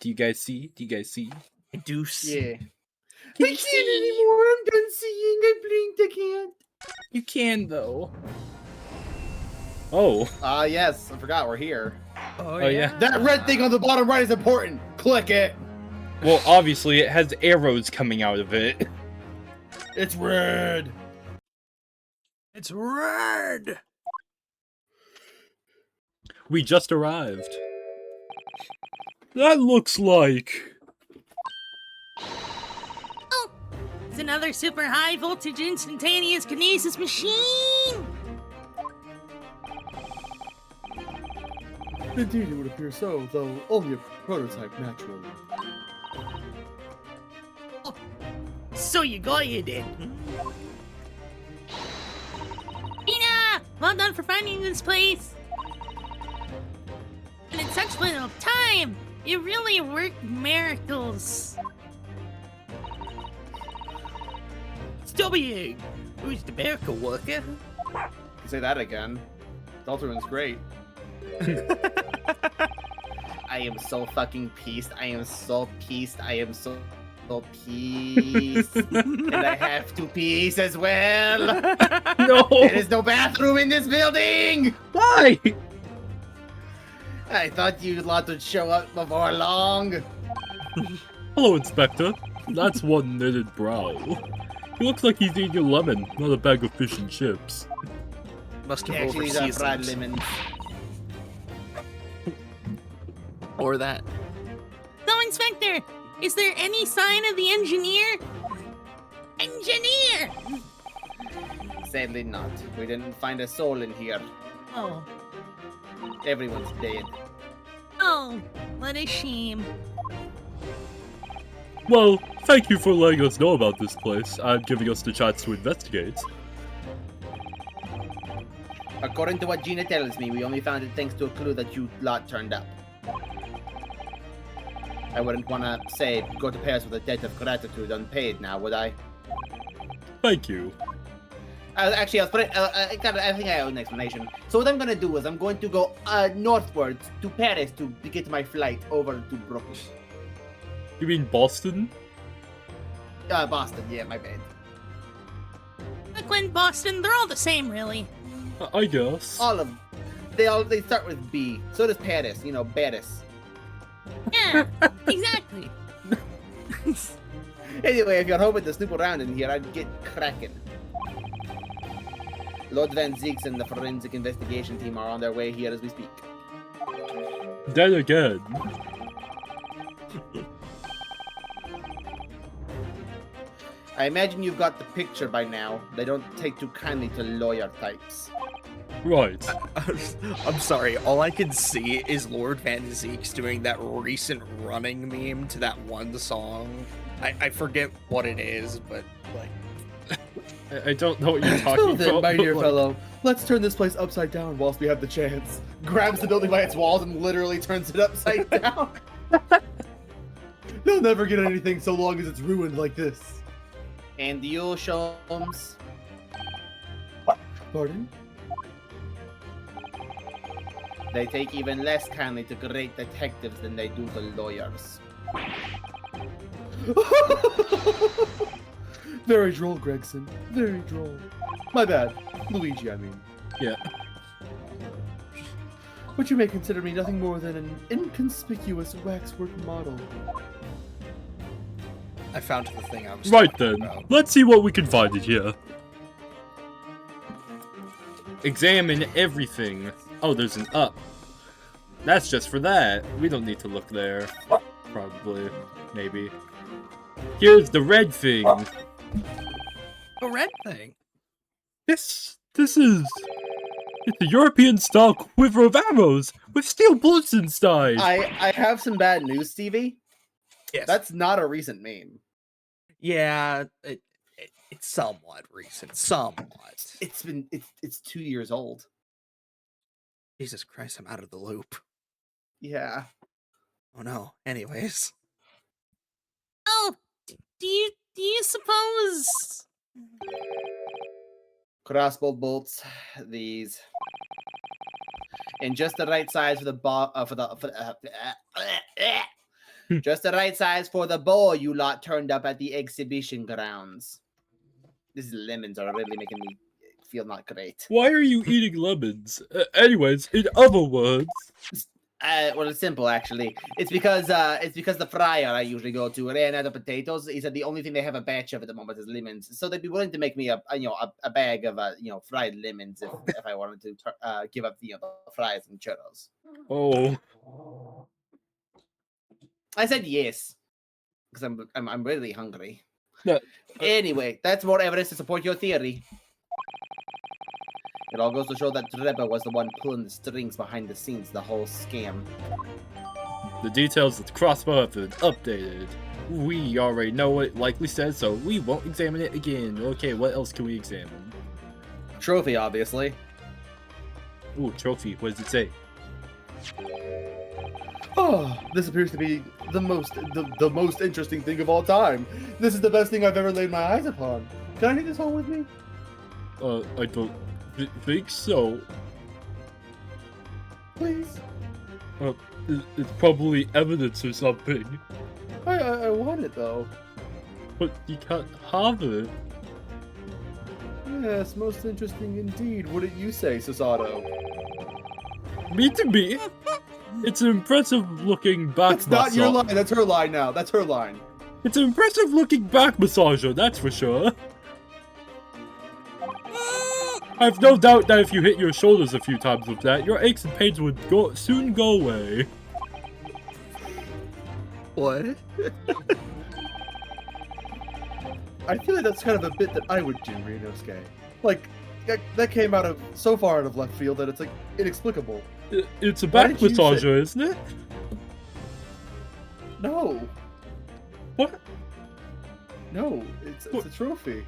Do you guys see? Do you guys see? I do see. Yeah. Can I you can't see? anymore. I'm done seeing. I blinked. I can't. You can though. Oh. Yes. I forgot we're here. Oh, yeah. That red thing on the bottom right is important. Click it. Well, obviously it has arrows coming out of it. It's red. It's red. We just arrived. That looks like... Oh, it's another super high voltage instantaneous kinesis machine. Indeed, it would appear so, though only a prototype, naturally. So you got it then. Ina! Well done for finding this place. And in such little time, you really worked miracles. W. Who's the miracle worker? Say that again. Deltarun's great. I am so fucking pissed. I am so pissed. I am so pissed. And I have to piss as well. No! There is no bathroom in this building. Why? I thought you lot would show up before long. Hello, Inspector. That's one knitted brow. He looks like he's eating a lemon, not a bag of fish and chips. Must have Actually, these are fried overseasoned. lemons. Or that. So, Inspector, is there any sign of the engineer? Engineer! Sadly not. We didn't find a soul in here. Oh. Everyone's dead. Oh, what a shame. Well, thank you for letting us know about this place and giving us the chance to investigate. According to what Gina tells me, we only found it thanks to a clue that you lot turned up. I wouldn't want to say go to Paris with a debt of gratitude unpaid now, would I? Thank you. Actually, I think I owe an explanation. So what I'm going to do is I'm going to go northwards to Paris to get my flight over to Brooklyn. You mean Boston? Boston, yeah, my bad. Brooklyn, Boston, they're all the same, really. I guess. They start with B. So does Paris, you know, Paris. Yeah, exactly. Anyway, if you're hoping to snoop around in here, I'd get cracking. Lord Van Zeeks and the forensic investigation team are on their way here as we speak. Then again. I imagine you've got the picture by now. They don't take too kindly to lawyer types. Right. I'm sorry, all I can see is Lord Van Zeeks doing that recent running meme to that one song. I forget what it is, but like... I don't know what you're talking about. My dear but, fellow, let's turn this place upside down whilst we have the chance. Grabs the building by its walls and literally turns it upside down. They'll never get anything so long as it's ruined like this. And you, Sholmes? Pardon? They take even less kindly to great detectives than they do to lawyers. Very droll, Gregson. Very droll. My bad. Luigi, I mean. Yeah. But you may consider me nothing more than an inconspicuous waxwork model. I found the thing I was Right talking then. about. Let's see what we can find in here. Examine everything. Oh, there's an up. That's just for that. We don't need to look there. Probably. Maybe. Here's the red thing. A red thing. This is... It's a European-style quiver of arrows with steel bullets inside. I have some bad news, Stevie. Yes. That's not a recent meme. Yeah, it's somewhat recent. Somewhat. It's 2 years old. Jesus Christ, I'm out of the loop. Yeah. Oh no. Anyways. Oh, do you suppose? Crossbow bolts, these, and just the right size for the Just the right size for the bowl you lot turned up at the exhibition grounds. These lemons are really making me feel not great. Why are you eating lemons? Anyways, in other words... Well, it's simple actually. It's because the fryer I usually go to ran out of potatoes. He said the only thing they have a batch of at the moment is lemons, so they'd be willing to make me a bag of fried lemons if I wanted to give up the fries and churros. Oh. I said yes because I'm really hungry. No, Anyway, that's more evidence to support your theory. It all goes to show that Drebber was the one pulling the strings behind the scenes of the whole scam. the details of the crossbow have been updated. We already know what it likely says, so we won't examine it again. Okay, what else can we examine? Trophy, obviously. Ooh, trophy. What does it say? Oh, this appears to be the most interesting thing of all time. This is the best thing I've ever laid my eyes upon. Can I take this home with me? I don't think so. Please? It's probably evidence or something. I want it though. But you can't have it. Yes, most interesting indeed. Wouldn't you say, Sasato? Me to me. It's an impressive looking back That's not your line. That's her line now. That's her line. It's an impressive looking back massager, that's for sure. I have no doubt that if you hit your shoulders a few times with that, your aches and pains would soon go away. What? I feel like that's kind of a bit that I would do, Rinosuke. Like, that came so far out of left field that it's like inexplicable. It's a Why back did you say- massager, isn't it? No, What? no, it's a trophy.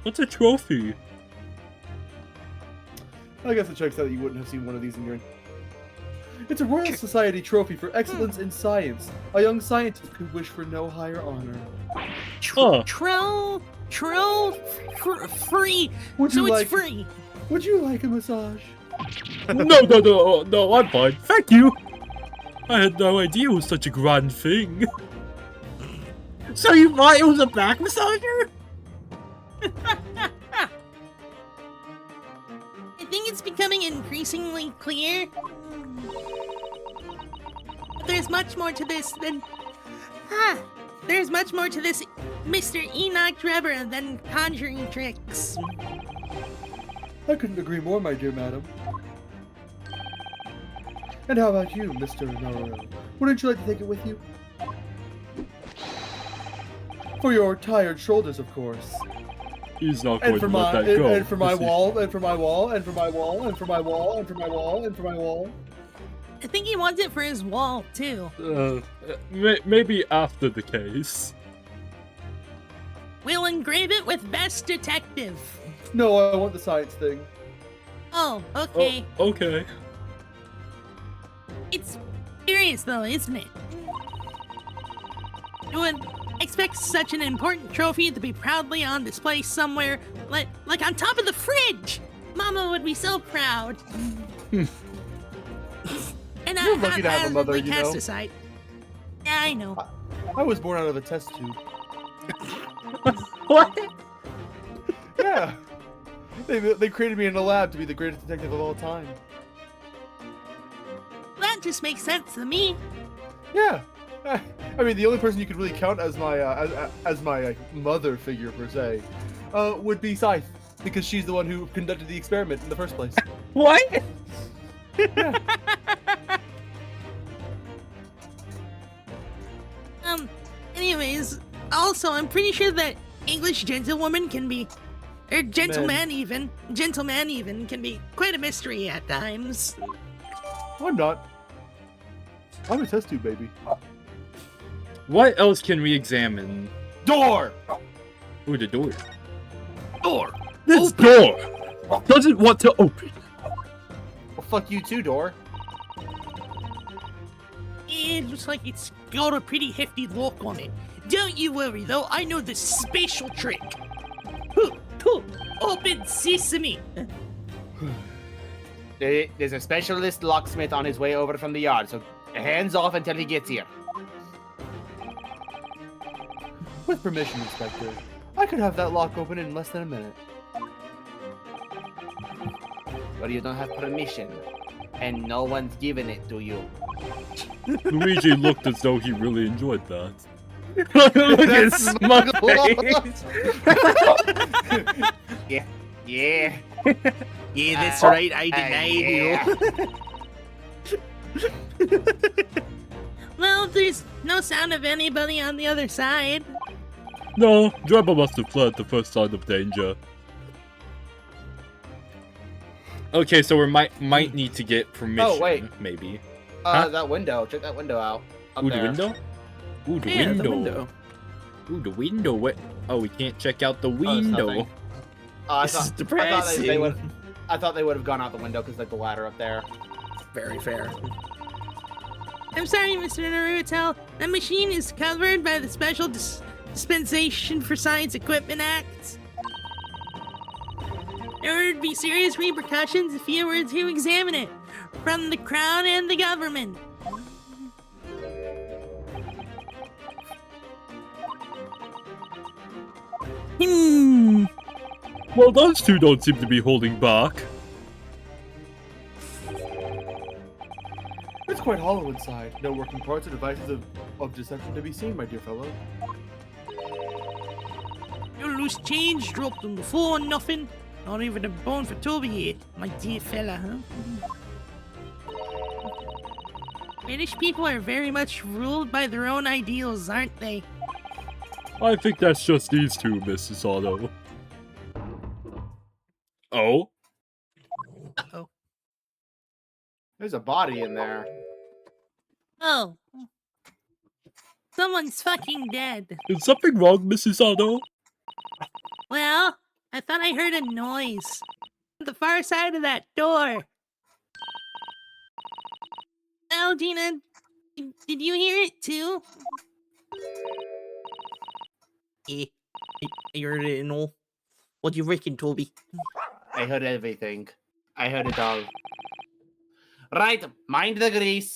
What's a trophy? I guess it checks out that you wouldn't have seen one of these in your... It's a Royal Society trophy for excellence in science. A young scientist could wish for no higher honor. Huh. Free. Would So you it's like? free. Would you like a massage? No, I'm fine. Thank you. I had no idea it was such a grand thing. So you thought it was a back massager? I think it's becoming increasingly clear. There's much more to this than... There's much more to this Mr. Enoch Drebber than conjuring tricks. I couldn't agree more, my dear madam. And how about you, Mr. Naruto? Wouldn't you like to take it with you? For your tired shoulders, of course. He's not going And for to my let that go. and for my is he? wall, and for my wall, and for my wall, and for my wall, and for my wall, and for my wall. I think he wants it for his wall, too. Maybe after the case. We'll engrave it with Best Detective. No, I want the science thing. Oh, okay. Oh, okay. It's serious, though, isn't it? You would expect such an important trophy to be proudly on display somewhere, like on top of the fridge. Mama would be so proud. And You're lucky to have a mother, you know. Yeah, I know. I was born out of a test tube. What? Yeah. They created me in a lab to be the greatest detective of all time. That just makes sense to me. Yeah. I mean, the only person you could really count as my mother figure per se, would be Scythe, because she's the one who conducted the experiment in the first place. What? Yeah. Anyways, also, I'm pretty sure that English gentlewoman can be, or gentleman even can be quite a mystery at times. I'm not. I'm a test tube baby. What else can we examine? Door! Ooh, the door. Door! This door doesn't want to open. Well, fuck you too, Door. It looks like it's got a pretty hefty lock on it. Don't you worry, though. I know the special trick. Open sesame. There's a specialist locksmith on his way over from the yard, so hands off until he gets here. With permission, Inspector, I could have that lock open in less than a minute. But you don't have permission, and no one's given it to you. Luigi looked as though he really enjoyed that. Look at his smug face. Yeah. Yeah, that's right. I denied you. Well, there's no sound of anybody on the other side. No, Drebber must have fled the first sign of danger. Okay, so we might need to get permission. Oh, wait. Maybe. Huh? That window. Check that window out. Up Ooh, there. the window? Ooh, the Yeah, window. the window. Ooh, the window. What? Oh, we can't check out the there's window. nothing. I This is thought depressing. I thought they would have gone out the window because like the ladder up there. Very fair. I'm sorry, Mr. Naruto. That machine is covered by the Special Dispensation for Science Equipment Act. There would be serious repercussions if you were to examine it from the Crown and the government. Well, those two don't seem to be holding back. It's quite hollow inside. No working parts or devices of deception to be seen, my dear fellow. No loose change dropped on the floor, nothing. Not even a bone for Toby yet, my dear fella, huh? British people are very much ruled by their own ideals, aren't they? I think that's just these two, Mrs. Otto. Oh? Uh-oh. There's a body in there. Oh. Someone's fucking dead. Is something wrong, Mrs. Otto? Well, I thought I heard a noise. On the far side of that door. Well, Gina, did you hear it too? Yeah, I heard it and all. What do you reckon, Toby? I heard everything. I heard it all. Right, mind the grease.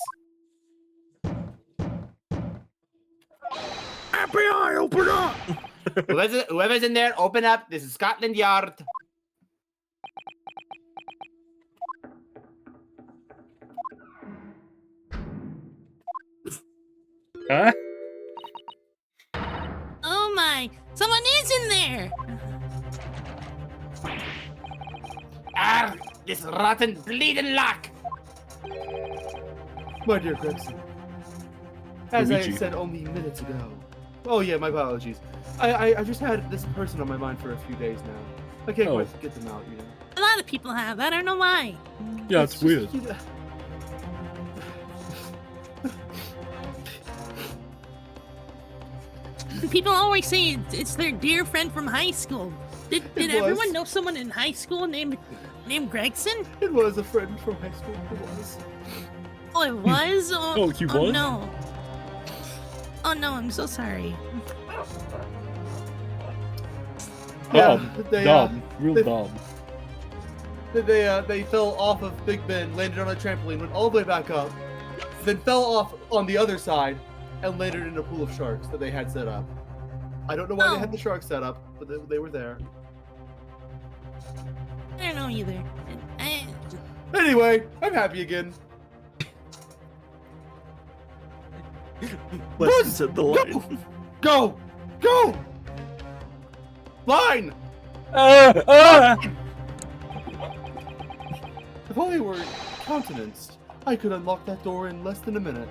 FBI, open up! Whoever's in there, open up. This is Scotland Yard. Huh? Oh my, someone is in there! Ah, this rotten bleeding lock. My dear Gregson, as I Luigi. had said only minutes ago. Oh yeah, my apologies. I just had this person on my mind for a few days now. I can't Oh. quite get them out, you know. A lot of people have, I don't know why. Yeah, it's just, weird. you know- People always say it's their dear friend from high school. Did It was. everyone know someone in high school named Gregson? It was a friend from high school. It was. Oh, it was? Oh, he Oh was? no. Oh no, I'm so sorry. Dumb. they, Dumb. Real they- dumb. They fell off of Big Ben, landed on a trampoline, went all the way back up, then fell off on the other side, and landed in a pool of sharks that they had set up. I don't know why they had the sharks set up, but they were there. I don't know either. Anyway, I'm happy again. Listen to the line. Go! Go! Line! If only were countenanced, I could unlock that door in less than a minute.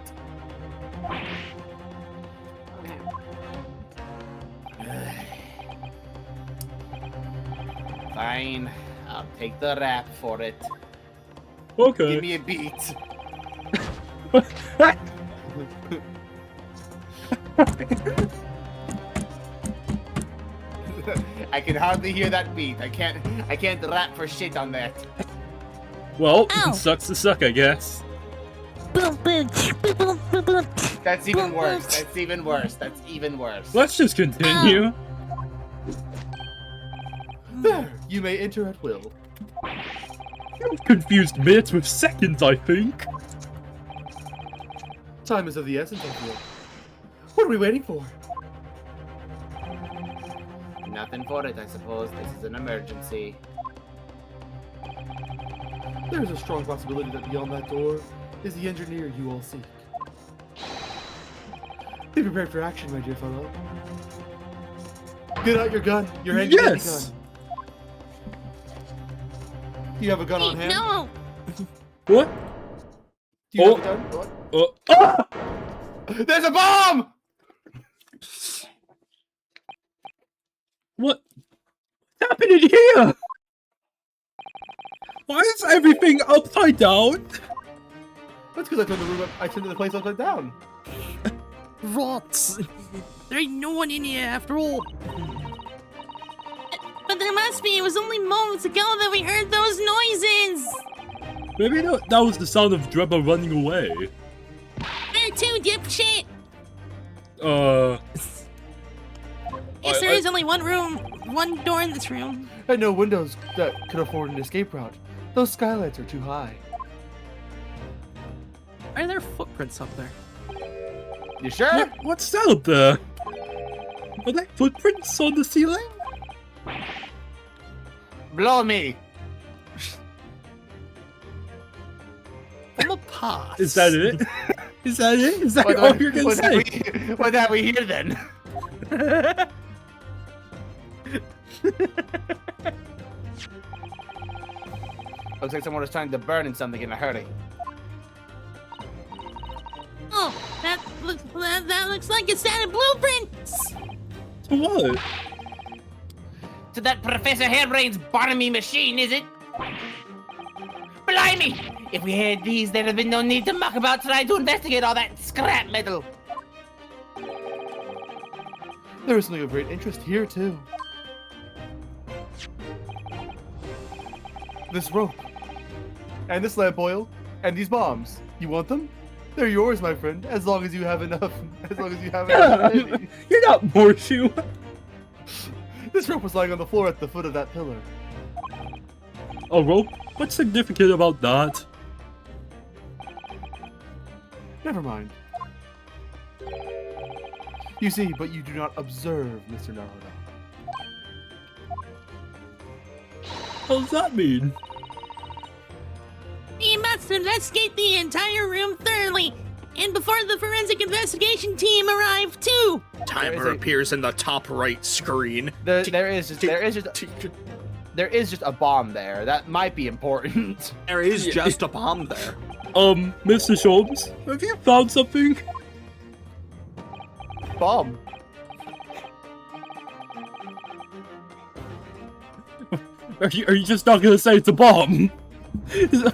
Fine, I'll take the rap for it. Okay. Give me a beat. I can hardly hear that beat. I can't rap for shit on that. Well, Ow. sucks to suck, I guess. That's even worse. That's even worse. That's even worse. Let's just continue. There, you may enter at will. You've confused minutes with seconds, I think. Time is of the essence, I feel. What are we waiting for? Nothing for it, I suppose. This is an emergency. There's a strong possibility that beyond that door is the engineer you all seek. Be prepared for action, my dear fellow. Get out your gun. Your handy Yes! gun. Do you have a gun on hand? No! What? Do you have a gun? What? Ah! There's a bomb! What's happening here? Why is everything upside down? That's because I turned the place upside down. Rots! There ain't no one in here after all. But there must be. It was only moments ago that we heard those noises! Maybe that was the sound of Drebber running away. Where to, dipshit? Yes, there is only one room, one door in this room. And no windows that could afford an escape route. Those skylights are too high. Are there footprints up there? You sure? What's that up there? Are there footprints on the ceiling? Blow me! I'm a pass. Is that it? Is that it? Is that all you're gonna say? What have we here then? Looks like someone was trying to burn in something in a hurry. Oh, that looks like a set of blueprints! For what? To that Professor Hairbrain's bottomy machine, is it? Blimey! If we had these, there'd have been no need to muck about trying to investigate all that scrap metal. There is something of great interest here, too. This rope. And this lamp oil. And these bombs. You want them? They're yours, my friend, as long as you have enough. As long as you have enough. You're not Morshoe. This rope was lying on the floor at the foot of that pillar. A rope? What's significant about that? Never mind. You see, but you do not observe, Mr. Naruto. What does that mean? We must investigate the entire room thoroughly, and before the forensic investigation team arrive, too. Timer appears in the top right screen. There is just a bomb there. That might be important. There is just a bomb there. Mr. Sholmes, have you found something? Bomb. Are you just not gonna say it's a bomb?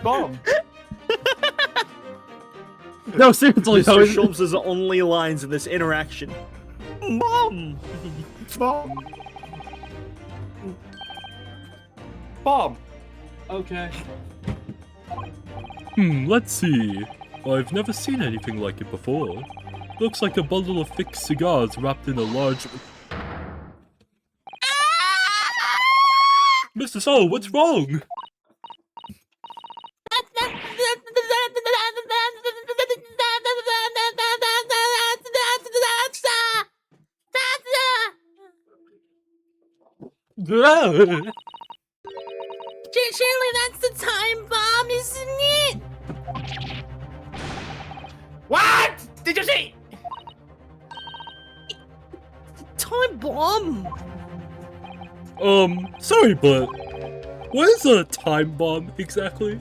Bomb. No, seriously, Mr. Sholmes' only lines in this interaction. Bomb! Bomb. Bomb. Okay. Let's see. I've never seen anything like it before. Looks like a bundle of thick cigars wrapped in a large... Mr. Soul, what's wrong? Surely that's the time bomb, isn't it? What? Did you see? Time bomb. Sorry, but what is a time bomb exactly?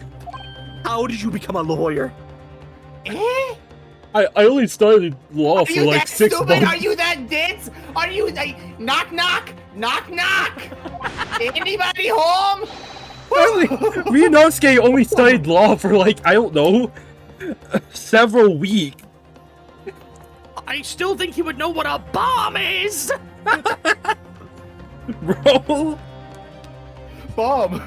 How did you become a lawyer? Eh? I only started law Are for you like that 6 stupid? months. Are you that dense? Are you like knock knock knock knock? Anybody home? Ryunosuke only studied law for like, I don't know, several weeks. I still think he would know what a bomb is. Bro. Bomb.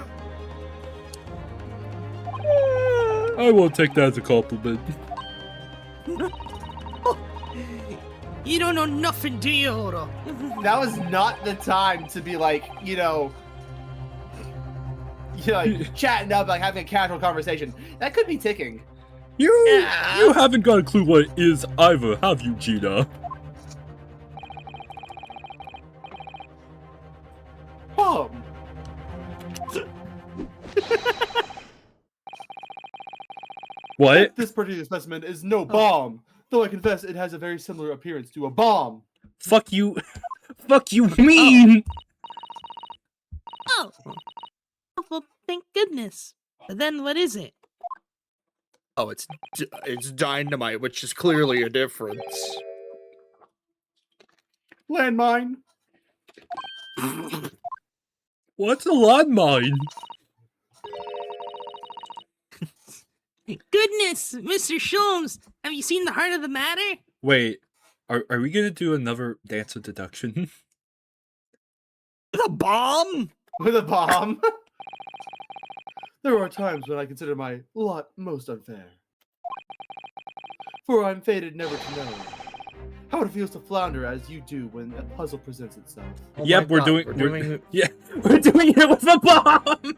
I won't take that as a compliment. You don't know nothing, do you, Oro? That was not the time to be like, like chatting up, like having a casual conversation. That could be ticking. You haven't got a clue what it is either, have you, Gina? What? This particular specimen is no bomb, though I confess it has a very similar appearance to a bomb. Fuck you. Fuck you mean? Oh. Well, thank goodness. But then what is it? Oh, it's dynamite, which is clearly a difference. Landmine. What's a landmine? Goodness, Mr. Sholmes, have you seen the heart of the matter? Wait, are we gonna do another dance of deduction? With a bomb? With a bomb? There are times when I consider my lot most unfair. For I'm fated never to know how it feels to flounder as you do when a puzzle presents itself. Oh Yep, my we're God, doing it. yeah, we're doing it with a bomb.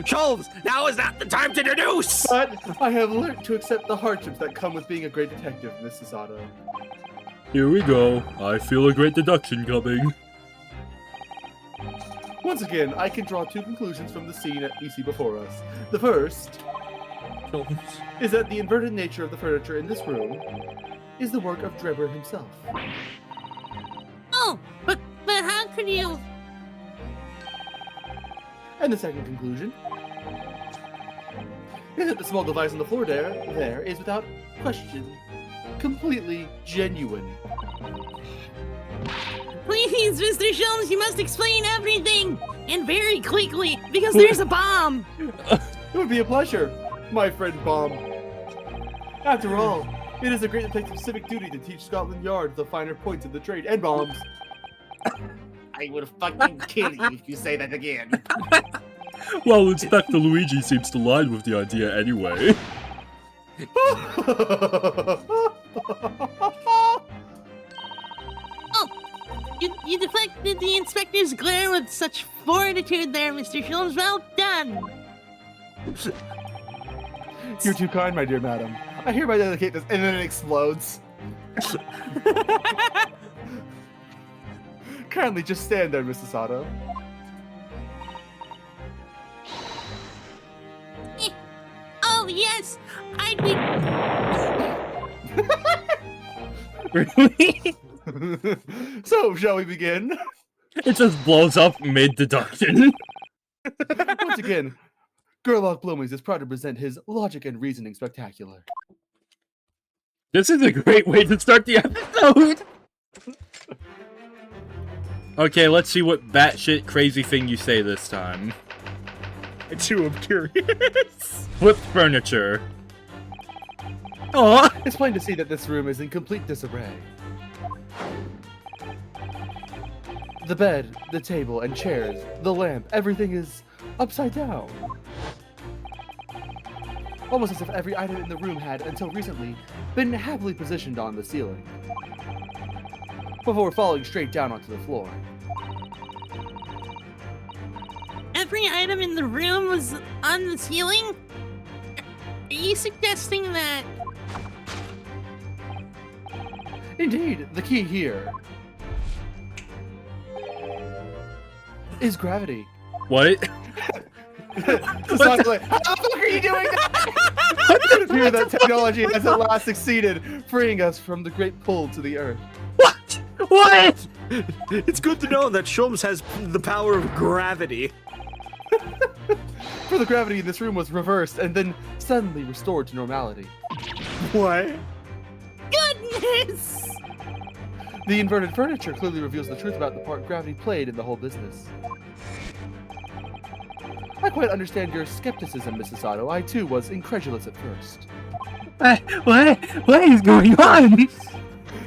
Sholmes, now is not the time to deduce! But I have learned to accept the hardships that come with being a great detective, Mrs. Otto. Here we go. I feel a great deduction coming. Once again, I can draw two conclusions from the scene that we see before us. The first is that the inverted nature of the furniture in this room is the work of Drebber himself. Oh, but how could you... And the second conclusion is that the small device on the floor there is without question completely genuine. Please, Mr. Sholmes, you must explain everything! And very quickly, because there's a bomb! It would be a pleasure, my friend Bomb. After all, it is a great detective's civic duty to teach Scotland Yard the finer points of the trade and bombs. I will fucking kill you if you say that again. Well, Inspector Luigi seems to line with the idea anyway. You deflected the inspector's glare with such fortitude there, Mr. Sholmes. Well done! You're too kind, my dear madam. I hereby dedicate this, and then it explodes. Kindly just stand there, Mrs. Otto. Oh, yes! I'd be... Really? So, shall we begin? It just blows up mid-deduction. Once again, Gerlach Bloomings is proud to present his logic and reasoning spectacular. This is a great way to start the episode! Okay, let's see what batshit crazy thing you say this time. I too am curious. Flipped furniture. Aw! It's plain to see that this room is in complete disarray. The bed, the table, and chairs, the lamp, everything is upside down. Almost as if every item in the room had, until recently, been happily positioned on the ceiling, before falling straight down onto the floor. Every item in the room was on the ceiling? Are you suggesting that... Indeed, the key here is gravity. What? Like, how the fuck are you doing that? It would appear that technology has at last succeeded, freeing us from the great pull to the earth. What? What? It's good to know that Sholmes has the power of gravity. For the gravity in this room was reversed and then suddenly restored to normality. What? Goodness! The inverted furniture clearly reveals the truth about the part gravity played in the whole business. I quite understand your skepticism, Mrs. Otto. I too was incredulous at first. What is going on?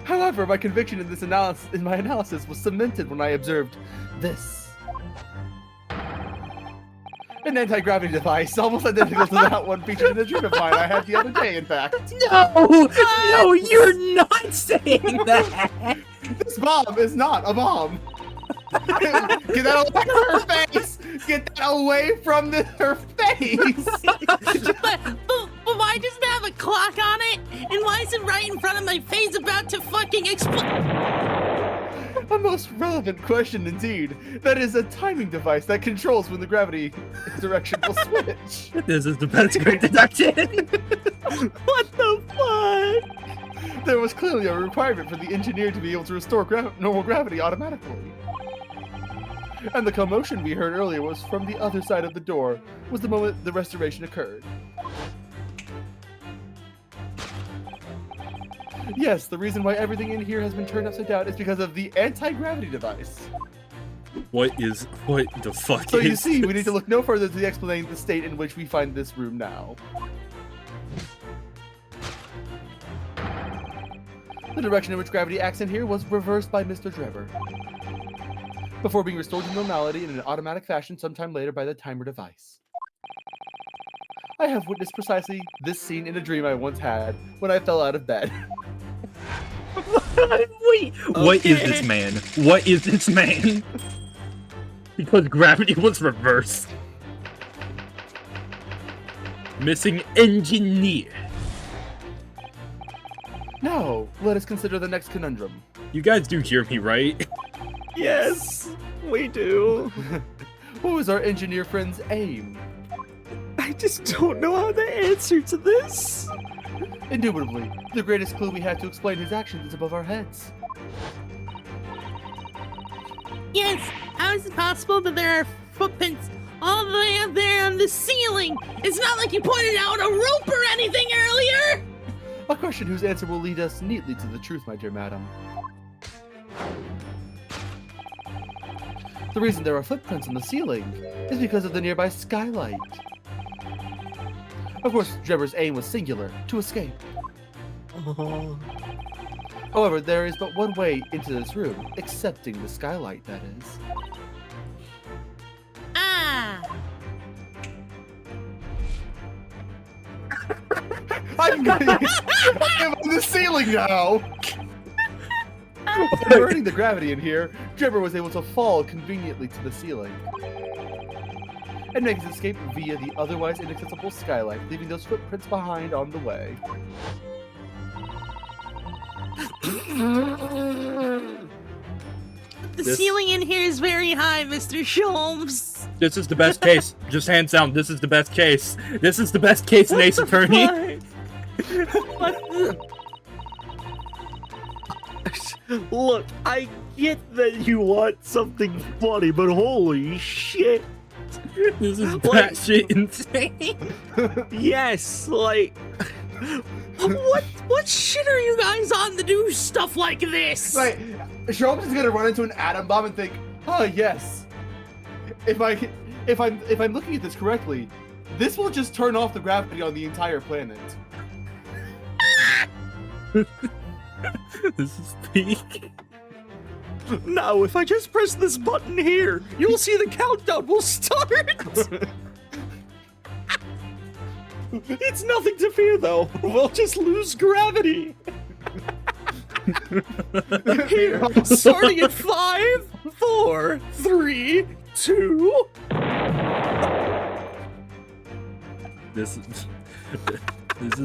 However, my conviction in my analysis was cemented when I observed this. An anti-gravity device, almost identical to that one featured in a dream of mine I had the other day, in fact. No, you're not saying that. This bomb is not a bomb. Get that away from her face! Get that away from her face! but why does it have a clock on it? And why is it right in front of my face about to fucking explode? A most relevant question indeed. That is a timing device that controls when the gravity direction will switch. This is the best great deduction. What the fuck? There was clearly a requirement for the engineer to be able to restore normal gravity automatically. And the commotion we heard earlier was from the other side of the door, was the moment the restoration occurred. Yes, the reason why everything in here has been turned upside down is because of the anti-gravity device. What the fuck So is you see, we this? need to look no further to explain the state in which we find this room now. The direction in which gravity acts in here was reversed by Mr. Drebber, before being restored to normality in an automatic fashion sometime later by the timer device. I have witnessed precisely this scene in a dream I once had when I fell out of bed. Wait. What is this man? What is this man? Because gravity was reversed. Missing engineer. Now, let us consider the next conundrum. You guys do hear me, right? Yes, we do. What was our engineer friend's aim? I just don't know how to answer to this. Indubitably, the greatest clue we had to explain his actions is above our heads. Yes, how is it possible that there are footprints all the way up there on the ceiling? It's not like you pointed out a rope or anything earlier! A question whose answer will lead us neatly to the truth, my dear madam. The reason there are footprints on the ceiling is because of the nearby skylight. Of course, Drebber's aim was singular, to escape. However, there is but one way into this room, excepting the skylight, that is. Ah! I'm on the ceiling now! By burning the gravity in here, Drebber was able to fall conveniently to the ceiling and make his escape via the otherwise inaccessible skylight, leaving those footprints behind on the way. The ceiling in here is very high, Mr. Sholmes. This is the best case. Just hands down, this is the best case. This is the best case in Ace Attorney. What the... Look, I get that you want something funny, but holy shit. This is batshit insane. Yes, like... What shit are you guys on to do stuff like this? Like, Sholmes is gonna run into an atom bomb and think, oh yes, if I'm looking at this correctly, this will just turn off the gravity on the entire planet. This is peak. Now, if I just press this button here, you'll see the countdown will start! It's nothing to fear, though. We'll just lose gravity. Here, starting at 5, 4, 3, 2... This is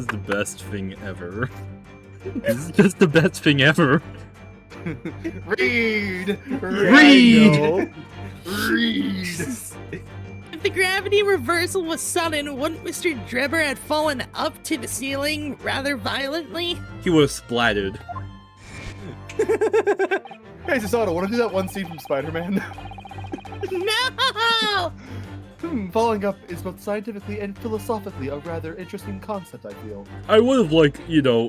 the best thing ever. This is just the best thing ever. Read! Read! If the gravity reversal was sudden, wouldn't Mr. Drebber have fallen up to the ceiling rather violently? He was splattered. Hey, Susanoo, want to do that one scene from Spider-Man? No! Following up is both scientifically and philosophically a rather interesting concept, I feel. I would have, like, you know,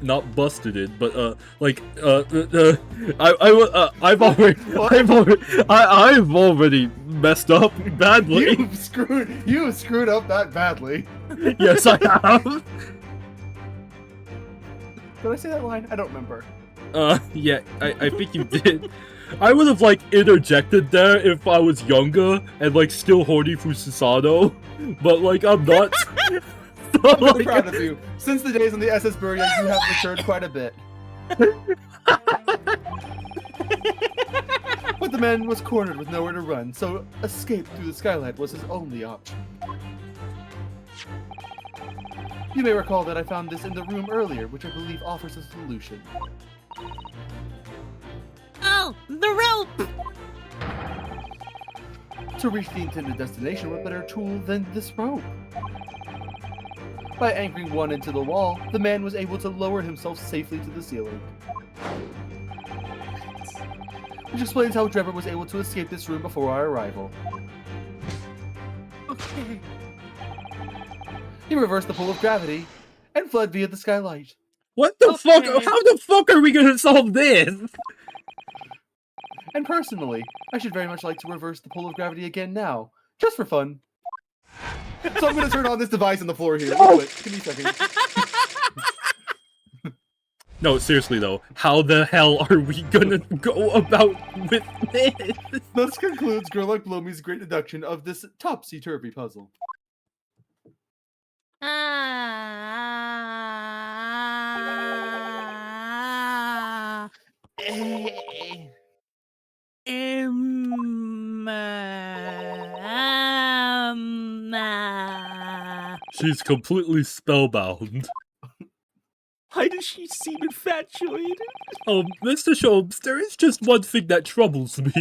not busted it, but, I've already messed up badly. You've screwed up that badly. Yes, I have. Did I say that line? I don't remember. Yeah, I think you did. I would have, like, interjected there if I was younger and, like, still horny for Susanoo, but, like, I'm not. So, I'm really like, proud of you. Since the days on the SS Burya, you have matured quite a bit. But the man was cornered with nowhere to run, so escape through the skylight was his only option. You may recall that I found this in the room earlier, which I believe offers a solution. Oh, the rope! To reach the intended destination, what better tool than this rope? By anchoring one into the wall, the man was able to lower himself safely to the ceiling. Which explains how Drebber was able to escape this room before our arrival. Okay. He reversed the pull of gravity and fled via the skylight. What the fuck? Okay. How the fuck are we gonna solve this? And personally, I should very much like to reverse the pull of gravity again now, just for fun. So I'm gonna turn on this device on the floor here. Real quick. Give me a second. No, seriously though, how the hell are we gonna go about with this? Thus concludes Girl Like Blomy's great deduction of this topsy-turvy puzzle. Ah. She's completely spellbound. Why does she seem infatuated? Mr. Sholmes, there is just one thing that troubles me.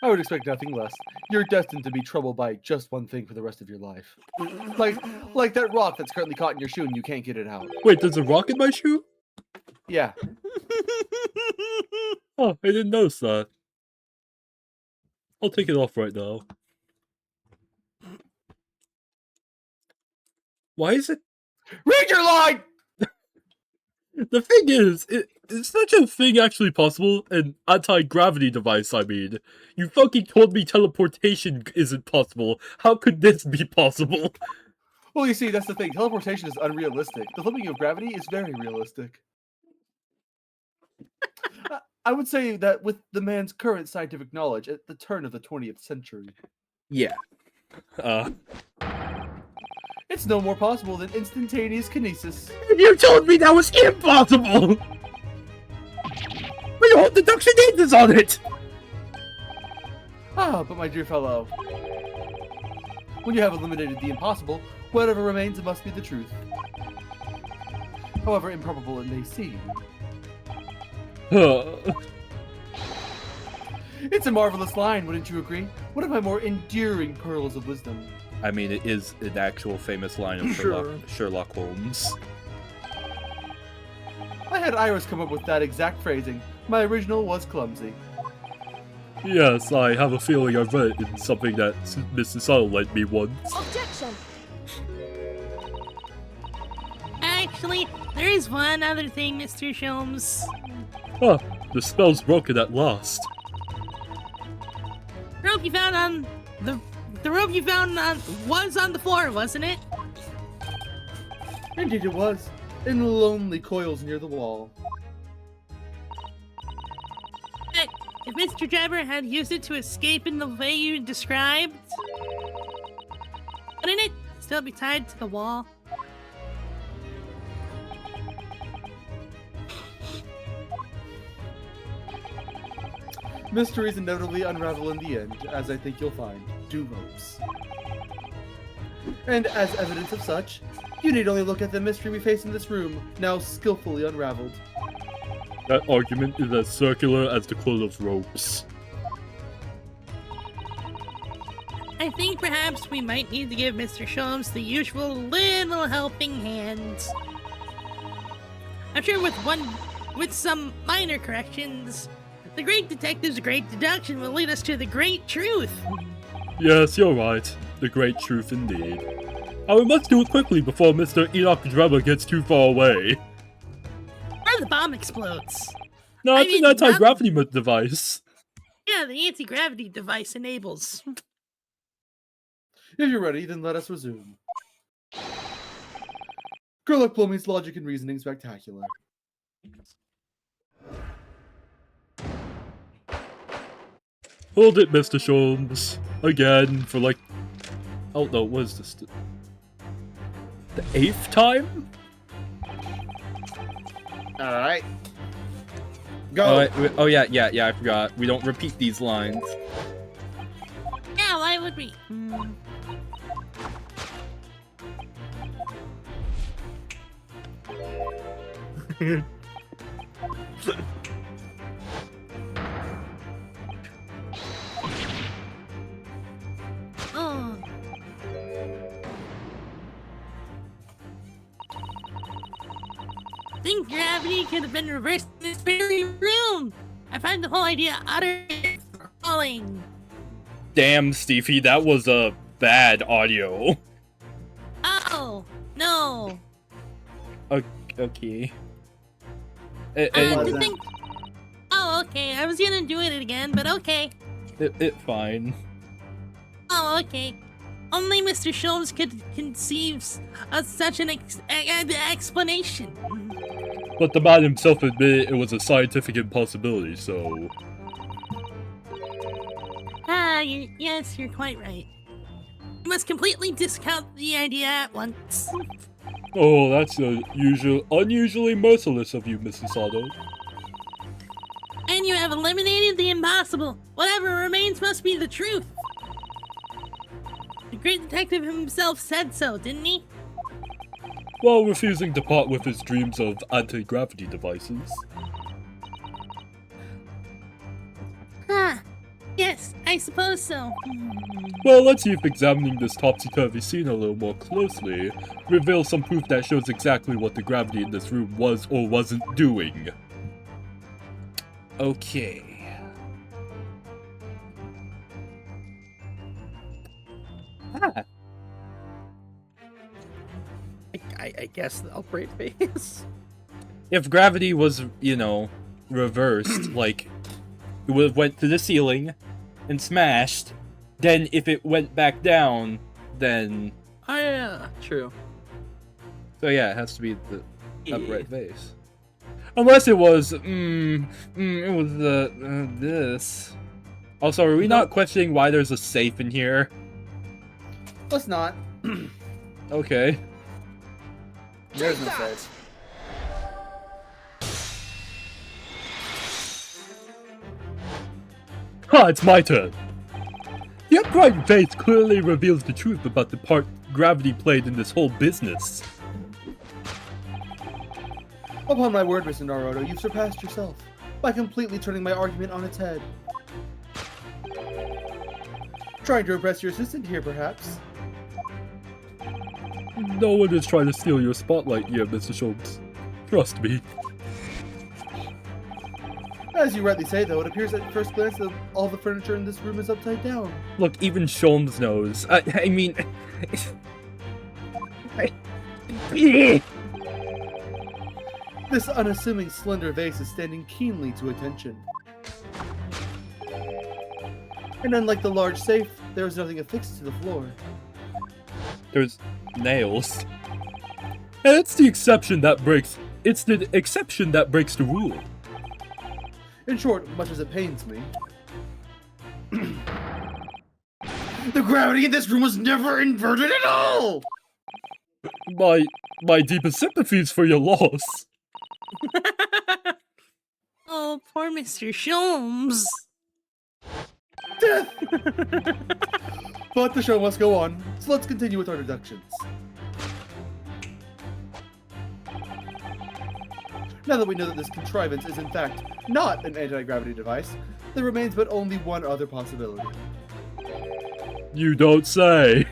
I would expect nothing less. You're destined to be troubled by just one thing for the rest of your life. Like that rock that's currently caught in your shoe and you can't get it out. Wait, there's a rock in my shoe? Yeah. Oh, I didn't notice that. I'll take it off right now. Why is it? Read your line! The thing is, is such a thing actually possible? An anti-gravity device, I mean. You fucking told me teleportation isn't possible. How could this be possible? Well, you see, that's the thing. Teleportation is unrealistic. The flipping of gravity is very realistic. I would say that with the man's current scientific knowledge at the turn of the 20th century, Yeah. it's no more possible than instantaneous kinesis. You told me that was impossible! But your whole deduction hinges on it! Ah, but my dear fellow, when you have eliminated the impossible, whatever remains must be the truth. However improbable it may seem. It's a marvelous line, wouldn't you agree? One of my more endearing pearls of wisdom. I mean, it is an actual famous line of Sherlock Holmes. I had Iris come up with that exact phrasing. My original was clumsy. Yes, I have a feeling I've read it in something that Mrs. Subtle lent me once. Objection! Actually, there is one other thing, Mr. Sholmes. Huh, the spell's broken at last. The rope you found on the rope you found on was on the floor, wasn't it? Indeed it was. In lonely coils near the wall. But if Mr. Drebber had used it to escape in the way you described, wouldn't it still be tied to the wall? Mysteries inevitably unravel in the end, as I think you'll find. Do ropes. And as evidence of such, you need only look at the mystery we face in this room, now skillfully unraveled. That argument is as circular as the coil of ropes. I think perhaps we might need to give Mr. Sholmes the usual little helping hand. I'm sure with some minor corrections, the great detective's great deduction will lead us to the great truth. Yes, you're right. The great truth indeed. And we must do it quickly before Mr. Enoch Drebber gets too far away. Or the bomb explodes. No, I it's mean, an anti-gravity device. Yeah, the anti-gravity device enables. If you're ready, then let us resume. Girl Like Blomy's logic and reasoning spectacular. Hold it, Mr. Sholmes. Again, for like... Oh no, what is this? The 8th time? Alright. Go! Oh yeah, I forgot. We don't repeat these lines. Yeah, why would we? think gravity could have been reversed in this very room. I find the whole idea utterly falling. Damn, Stevie, that was a bad audio. Oh, no. Okay. wasn't. Think... Oh, okay. I was gonna do it again, but okay. It fine. Oh, okay. Only Mr. Sholmes could conceive of such an explanation. But the man himself admitted it was a scientific impossibility, so... Yes, you're quite right. You must completely discount the idea at once. Oh, that's unusually merciless of you, Mrs. Sado. And you have eliminated the impossible. Whatever remains must be the truth. The great detective himself said so, didn't he? While refusing to part with his dreams of anti-gravity devices. Ah, yes, I suppose so. Well, let's see if examining this topsy-turvy scene a little more closely reveals some proof that shows exactly what the gravity in this room was or wasn't doing. Okay. I guess the upright face. If gravity was, you know, reversed, like, it would have went to the ceiling and smashed, then if it went back down, then... Oh yeah, true. So yeah, it has to be the upright face. Unless it was, it was, this. Also, are we not questioning why there's a safe in here? Let's not. Okay. There's no safe. Ha, it's my turn. The upright face clearly reveals the truth about the part gravity played in this whole business. Upon my word, Mr. Naruto, you've surpassed yourself by completely turning my argument on its head. Trying to impress your assistant here, perhaps? No one is trying to steal your spotlight here, Mr. Sholmes. Trust me. As you rightly say, though, it appears at first glance that all the furniture in this room is upside down. Look, even Sholmes knows. I mean... This unassuming slender vase is standing keenly to attention. And unlike the large safe, there is nothing affixed to the floor. There's nails. And it's the exception that breaks... It's the exception that breaks the rule. In short, much as it pains me, the gravity in this room was never inverted at all! My deepest sympathies for your loss. Oh, poor Mr. Sholmes. Death! But the show must go on, so let's continue with our deductions. Now that we know that this contrivance is in fact not an anti-gravity device, there remains but only one other possibility. You don't say.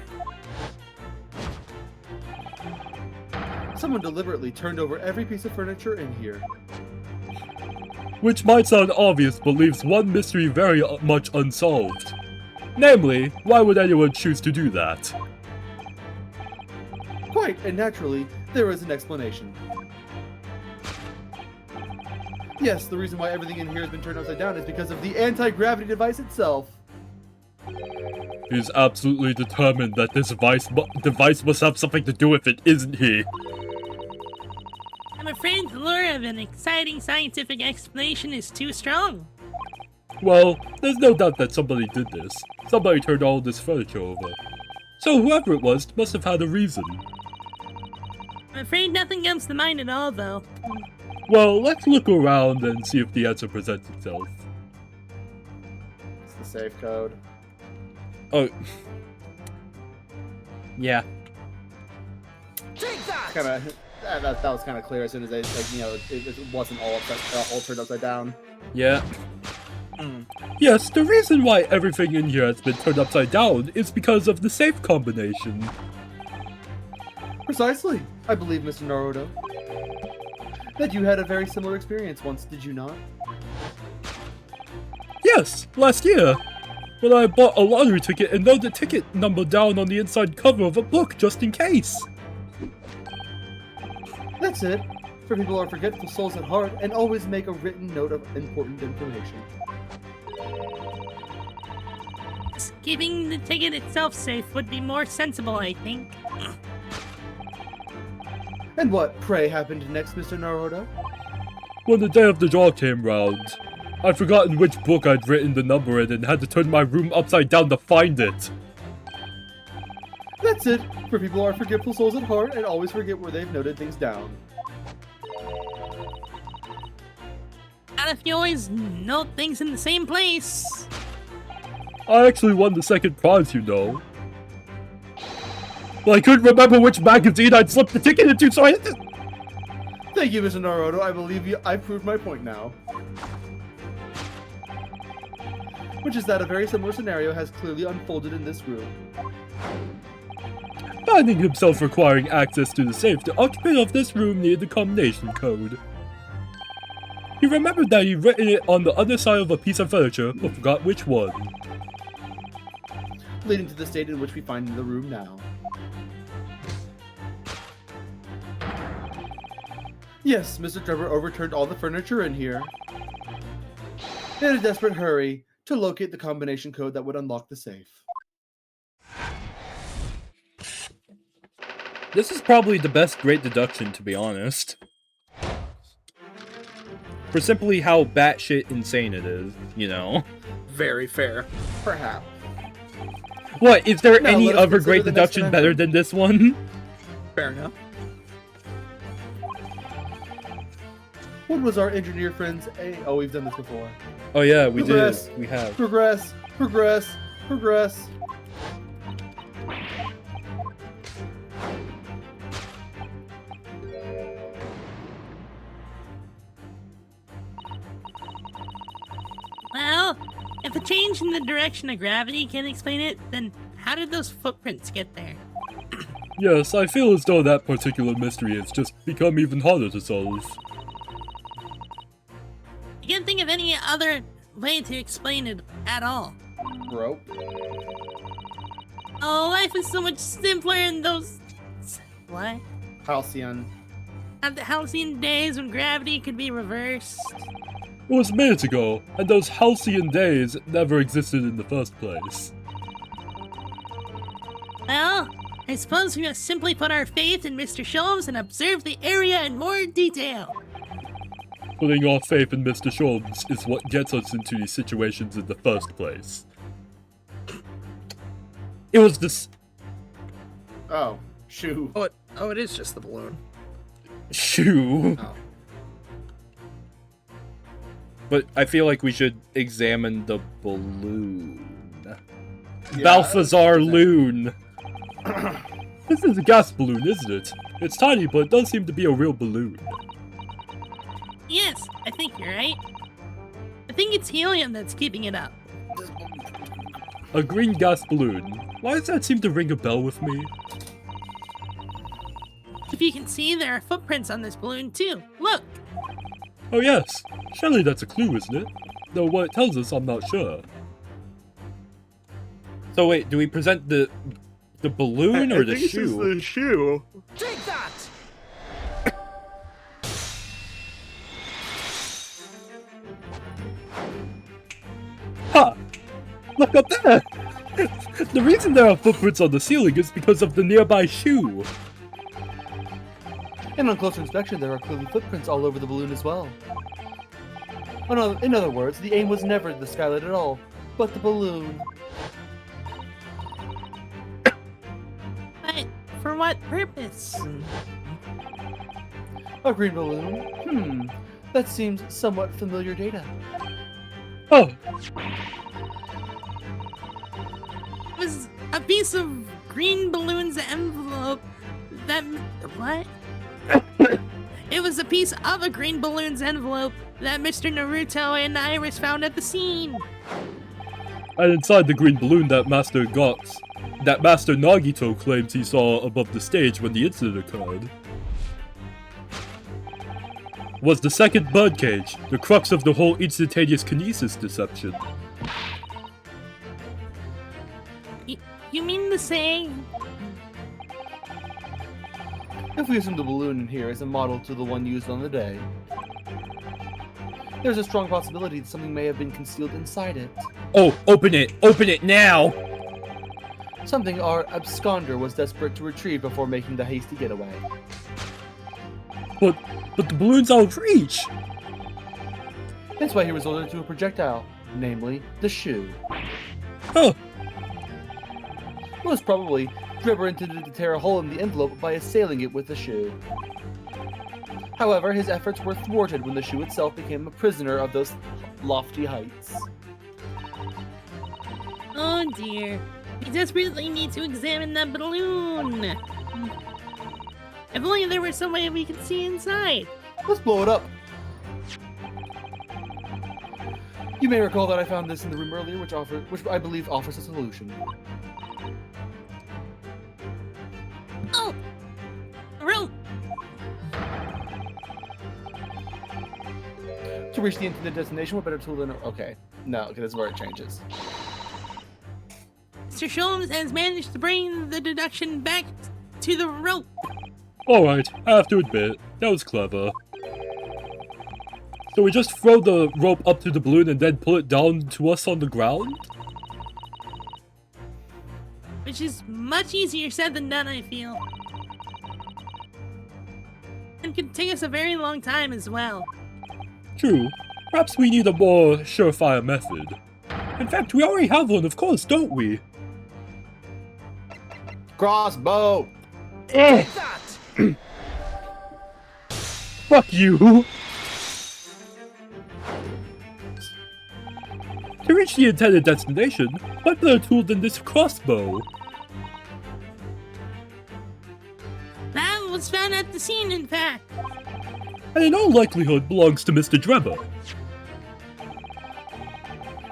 Someone deliberately turned over every piece of furniture in here. Which might sound obvious, but leaves one mystery very much unsolved. Namely, why would anyone choose to do that? Quite, and naturally, there is an explanation. Yes, the reason why everything in here has been turned upside down is because of the anti-gravity device itself. He's absolutely determined that this device must have something to do with it, isn't he? I'm afraid the lure of an exciting scientific explanation is too strong. Well, there's no doubt that somebody did this. Somebody turned all this furniture over. So whoever it was must have had a reason. I'm afraid nothing comes to mind at all, though. Well, let's look around and see if the answer presents itself. It's the safe code. Oh. Yeah. That was kind of clear as soon as they, it wasn't all turned upside down. Yeah. Yes, the reason why everything in here has been turned upside down is because of the safe combination. Precisely, I believe, Mr. Naruto. that you had a very similar experience once, did you not? Yes, last year. When I bought a lottery ticket and wrote the ticket number down on the inside cover of a book just in case. That's it. For people who are forgetful souls at heart and always make a written note of important information. Keeping the ticket itself safe would be more sensible, I think. And what, pray, happened next, Mr. Naruto? When the day of the draw came round, I'd forgotten which book I'd written the number in and had to turn my room upside down to find it. That's it. For people who are forgetful souls at heart and always forget where they've noted things down. And if you always note things in the same place. I actually won the second prize, you know. But I couldn't remember which magazine I'd slipped the ticket into, so I had to... Thank you, Mr. Naruto. I believe I've proved my point now. Which is that a very similar scenario has clearly unfolded in this room. Finding himself requiring access to the safe, the occupant of this room needed the combination code. He remembered that he'd written it on the other side of a piece of furniture, but forgot which one. Leading to the state in which we find in the room now. Yes, Mr. Drebber overturned all the furniture in here. In a desperate hurry to locate the combination code that would unlock the safe. This is probably the best great deduction, to be honest. For simply how batshit insane it is, you know? Very fair. Perhaps. What, is there No, any let us other consider great the next deduction better conundrum. than this one? Fair enough. What was our engineer friend's A? Oh, we've done this before. Oh yeah, we Progress. did. We have. Progress, progress, progress. Well, if a change in the direction of gravity can explain it, then how did those footprints get there? Yes, I feel as though that particular mystery has just become even harder to solve. I can't think of any other way to explain it at all. Bro. Oh, life is so much simpler in those... What? Halcyon. At the halcyon days when gravity could be reversed. It was minutes ago, and those halcyon days never existed in the first place. Well, I suppose we must simply put our faith in Mr. Sholmes and observe the area in more detail. Putting our faith in Mr. Sholmes is what gets us into these situations in the first place. It was this... Oh, shoo. Oh, it is just the balloon. shoe. Oh. But I feel like we should examine the balloon. Yeah, Balthazar Loon. This is a gas balloon, isn't it? It's tiny, but it does seem to be a real balloon. Yes, I think you're right. I think it's helium that's keeping it up. A green gas balloon. Why does that seem to ring a bell with me? If you can see, there are footprints on this balloon too. Look! Oh yes, surely that's a clue, isn't it? Though what it tells us, I'm not sure. So wait, do we present the balloon or the shoe? The shoe. Take that! Ha! Look up there! The reason there are footprints on the ceiling is because of the nearby shoe. And on closer inspection, there are clearly footprints all over the balloon as well. In other words, the aim was never the skylight at all, but the balloon. But for what purpose? A green balloon? That seems somewhat familiar data. Oh, It was a piece of green balloon's envelope that... What? It was a piece of a green balloon's envelope that Mr. Naruto and Iris found at the scene. and inside the green balloon that Master Nagito claims he saw above the stage when the incident occurred. was the second birdcage, the crux of the whole instantaneous kinesis deception. You mean to say? If we assume the balloon in here is a model to the one used on the day, there's a strong possibility that something may have been concealed inside it. Oh, open it! Open it now! Something our absconder was desperate to retrieve before making the hasty getaway. But the balloon's out of reach! That's why he resorted to a projectile, namely, the shoe. Huh. Most probably, Drebber intended to tear a hole in the envelope by assailing it with the shoe. However, his efforts were thwarted when the shoe itself became a prisoner of those lofty heights. Oh dear. We desperately need to examine that balloon. If only there was some way we could see inside. Let's blow it up! You may recall that I found this in the room earlier, which I believe offers a solution. Oh! A rope! To reach the intended destination, what better tool than okay. No, okay, that's where it changes. Mr. Sholmes has managed to bring the deduction back to the rope. Alright, I have to admit, that was clever. So we just throw the rope up to the balloon and then pull it down to us on the ground? Which is much easier said than done, I feel. And could take us a very long time as well. True. Perhaps we need a more surefire method. In fact, we already have one, of course, don't we? Crossbow! Fuck you! To reach the intended destination, what better tool than this crossbow? That was found at the scene, in fact. And in all likelihood belongs to Mr. Drebber.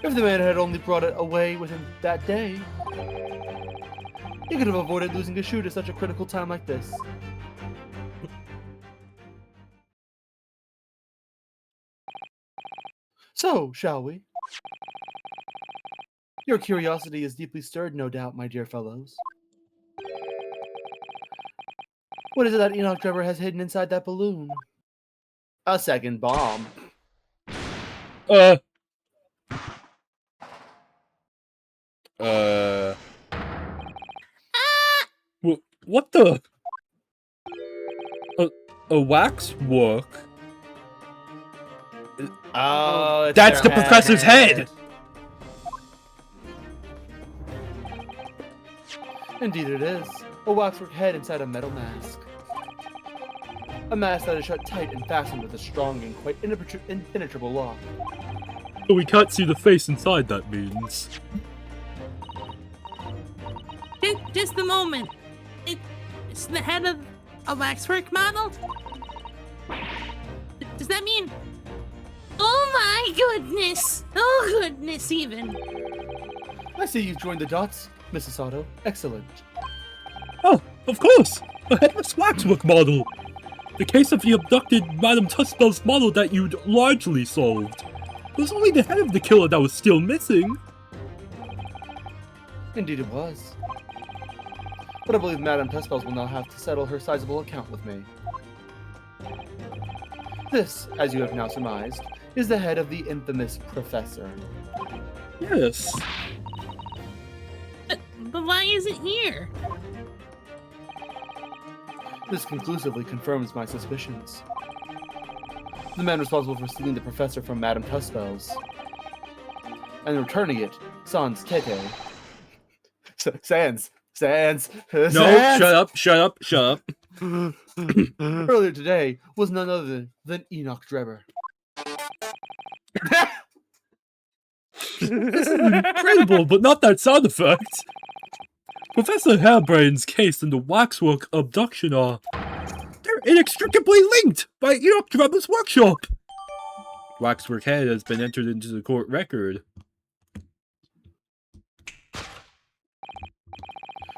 If the man had only brought it away with him that day, he could have avoided losing a shoe to such a critical time like this. So, shall we? Your curiosity is deeply stirred, no doubt, my dear fellows. What is it that Enoch Drebber has hidden inside that balloon? A second bomb. What the? A waxwork? Oh, it's That's the their professor's head! Indeed it is. A waxwork head inside a metal mask. A mask that is shut tight and fastened with a strong and quite impenetrable lock. So we can't see the face inside, that means. Just a moment. It's the head of a waxwork model? Does that mean... Oh my goodness! Oh goodness, even. I see you've joined the dots, Mrs. Otto. Excellent. Oh, of course! A headless waxwork model! The case of the abducted Madame Tuspel's model that you'd largely solved. It was only the head of the killer that was still missing. Indeed it was. But I believe Madame Tuspels will now have to settle her sizable account with me. This, as you have now surmised, is the head of the infamous Professor. Yes. But why is it here? This conclusively confirms my suspicions. The man responsible for stealing the Professor from Madame Tuspel's and returning it, sans tete. Sans. No, shut up. Earlier today was none other than Enoch Drebber. This is incredible, but not that sound effect. Professor Hairbrain's case and the waxwork abduction are... they're inextricably linked by Enoch Drebber's workshop. Waxwork head has been entered into the court record.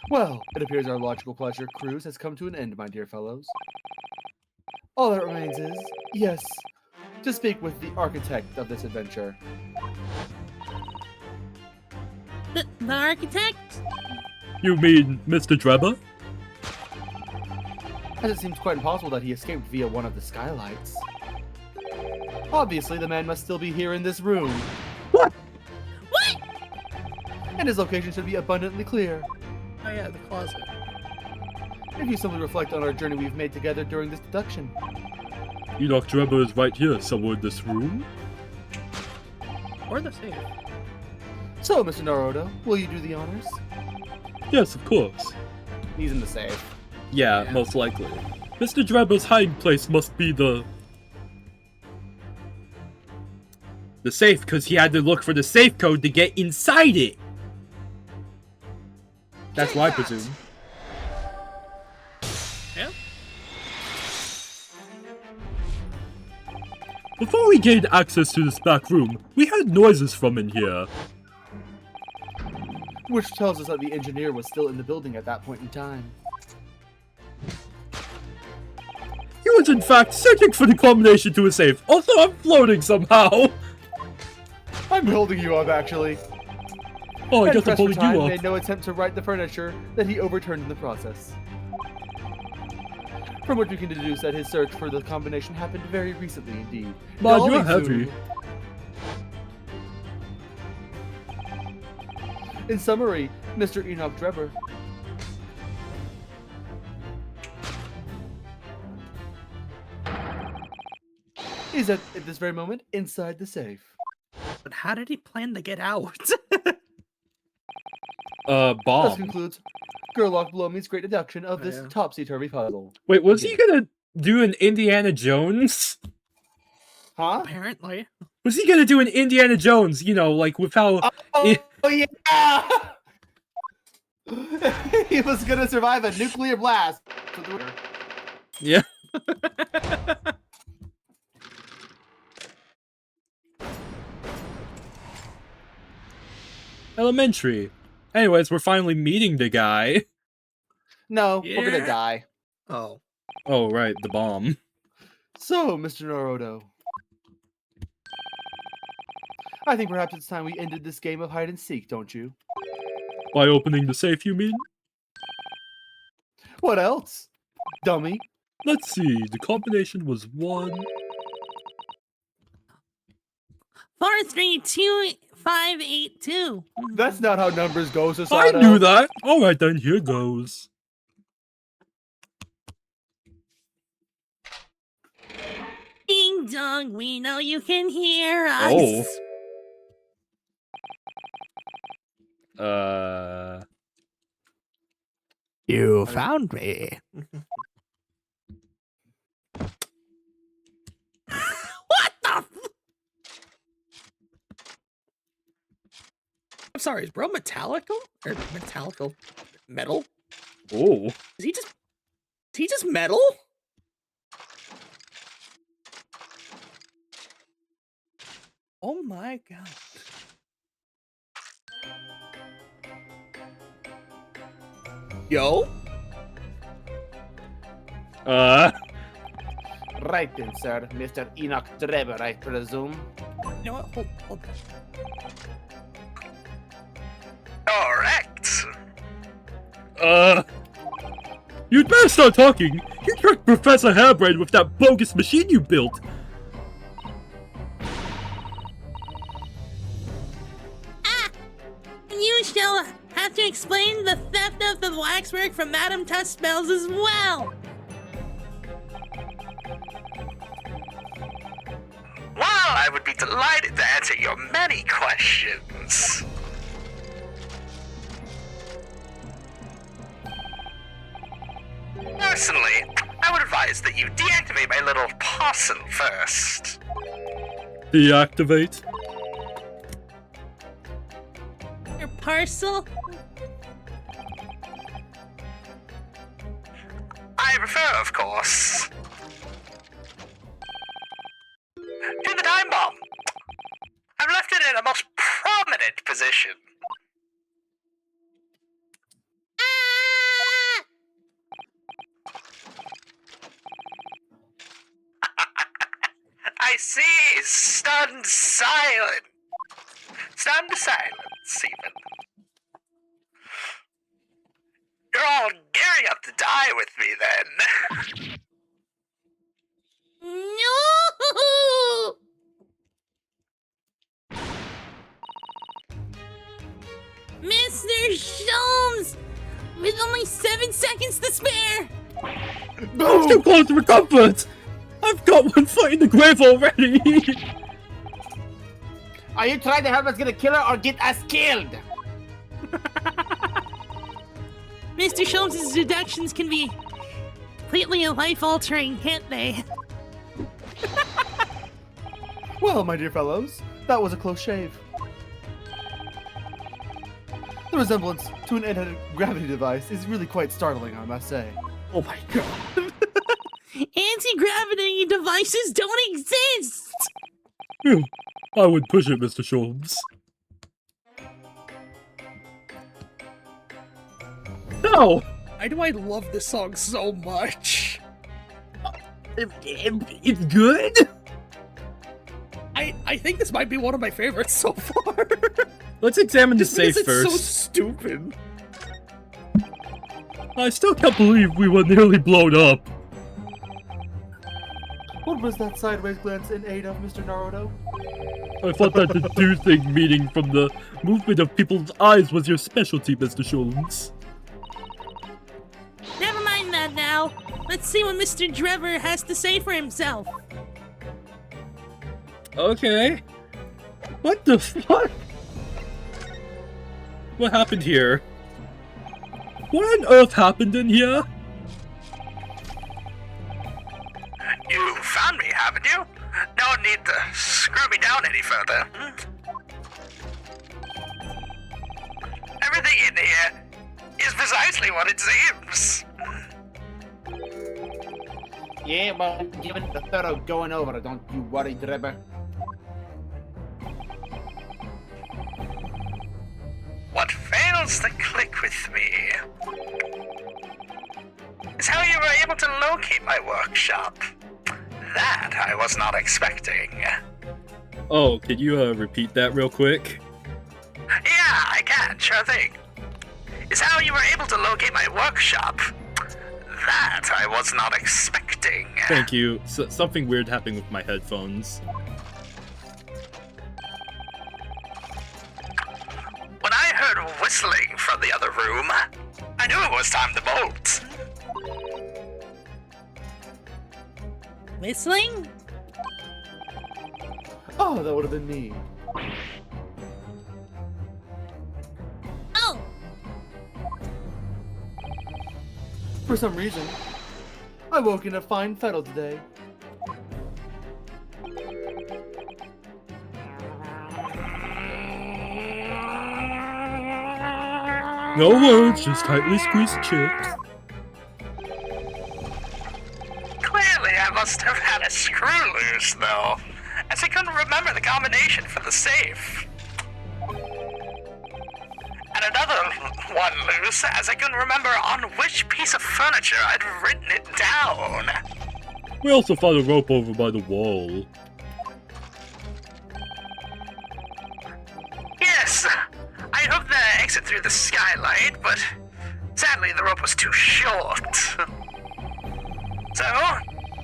Well, it appears our logical pleasure cruise has come to an end, my dear fellows. All that remains is, yes, to speak with the architect of this adventure. The architect? You mean Mr. Drebber? As it seems quite impossible that he escaped via one of the skylights. Obviously, the man must still be here in this room. What? What? And his location should be abundantly clear. Oh yeah, the closet. If you simply reflect on our journey we've made together during this deduction. Enoch Drebber is right here, somewhere in this room. Or the safe. So, Mr. Naruto, will you do the honors? Yes, of course. He's in the safe. Yeah, most likely. Mr. Drebber's hiding place must be the safe, because he had to look for the safe code to get inside it. That's what I presume. Yeah. Before we gained access to this back room, we heard noises from in here. Which tells us that the engineer was still in the building at that point in time. He was in fact searching for the combination to a safe. Also, I'm floating somehow. I'm holding you up, actually. Oh, I And guess I'm Pressure holding Time you up. made no attempt to right the furniture that he overturned in the process. From which we can deduce that his search for the combination happened very recently indeed. Man, Dolly you're heavy. Zoom. In summary, Mr. Enoch Drebber is at this very moment inside the safe. But how did he plan to get out? Thus Bomb. concludes Gerlach Blomey's great deduction of this Yeah. topsy-turvy puzzle. Wait, was he gonna do an Indiana Jones? Huh? Apparently. Was he gonna do an Indiana Jones, you know, like with how... Oh yeah! He was gonna survive a nuclear blast. Yeah. Elementary. Anyways, we're finally meeting the guy. No, we're gonna Yeah. die. Oh. Oh, right, the bomb. So, Mr. Naruto, I think perhaps it's time we ended this game of hide and seek, don't you? By opening the safe, you mean? What else? Dummy. Let's see, the combination was 1... 432-582. That's not how numbers go, I Susato. knew that! Alright then, here goes. Ding dong, we know you can hear us. Oh. You found me. What the f- I'm sorry, is bro metallical? Or metallical? Metal? Oh. Is he just metal? Oh my god. Yo? Right then, sir. Mr. Enoch Drebber, I presume. You know what? Hold that. Correct. You'd better start talking! You tricked Professor Hairbrain with that bogus machine you built! You shall have to explain the theft of the waxwork from Madame Tussbells as well. Well, I would be delighted to answer your many questions. Personally, I would advise that you deactivate my little parcel first. Deactivate? Your parcel? I prefer, of course, to the time bomb. I've left it in a most prominent position. I see stunned silence. Stunned silence, even. You're all gearing up to die with me, then. No! Mr. Sholmes! With only 7 seconds to spare! I'm too close for comfort! I've got one foot in the grave already! Are you trying to help us get a killer or get us killed? Mr. Sholmes' deductions can be completely life-altering, can't they? Well, my dear fellows, that was a close shave. The resemblance to an anti-gravity device is really quite startling, I must say. Oh my god. Anti-gravity devices don't exist! Phew. I would push it, Mr. Sholmes. No! Why do I love this song so much? It's good? I think this might be one of my favorites so far. Let's examine the Just because safe it's so first. stupid. I still can't believe we were nearly blown up. What was that sideways glance in aid of, Mr. Naruto? I thought that deducing meaning from the movement of people's eyes was your specialty, Mr. Sholmes. Never mind that now. Let's see what Mr. Drebber has to say for himself. Okay. What the fuck? What happened here? What on earth happened in here? You found me, haven't you? No need to screw me down any further. Everything in here is precisely what it seems. Yeah, well, given the thorough going over, don't you worry, Drebber. What fails to click with me is how you were able to locate my workshop. That I was not expecting. Oh, could you repeat that real quick? Yeah, I can, sure thing. Is how you were able to locate my workshop. That I was not expecting. Thank you. Something weird happened with my headphones. When I heard whistling from the other room, I knew it was time to bolt. Whistling? Oh, that would have been me. Oh! For some reason, I woke in a fine fettle today. No words, just tightly squeezed chips. Clearly, I must have had a screw loose, though, as I couldn't remember the combination for the safe. And another one loose, as I couldn't remember on which piece of furniture I'd written it down. We also found a rope over by the wall. Yes, I hoped to exit through the skylight, but sadly the rope was too short. So,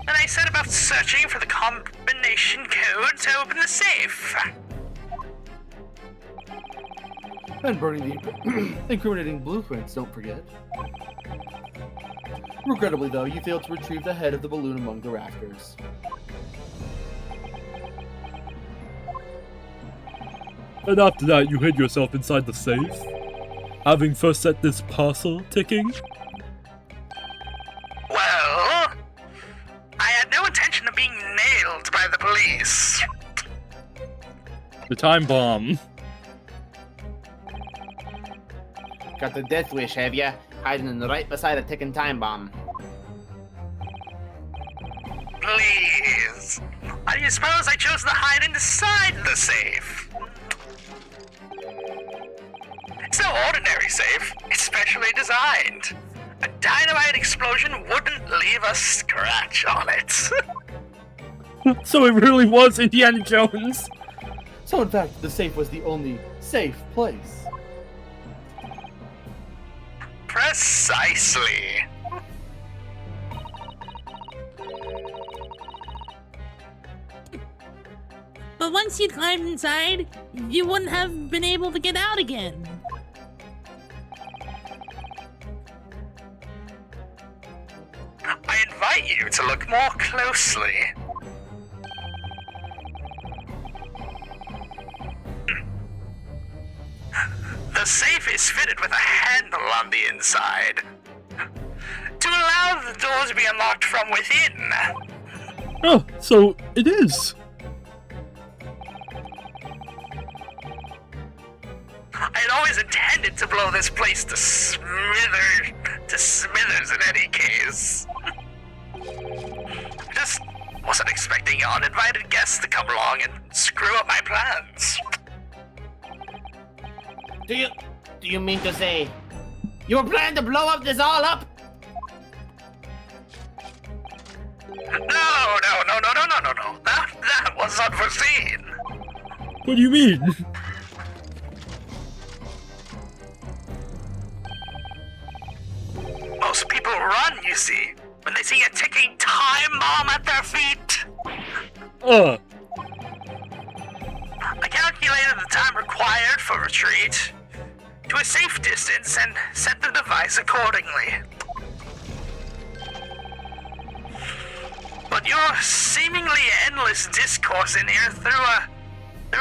then I set about searching for the combination code to open the safe. And burning the incriminating blueprints, don't forget. Regrettably, though, you failed to retrieve the head of the balloon among the rafters. And after that, you hid yourself inside the safe? Having first set this parcel ticking? Well, I had no intention of being nailed by the police. The time bomb. Got the death wish, have ya? Hiding right beside a ticking time bomb. Please. I suppose I chose to hide inside the safe. It's no ordinary safe. It's specially designed. A dynamite explosion wouldn't leave a scratch on it. So it really was Indiana Jones. So in fact, the safe was the only safe place. Precisely. But once you climbed inside, you wouldn't have been able to get out again. I invite you to look more closely. The safe is fitted with a handle on the inside to allow the door to be unlocked from within. Oh, so it is. I had always intended to blow this place to smithers in any case. Just wasn't expecting uninvited guests to come along and screw up my plans. Do you mean to say you were planning to blow up this all up? No. That was unforeseen. What do you mean? Most people run, you see, when they see a ticking time bomb at their feet. I calculated the time required for retreat to a safe distance and set the device accordingly. But your seemingly endless discourse in here threw a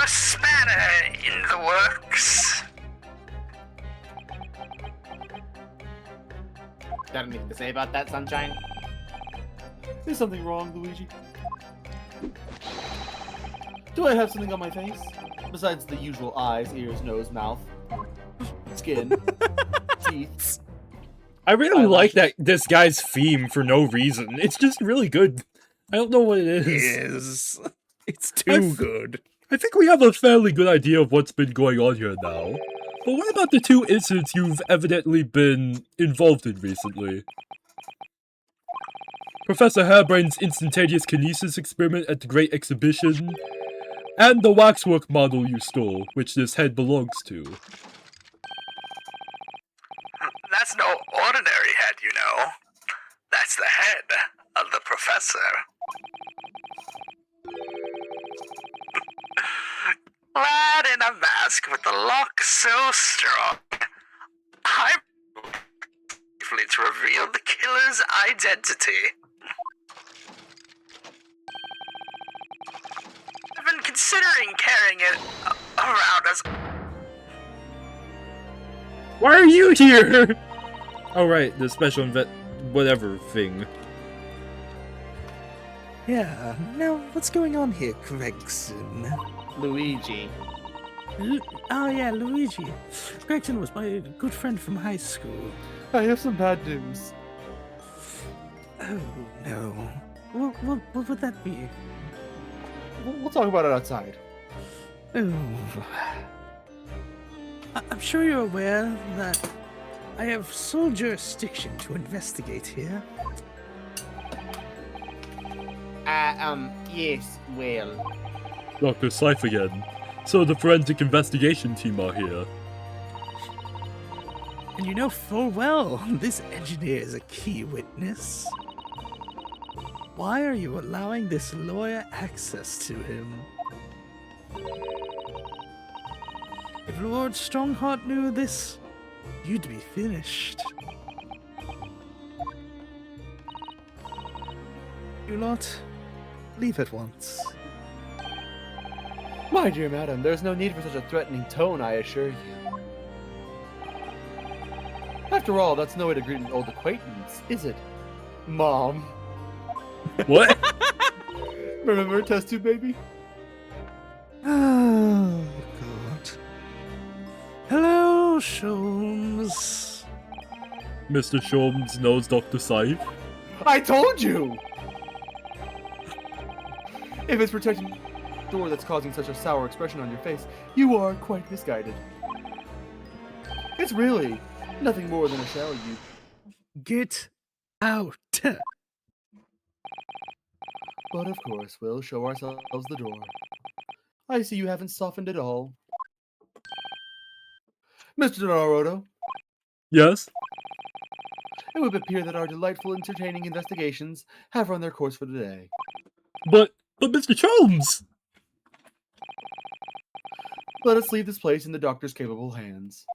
spanner in the works. Got anything to say about that, Sunshine? Is something wrong, Luigi? Do I have something on my face? Besides the usual eyes, ears, nose, mouth, skin, teeth. I really like that this guy's theme for no reason. It's just really good. I don't know what it is. It's too good. I think we have a fairly good idea of what's been going on here now. But what about the two incidents you've evidently been involved in recently? Professor Hairbrain's instantaneous kinesis experiment at the Great Exhibition, and the waxwork model you stole, which this head belongs to. That's no ordinary head, you know. That's the head of the professor. Clad in a mask with the lock so strong, I'm briefly to reveal the killer's identity. I've been considering carrying it around as... Why are you here? Oh right, the special whatever thing. Yeah, now what's going on here, Gregson? Luigi. Oh yeah, Luigi. Gregson was my good friend from high school. I have some bad news. Oh, no. What would that be? We'll talk about it outside. Oh. I'm sure you're aware that I have sole jurisdiction to investigate here. Yes, well. Dr. Slife again. So the forensic investigation team are here. And you know full well this engineer is a key witness. Why are you allowing this lawyer access to him? If Lord Strongheart knew this, you'd be finished. You lot, leave at once. My dear madam, there's no need for such a threatening tone, I assure you. After all, that's no way to greet an old acquaintance, is it? Mom. What? Remember test tube baby? Oh, God. Hello, Sholmes. Mr. Sholmes knows Dr. Slife. I told you! If it's protecting the door that's causing such a sour expression on your face, you are quite misguided. It's really nothing more than a shower you... Get out. But of course, we'll show ourselves the door. I see you haven't softened at all. Mr. Naruto, Yes? it would appear that our delightful, entertaining investigations have run their course for today. But Mr. Cholmes! Let us leave this place in the doctor's capable hands.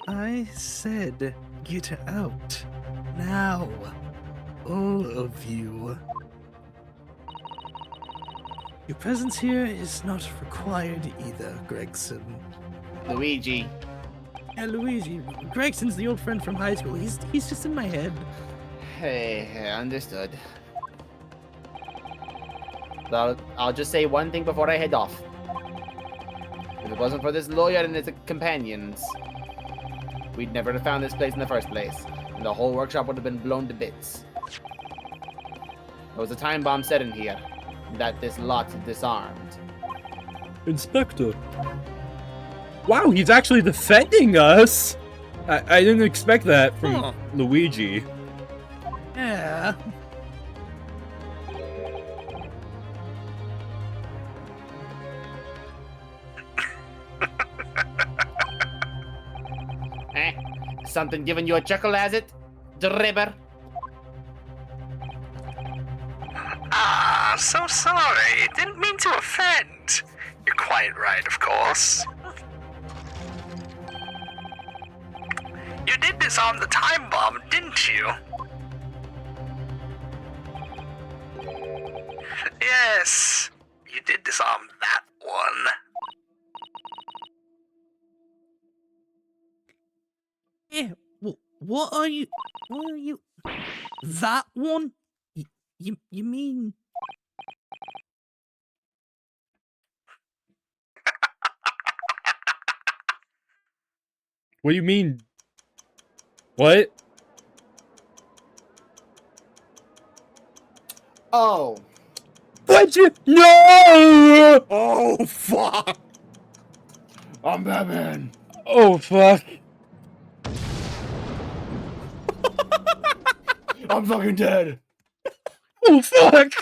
I said, get out. Now. All of you. Your presence here is not required either, Gregson. Luigi. Yeah, Luigi. Gregson's the old friend from high school. He's just in my head. Hey, understood. I'll just say one thing before I head off. If it wasn't for this lawyer and his companions, we'd never have found this place in the first place, and the whole workshop would have been blown to bits. There was a time bomb set in here that this lot disarmed. Inspector. Wow, he's actually defending us! I didn't expect that from Luigi. Yeah. Something giving you a chuckle, has it, Drebber? So sorry. Didn't mean to offend. You're quite right, of course. You did disarm the time bomb, didn't you? Yes, you did disarm that one. Yeah. What are you? That one? You mean? What do you mean? What? Oh. What you? No! Oh, fuck! I'm Batman! Oh, fuck. I'm fucking dead! Oh, fuck!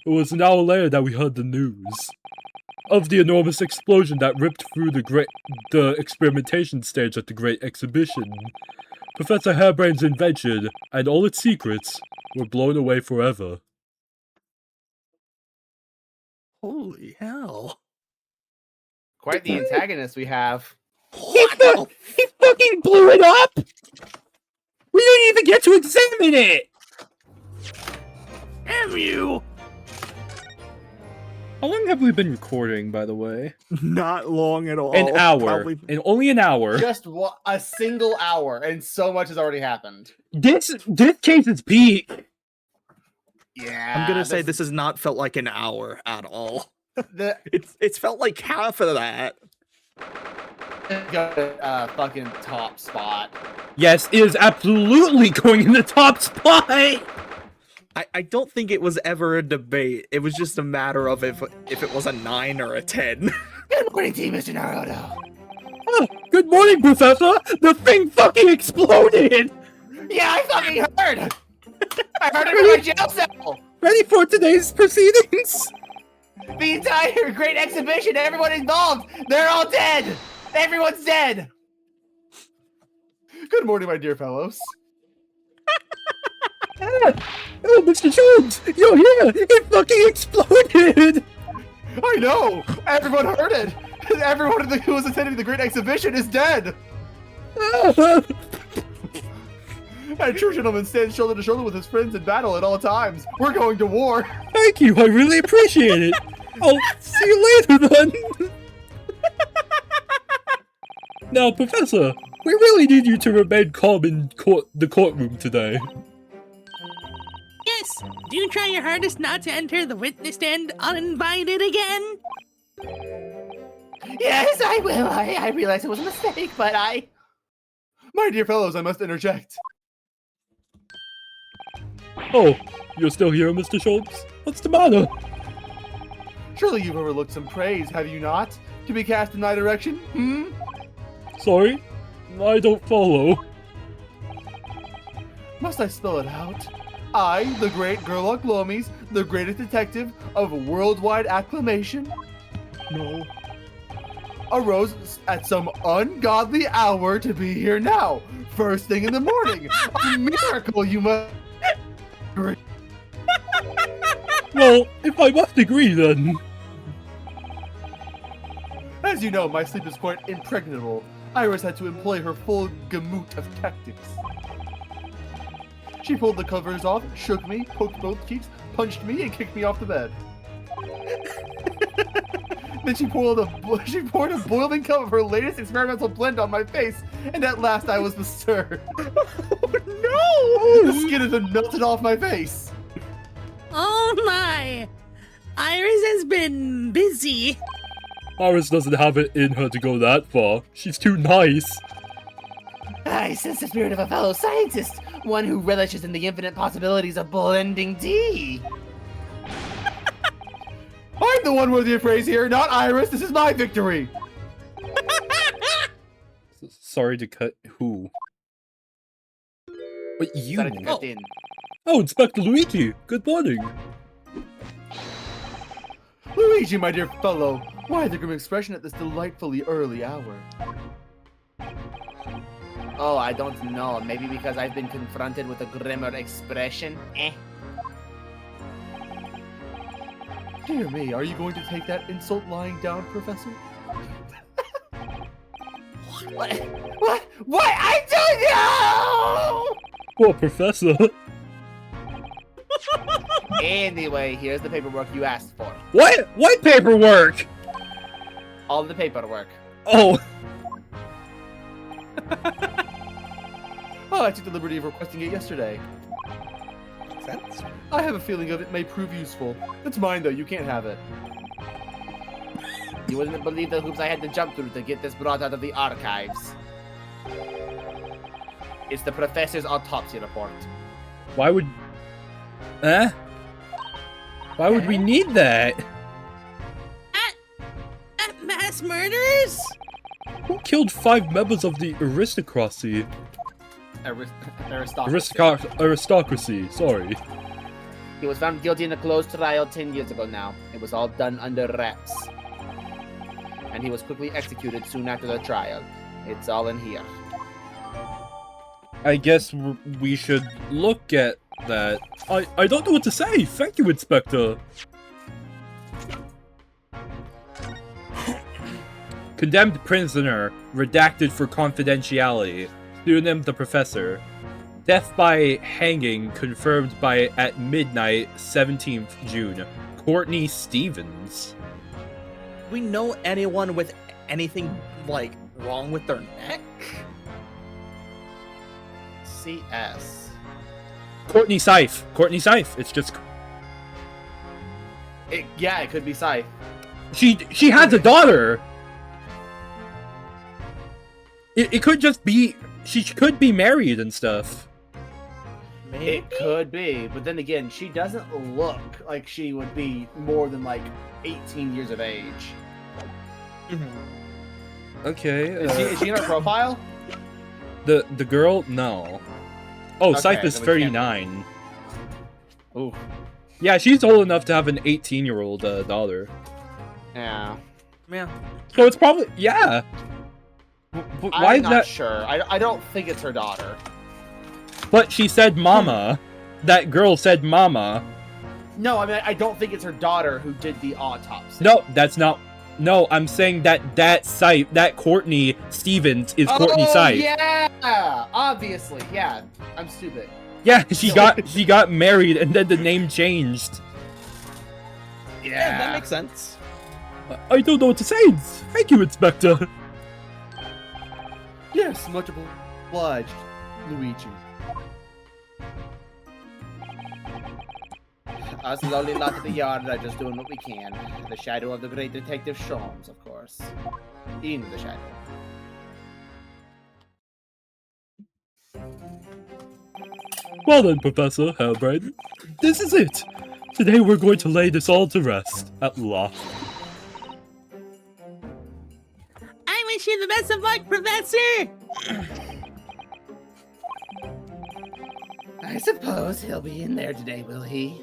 It was an hour later that we heard the news of the enormous explosion that ripped through the experimentation stage at the Great Exhibition. Professor Hairbrain's invention and all its secrets were blown away forever. Holy hell! Quite the antagonist we have. He fucking blew it up! We didn't even get to examine it! Damn you! How long have we been recording, by the way? Not long at all. An hour. Probably. And only an hour. Just a single hour, and so much has already happened. This case is peak. Yeah. I'm gonna say this has not felt like an hour at all. The It's felt like half of that. fucking top spot. Yes, it is absolutely going in the top spot! I don't think it was ever a debate. It was just a matter of if it was a 9 or a 10. Good morning to you, Mr. Naruto. Oh, good morning, Professor! The thing fucking exploded! Yeah, I fucking heard! I heard it from my jail cell! Ready for today's proceedings? The entire Great Exhibition, everyone involved, they're all dead! Everyone's dead! Good morning, my dear fellows. Oh, Mr. Jones! You're here! It fucking exploded! I know! Everyone heard it! Everyone who was attending the Great Exhibition is dead! A true gentleman stands shoulder to shoulder with his friends in battle at all times. We're going to war! Thank you, I really appreciate it! I'll see you later, then! Now, Professor, we really need you to remain calm in the courtroom today. Yes, do try your hardest not to enter the witness stand uninvited again. Yes, I will. I realize it was a mistake, but My dear fellows, I must interject. Oh, you're still here, Mr. Schultz? What's the matter? Surely you've overlooked some praise, have you not? To be cast in thy direction, Sorry? I don't follow. Must I spell it out? I, the great Gerlach Lomies, the greatest detective of worldwide acclamation, No. arose at some ungodly hour to be here now, first thing in the morning. A miracle, you must. Well, if I must agree, then. As you know, my sleep is quite impregnable. Iris had to employ her full gamut of tactics. She pulled the covers off, shook me, poked both cheeks, punched me, and kicked me off the bed. Then she poured a boiling cup of her latest experimental blend on my face, and at last I was bestirred. Oh, The skin has been melted off my face. Oh my! Iris has been busy. Iris doesn't have it in her to go that far. She's too nice. I sense the spirit of a fellow scientist, one who relishes in the infinite possibilities of blending tea. I'm the one worthy of praise here, not Iris. This is my victory. Sorry to cut who? But you. Sorry to cut in. Oh, Inspector Luigi. Good morning. Luigi, my dear fellow, why the grim expression at this delightfully early hour? Oh, I don't know. Maybe because I've been confronted with a grimmer expression. Dear me, are you going to take that insult lying down, Professor? What? What? I don't know! Poor Professor. Anyway, here's the paperwork you asked for. What? What paperwork? All the paperwork. Oh. Oh, I took the liberty of requesting it yesterday. Makes sense. I have a feeling of it may prove useful. It's mine, though. You can't have it. You wouldn't believe the hoops I had to jump through to get this brought out of the archives. It's the professor's autopsy report. Why would... Eh? Why would we need that? At mass murders? Who killed 5 members of the aristocracy? Aristocracy, sorry. He was found guilty in a closed trial 10 years ago now. It was all done under wraps. And he was quickly executed soon after the trial. It's all in here. I guess we should look at that. I don't know what to say. Thank you, Inspector. Condemned prisoner, redacted for confidentiality. Pseudonym the Professor. Death by hanging confirmed by at midnight, 17th June. Courtney Stevens. We know anyone with anything like wrong with their neck? CS. Courtney Scythe. Courtney Scythe. It's just... Yeah, it could be Scythe. She has a daughter! It could just be... She could be married and stuff. It could be, but then again, she doesn't look like she would be more than like 18 years of age. Okay. Is she in her profile? The girl? No. Oh, Okay, Scythe is then we can't- 39. Ooh. Yeah, she's old enough to have an 18-year-old daughter. Yeah. Yeah. So it's probably... Yeah. Why I'm is not that... sure. I don't think it's her daughter. But she said mama. That girl said mama. No, I mean, I don't think it's her daughter who did the autopsy. No, that's not... No, I'm saying that Scythe, that Courtney Stevens is Courtney Scythe. Yeah! Obviously, yeah. I'm stupid. Yeah, she got married and then the name changed. Yeah, that makes sense. I don't know what to say. Thank you, Inspector. Yes, much obliged, Luigi. Us lowly lot of the yard are just doing what we can. The shadow of the great detective Sholmes, of course. In the shadow. Well then, Professor Hellbrain, this is it. Today we're going to lay this all to rest, at last. I wish you the best of luck, Professor! I suppose he'll be in there today, will he?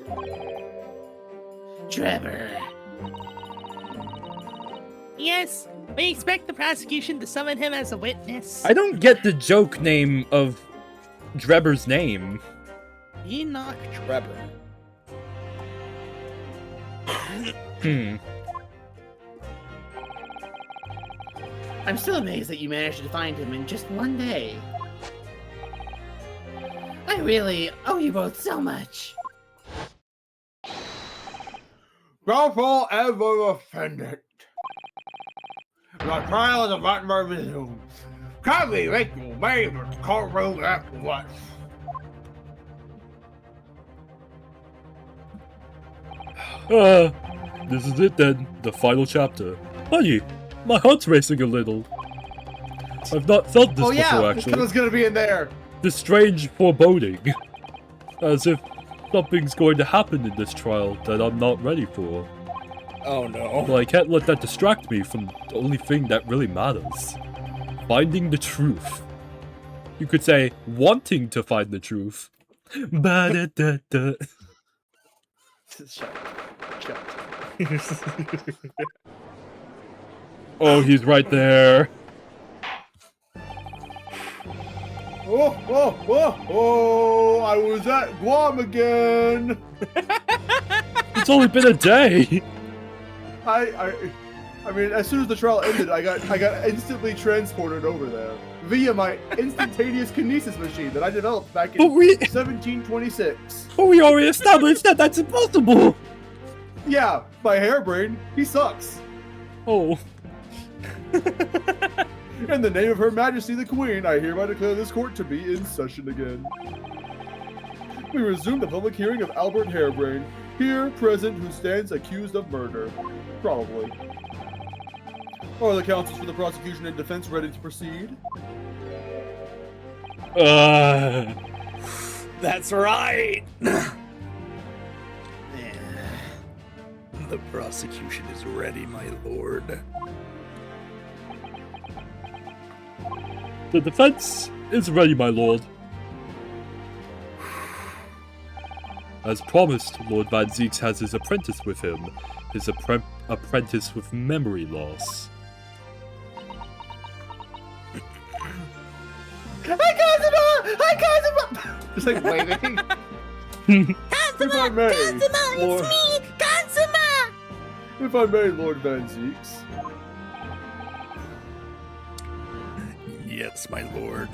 Drebber. Yes, we expect the prosecution to summon him as a witness. I don't get the joke name of Drebber's name. Enoch. Drebber. I'm still amazed that you managed to find him in just one day. I really owe you both so much. Doubtful ever offended. The trial is about to resume. Kindly make your way to the courtroom at once. This is it then, the final chapter. Honey, my heart's racing a little. I've not felt this before, actually. This gonna be in there. This strange foreboding. As if something's going to happen in this trial that I'm not ready for. Oh no. But I can't let that distract me from the only thing that really matters. Finding the truth. You could say, wanting to find the truth. Ba-da-da-da. Shut. Oh, he's right there. Oh, I was at Guam again. It's only been a day. I mean, as soon as the trial ended, I got instantly transported over there via my instantaneous kinesis machine that I developed back in 1726. But we already established that that's impossible. Yeah, my hairbrain, he sucks. Oh. In the name of Her Majesty the Queen, I hereby declare this court to be in session again. We resume the public hearing of Albert Hairbrain, here present who stands accused of murder. Probably. Are the counsels for the prosecution and defense ready to proceed? That's right. The prosecution is ready, my lord. The defense is ready, my lord. As promised, Lord Van Zeeks has his apprentice with him. His apprentice with memory loss. Hi, Kazuma! Hi, Kazuma! Just like waving. Kazuma! Kazuma! It's me! Kazuma! If I may, Lord Van Zeeks. Yes, my lord.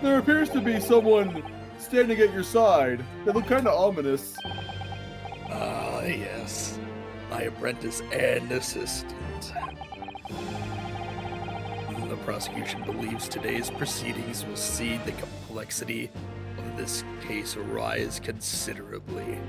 There appears to be someone standing at your side. They look kind of ominous. Ah, yes. My apprentice and assistant. The prosecution believes today's proceedings will see the complexity of this case rise considerably.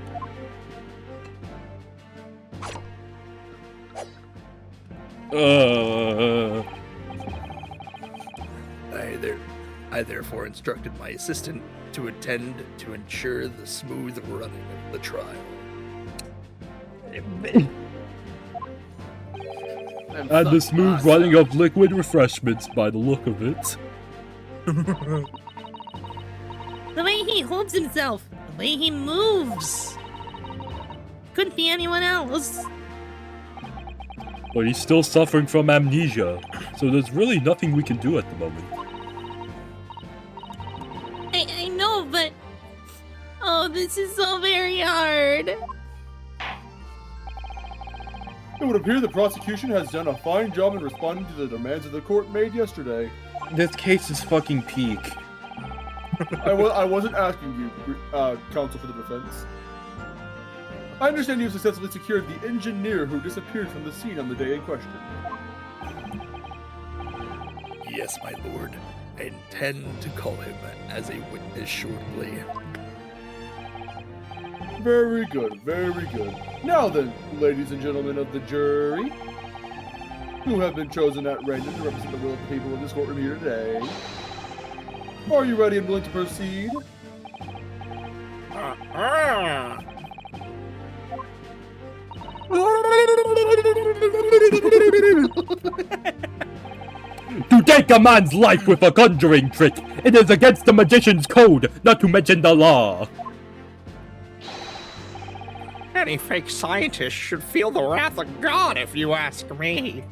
I therefore instructed my assistant to attend to ensure the smooth running of the trial. And the smooth running of liquid refreshments by the look of it. The way he holds himself, the way he moves. Couldn't be anyone else. But he's still suffering from amnesia, so there's really nothing we can do at the moment. I know, but... Oh, this is so very hard. It would appear the prosecution has done a fine job in responding to the demands of the court made yesterday. This case is fucking peak. I wasn't asking you, counsel for the defense. I understand you successfully secured the engineer who disappeared from the scene on the day in question. Yes, my lord. I intend to call him as a witness shortly. Very good, very good. Now then, ladies and gentlemen of the jury, who have been chosen at random to represent the will of the people in this courtroom here today, are you ready and willing to proceed? To take a man's life with a conjuring trick, it is against the magician's code, not to mention the law. Any fake scientist should feel the wrath of God, if you ask me.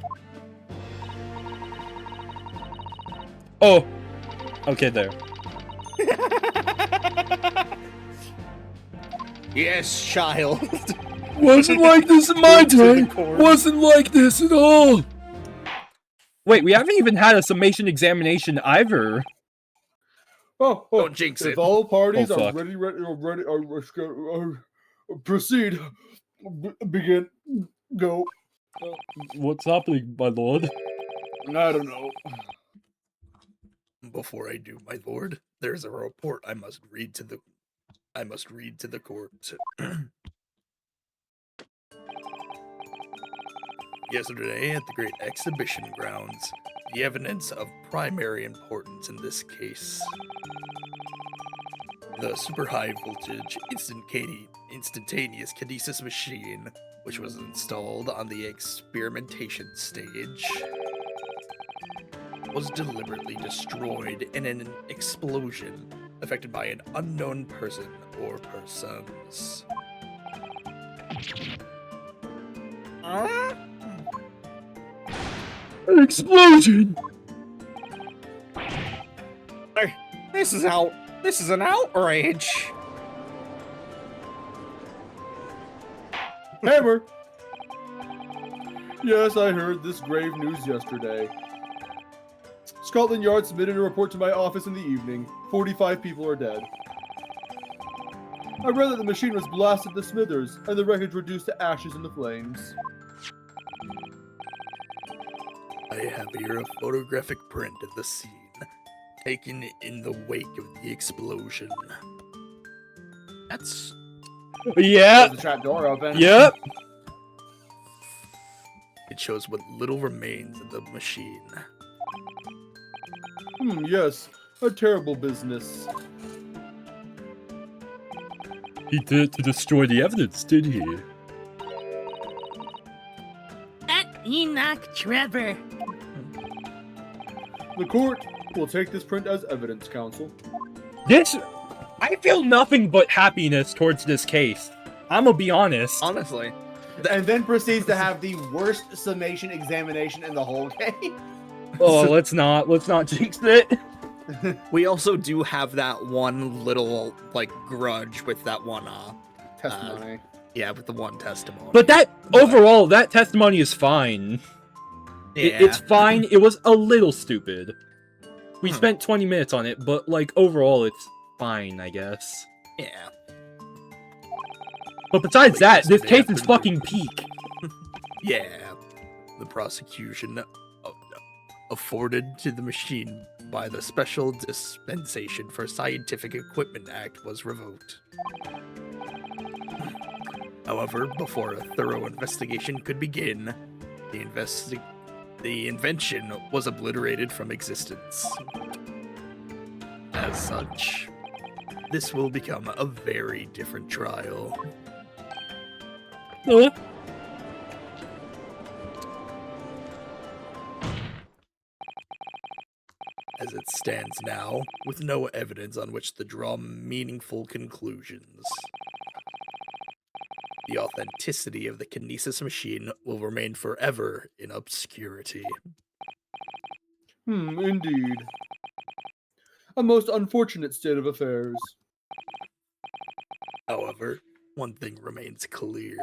Oh. Okay, there. Yes, child. Wasn't like this in my time. Wasn't like this at all. Wait, we haven't even had a summation examination either. Don't jinx if it. all parties Oh, are fuck. ready, proceed. Begin. Go. What's happening, my lord? I don't know. Before I do, my lord, there's a report I must read to the court. Yesterday, at the Great Exhibition Grounds, the evidence of primary importance in this case. The super high voltage instantaneous kinesis machine, which was installed on the experimentation stage, was deliberately destroyed in an explosion affected by an unknown person or persons. An explosion! This is an outrage. Hammer! Yes, I heard this grave news yesterday. Scotland Yard submitted a report to my office in the evening. 45 people are dead. I read that the machine was blasted to smithers and the wreckage reduced to ashes in the flames. I have here a photographic print of the scene, taken in the wake of the explosion. That's... Yeah. The trap door open. Yep. It shows what little remains of the machine. Yes. A terrible business. He did it to destroy the evidence, did he? That Enoch Drebber. The court will take this print as evidence, counsel. This... I feel nothing but happiness towards this case. I'm gonna be honest. Honestly. And then proceeds to have the worst summation examination in the whole game. Oh, let's not jinx it. We also do have that one little, like, grudge with that one, Testimony. yeah, with the one testimony. But that, overall, that testimony is fine. yeah. It's fine. It was a little stupid. We spent 20 minutes on it, but, like, overall, it's fine, I guess. Yeah. But besides Like, that, this yesterday case after is the- fucking peak. Yeah. The prosecution afforded to the machine by the Special Dispensation for Scientific Equipment Act was revoked. However, before a thorough investigation could begin, the invention was obliterated from existence. As such, this will become a very different trial. As it stands now, with no evidence on which to draw meaningful conclusions. The authenticity of the kinesis machine will remain forever in obscurity. Indeed. A most unfortunate state of affairs. However, one thing remains clear.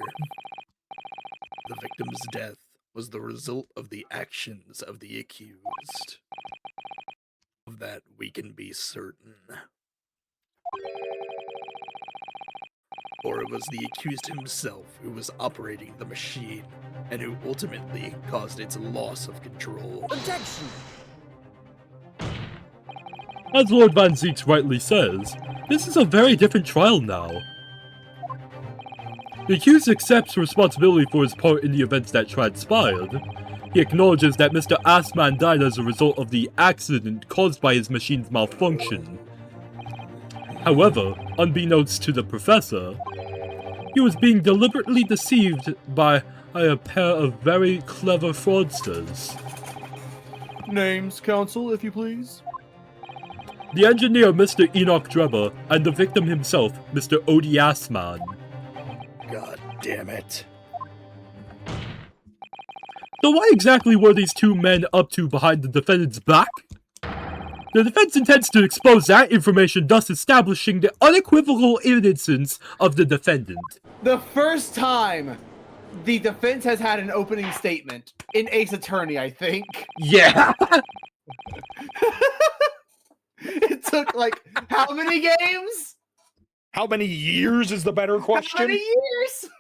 The victim's death was the result of the actions of the accused. Of that we can be certain. For it was the accused himself who was operating the machine, and who ultimately caused its loss of control. Objection! As Lord Van Zeeks rightly says, this is a very different trial now. The accused accepts responsibility for his part in the events that transpired. He acknowledges that Mr. Assman died as a result of the accident caused by his machine's malfunction. However, unbeknownst to the professor, he was being deliberately deceived by a pair of very clever fraudsters. Names, counsel, if you please. The engineer, Mr. Enoch Drebber, and the victim himself, Mr. Odiasman. God damn it. So what exactly were these two men up to behind the defendant's back? The defense intends to expose that information, thus establishing the unequivocal innocence of the defendant. The first time the defense has had an opening statement in Ace Attorney, I think. Yeah! It took like how many games? How many years is the better How question? many years?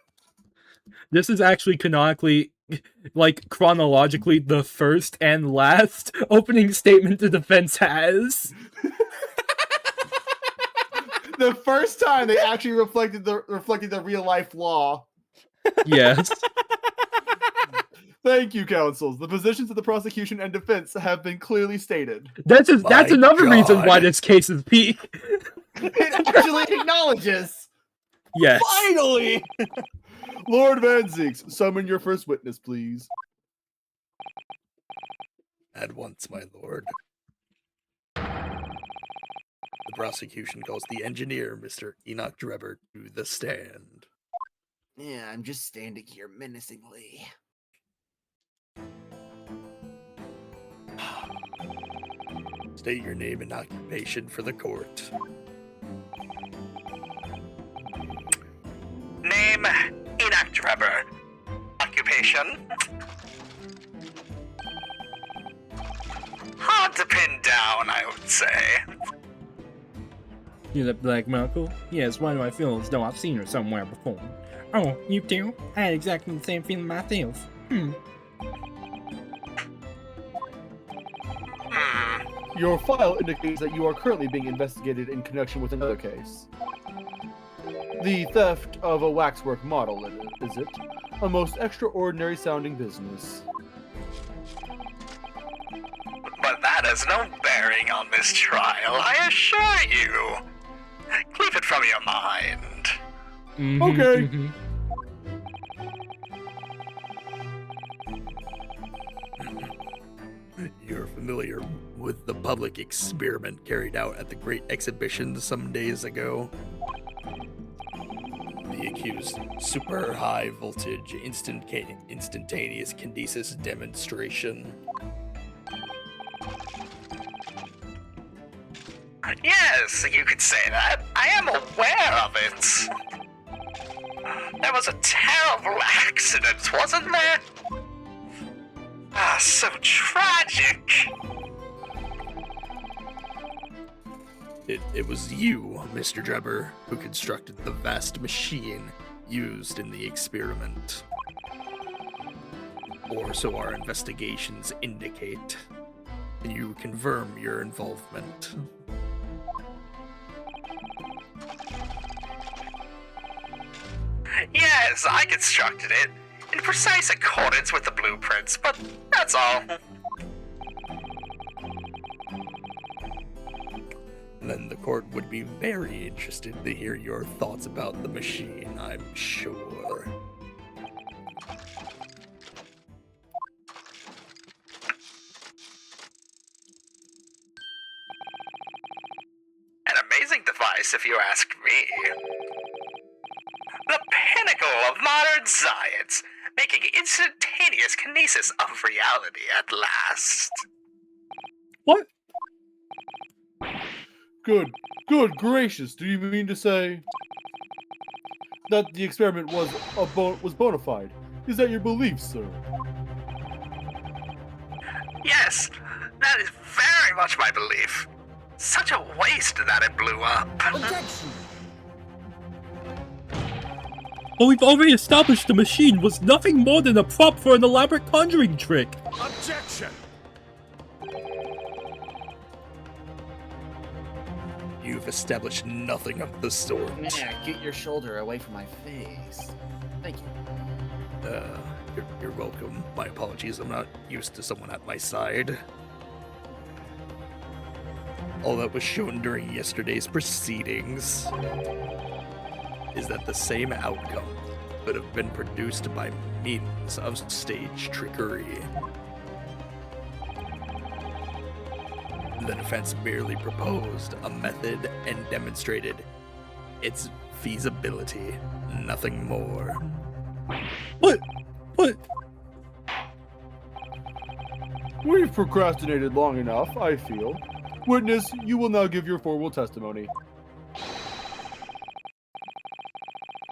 This is actually canonically, like, chronologically, the first and last opening statement the defense has. The first time they actually reflected the real life law. Yes. Thank you, counsels. The positions of the prosecution and defense have been clearly stated. That's My another reason why God. this case is peak. It actually acknowledges. Yes. Finally! Lord Van Zeeks, summon your first witness, please. At once, my lord. The prosecution calls the engineer, Mr. Enoch Drebber, to the stand. Yeah, I'm just standing here menacingly. State your name and occupation for the court. Name, Enoch Drebber. Occupation? Hard to pin down, I would say. You that black Marco? Yes, why do I feel as though I've seen her somewhere before? Oh, you too? I had exactly the same feeling myself. Your file indicates that you are currently being investigated in connection with another case. The theft of a waxwork model, is it? A most extraordinary sounding business. But that has no bearing on this trial, I assure you. Keep it from your mind. Okay. You're familiar with the public experiment carried out at the Great Exhibition some days ago? The accused super high voltage instantaneous kinesis demonstration. Yes, you could say that. I am aware of it. There was a terrible accident, wasn't there? Ah, so tragic. It was you, Mr. Drebber, who constructed the vast machine used in the experiment. Or so our investigations indicate. Can you confirm your involvement? Yes, I constructed it in precise accordance with the blueprints, but that's all. Then the court would be very interested to hear your thoughts about the machine, I'm sure. An amazing device, if you ask me. The pinnacle of modern science, making instantaneous kinesis of reality at last. What? Good gracious, do you mean to say that the experiment was bona fide? Is that your belief, sir? Yes, that is very much my belief. Such a waste that it blew up. Objection! But we've already established the machine was nothing more than a prop for an elaborate conjuring trick. Objection! You've established nothing of the sort. Yeah, get your shoulder away from my face. Thank you. You're welcome. My apologies, I'm not used to someone at my side. All that was shown during yesterday's proceedings is that the same outcome could have been produced by means of stage trickery. The defense merely proposed a method and demonstrated its feasibility, nothing more. What? We've procrastinated long enough, I feel. Witness, you will now give your formal testimony.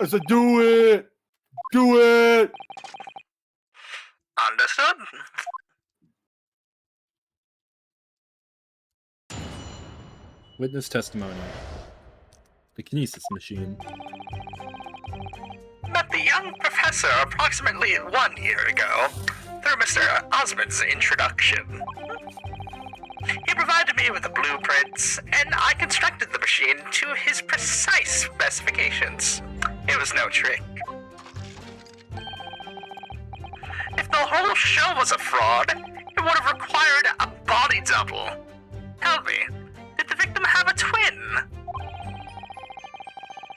I said, do it! Do it! Understood. Witness testimony. The kinesis machine. Met the young professor approximately 1 year ago through Mr. Osmond's introduction. He provided me with the blueprints, and I constructed the machine to his precise specifications. It was no trick. If the whole show was a fraud, it would have required a body double. Tell me, did the victim have a twin?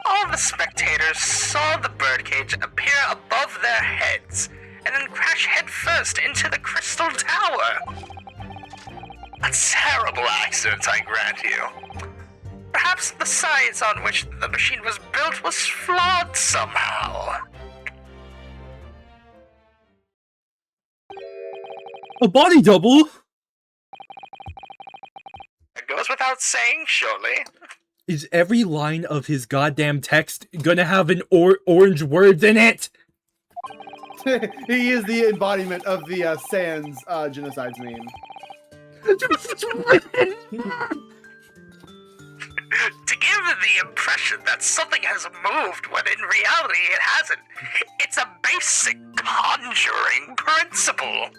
All the spectators saw the birdcage appear above their heads and then crash headfirst into the crystal tower. A terrible accident, I grant you. Perhaps the science on which the machine was built was flawed somehow. A body double? It goes without saying, surely. Is every line of his goddamn text gonna have an orange words in it? He is the embodiment of the Sans genocides meme. To give the impression that something has moved when in reality it hasn't, it's a basic conjuring principle.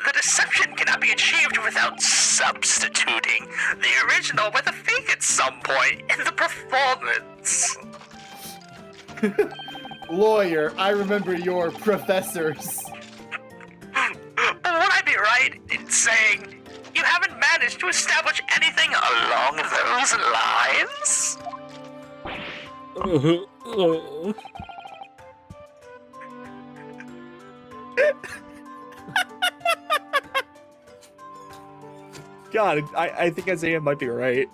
The deception cannot be achieved without substituting the original with a fake at some point in the performance. Lawyer, I remember your professors. Would I be right in saying you haven't managed to establish anything along those lines? God, I think Isaiah might be right.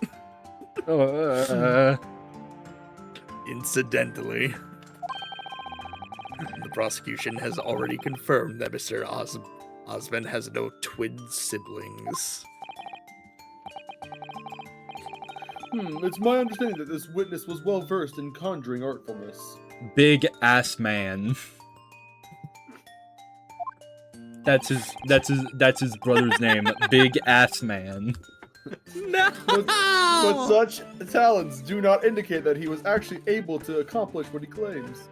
Incidentally, the prosecution has already confirmed that Mr. Osmond has no twin siblings. It's my understanding that this witness was well versed in conjuring artfulness. Big ass man. That's his brother's name. Big ass man. No! But such talents do not indicate that he was actually able to accomplish what he claims.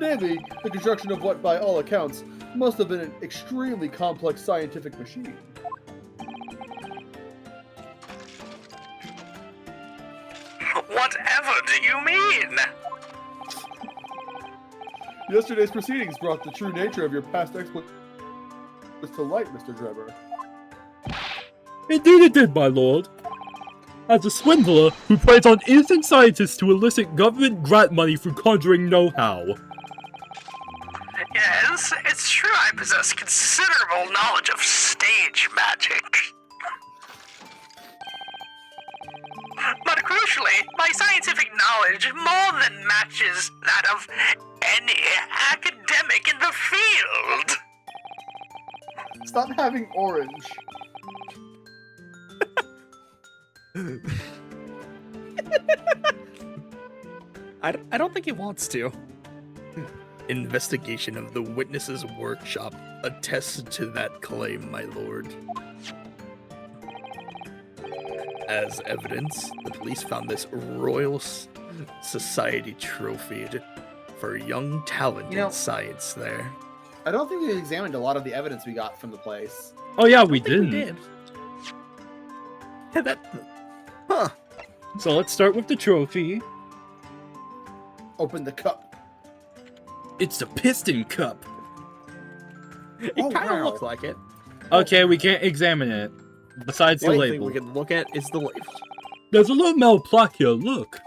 Namely, the construction of what, by all accounts, must have been an extremely complex scientific machine. Whatever do you mean? Yesterday's proceedings brought the true nature of your past exploits to light, Mr. Drebber. Indeed it did, my lord. As a swindler who preys on innocent scientists to elicit government grant money for conjuring know-how. Yes, it's true I possess considerable knowledge of stage magic. But crucially, my scientific knowledge more than matches that of any academic in the field. Stop having orange. I don't think he wants to. Investigation of the witness's workshop attests to that claim, my lord. As evidence, the police found this Royal Society trophy for young talent in science there. I don't think we examined a lot of the evidence we got from the place. Oh yeah, we I think didn't. Yeah, huh. So let's start with the trophy. Open the cup. It's the piston cup. It Oh, kind of wow. looks like it. Okay, we can't examine it. Besides The the only thing label. we can look at is the label. There's a little metal plaque here, look.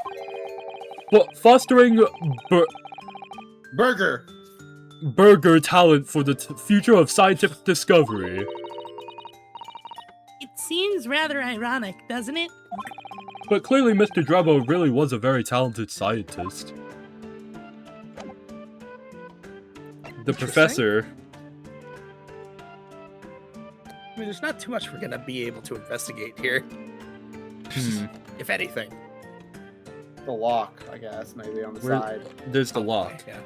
But fostering Burger. burger talent for the future of scientific discovery. It seems rather ironic, doesn't it? But clearly Mr. Drebber really was a very talented scientist. The professor. I mean, there's not too much we're gonna be able to investigate here. If anything. The lock, I guess, maybe on the Where- side. There's the lock. Yeah.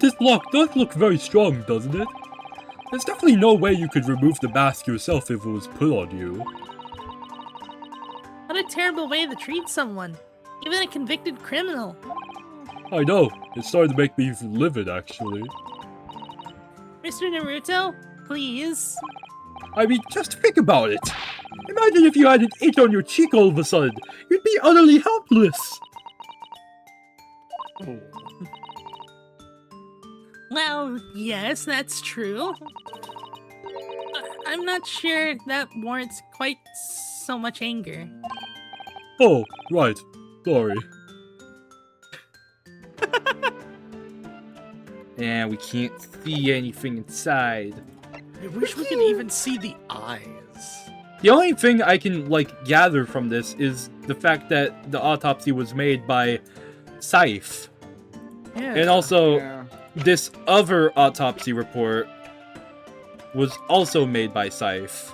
This lock does look very strong, doesn't it? There's definitely no way you could remove the mask yourself if it was put on you. What a terrible way to treat someone, even a convicted criminal. I know, it's starting to make me livid, actually. Mr. Naruto, please. I mean, just think about it. Imagine if you had an itch on your cheek all of a sudden. You'd be utterly helpless. Well, yes, that's true. I'm not sure that warrants quite so much anger. Oh, right. Sorry. Yeah, we can't see anything inside. I wish we could even see the eyes. The only thing I can, gather from this is the fact that the autopsy was made by Scythe. Yeah. And also, Yeah. this other autopsy report was also made by Scythe.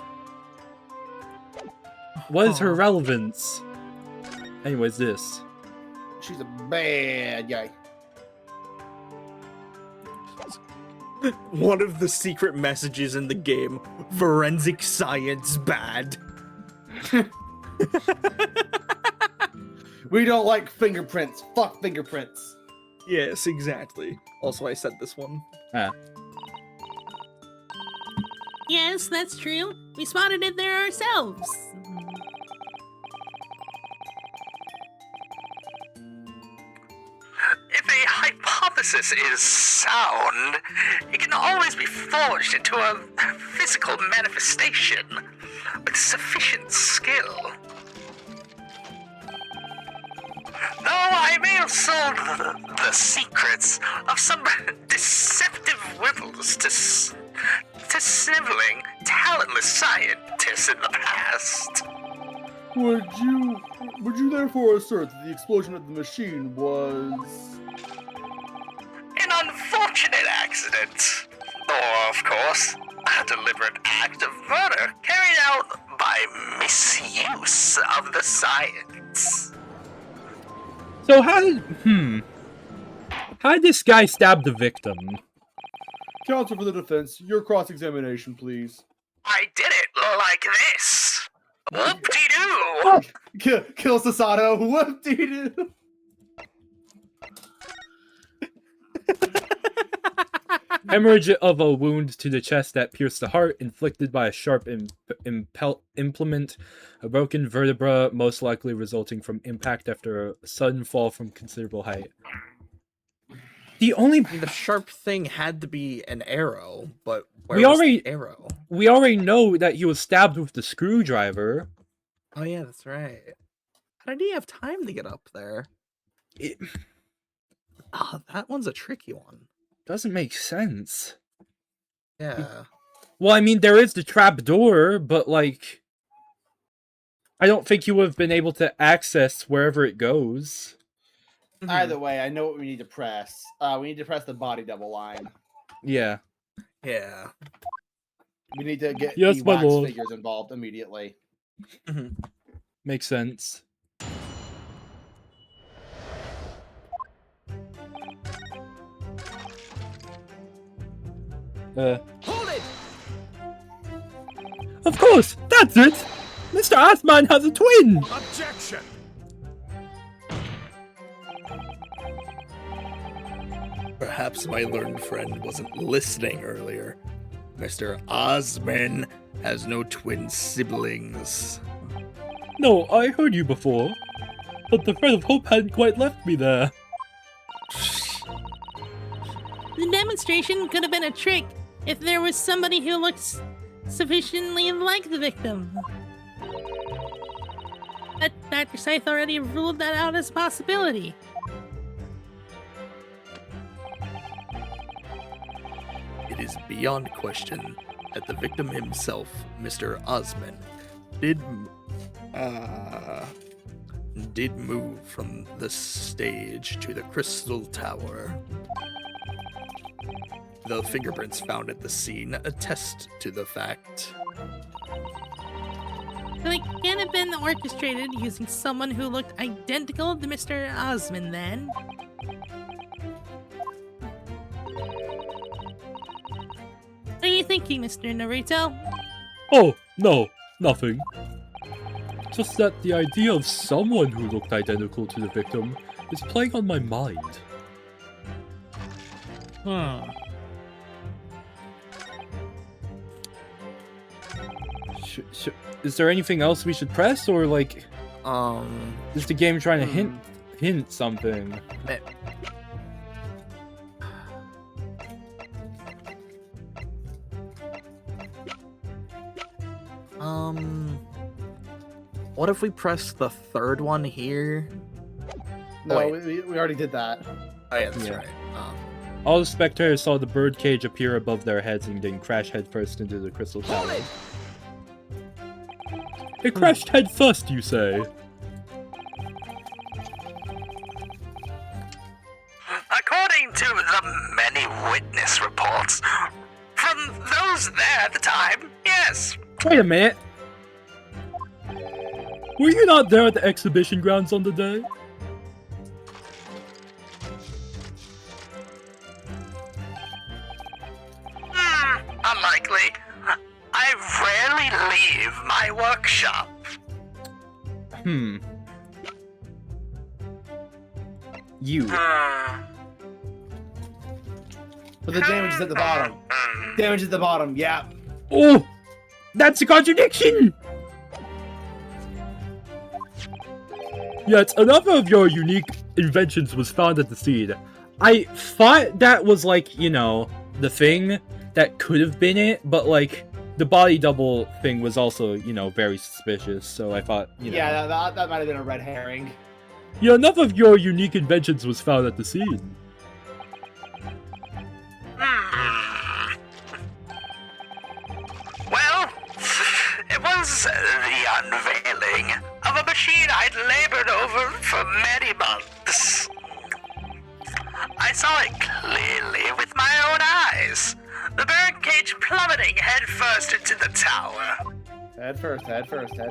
What is her relevance? Anyways, this. She's a bad guy. One of the secret messages in the game, forensic science bad. We don't like fingerprints. Fuck fingerprints. Yes, exactly. Also, I said this one. Yes, that's true. We spotted it there ourselves. If a hypothesis is sound, it can always be forged into a physical manifestation with sufficient skill. Though I may have sold the secrets of some deceptive riddles to sniveling, talentless scientists in the past. Would you therefore assert that the explosion of the machine was... An unfortunate accident. Or, of course, a deliberate act of murder carried out by misuse of the science. So how did this guy stab the victim? Counsel for the defense, your cross-examination, please. I did it like this. Whoop-de-doo! Kill Sasato. Whoop-de-doo. Hemorrhage of a wound to the chest that pierced the heart, inflicted by a sharp implement, a broken vertebra, most likely resulting from impact after a sudden fall from considerable height. The sharp thing had to be an arrow, but where We was already- the arrow? We already know that he was stabbed with the screwdriver. Oh yeah, that's right. How did he have time to get up there? That one's a tricky one. Doesn't make sense. Yeah. Well, I mean, there is the trap door, but, I don't think you would have been able to access wherever it goes. Either way, I know what we need to press. We need to press the body double line. Yeah. Yeah. We need to get Yes, the my wax lord. figures involved immediately. Makes sense. Hold it! Of course! That's it! Mr. Assman has a twin! Objection! Perhaps my learned friend wasn't listening earlier. Mr. Osman has no twin siblings. No, I heard you before. But the thread of hope hadn't quite left me there. The demonstration could have been a trick if there was somebody who looks sufficiently like the victim. But Dr. Scythe already ruled that out as a possibility. it is beyond question that the victim himself, Mr. Osman, did move from the stage to the Crystal Tower. The fingerprints found at the scene attest to the fact. So it can't have been orchestrated using someone who looked identical to Mr. Osman then. What are you thinking, Mr. Naruto? Oh, no, nothing. Just that the idea of someone who looked identical to the victim is playing on my mind. Is there anything else we should press, or like, is the game trying to hint something? What if we press the third one here? No, we already did that. Oh yeah, that's Yeah. right. All the spectators saw the birdcage appear above their heads and then crash headfirst into the Crystal Tower. It crashed headfirst, you say? According to the many witness reports from those there at the time, yes. Wait a minute. Were you not there at the exhibition grounds on the day? Unlikely. I rarely leave my workshop. You. But the damage is at the bottom. Damage at the bottom, yeah. Oh! That's a contradiction! Yet another of your unique inventions was found at the scene. I thought that was like, you know, the thing that could have been it, but like, the body double thing was also, you know, very suspicious, so I thought, you know. Yeah, that might have been a red herring. Yeah, enough of your unique inventions was found at the scene. Well, it was the unveiling of a machine I'd labored over for many months. I saw it clearly with my own eyes. The birdcage plummeting headfirst into the tower. Head first.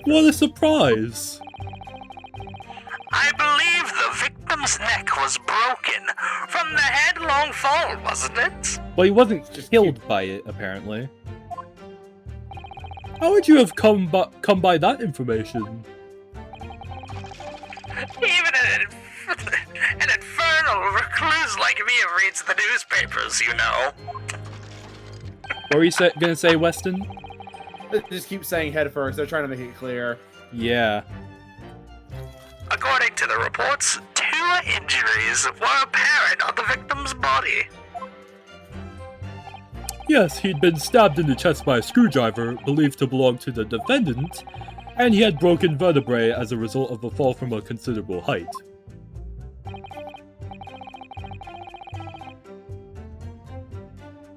What a surprise! I believe the victim's neck was broken from the headlong fall, wasn't it? Well, he wasn't killed by it, apparently. How would you have come by that information? Even an infernal recluse like me reads the newspapers, you know. What were you gonna say, Weston? Just keep saying head first. They're trying to make it clear. Yeah. According to the reports, 2 injuries were apparent on the victim's body. Yes, he'd been stabbed in the chest by a screwdriver, believed to belong to the defendant, and he had broken vertebrae as a result of a fall from a considerable height.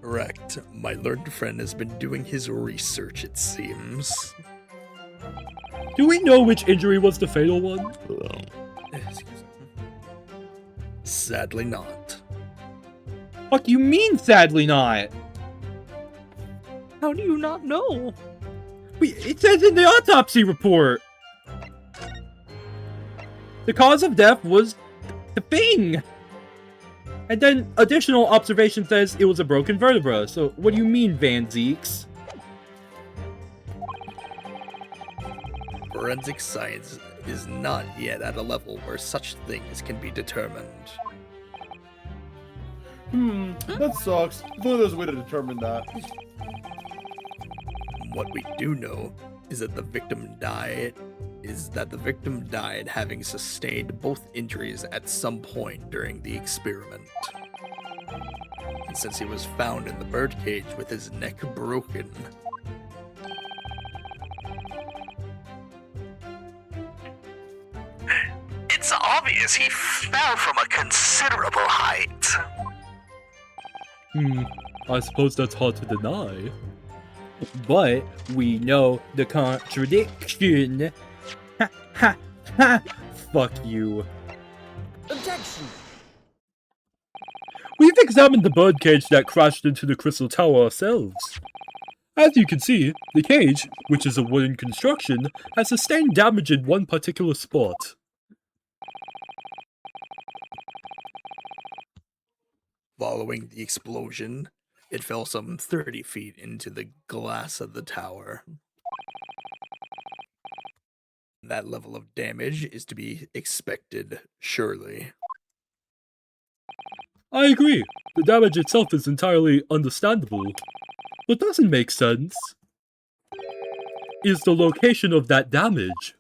Correct. My learned friend has been doing his research, it seems. Do we know which injury was the fatal one? Sadly not. What do you mean, sadly not? How do you not know? It says in the autopsy report! The cause of death was the thing! And then additional observation says it was a broken vertebra, so what do you mean, Van Zeeks? Forensic science is not yet at a level where such things can be determined. That sucks. If only there's a way to determine that. What we do know is that the victim died having sustained both injuries at some point during the experiment. And since he was found in the birdcage with his neck broken, It's obvious he fell from a considerable height. I suppose that's hard to deny. But we know the contradiction. Ha ha ha! Fuck you. Objection. We've examined the birdcage that crashed into the Crystal Tower ourselves. As you can see, the cage, which is a wooden construction, has sustained damage in one particular spot. Following the explosion, it fell some 30 feet into the glass of the tower. That level of damage is to be expected, surely. I agree. The damage itself is entirely understandable. What doesn't make sense is the location of that damage.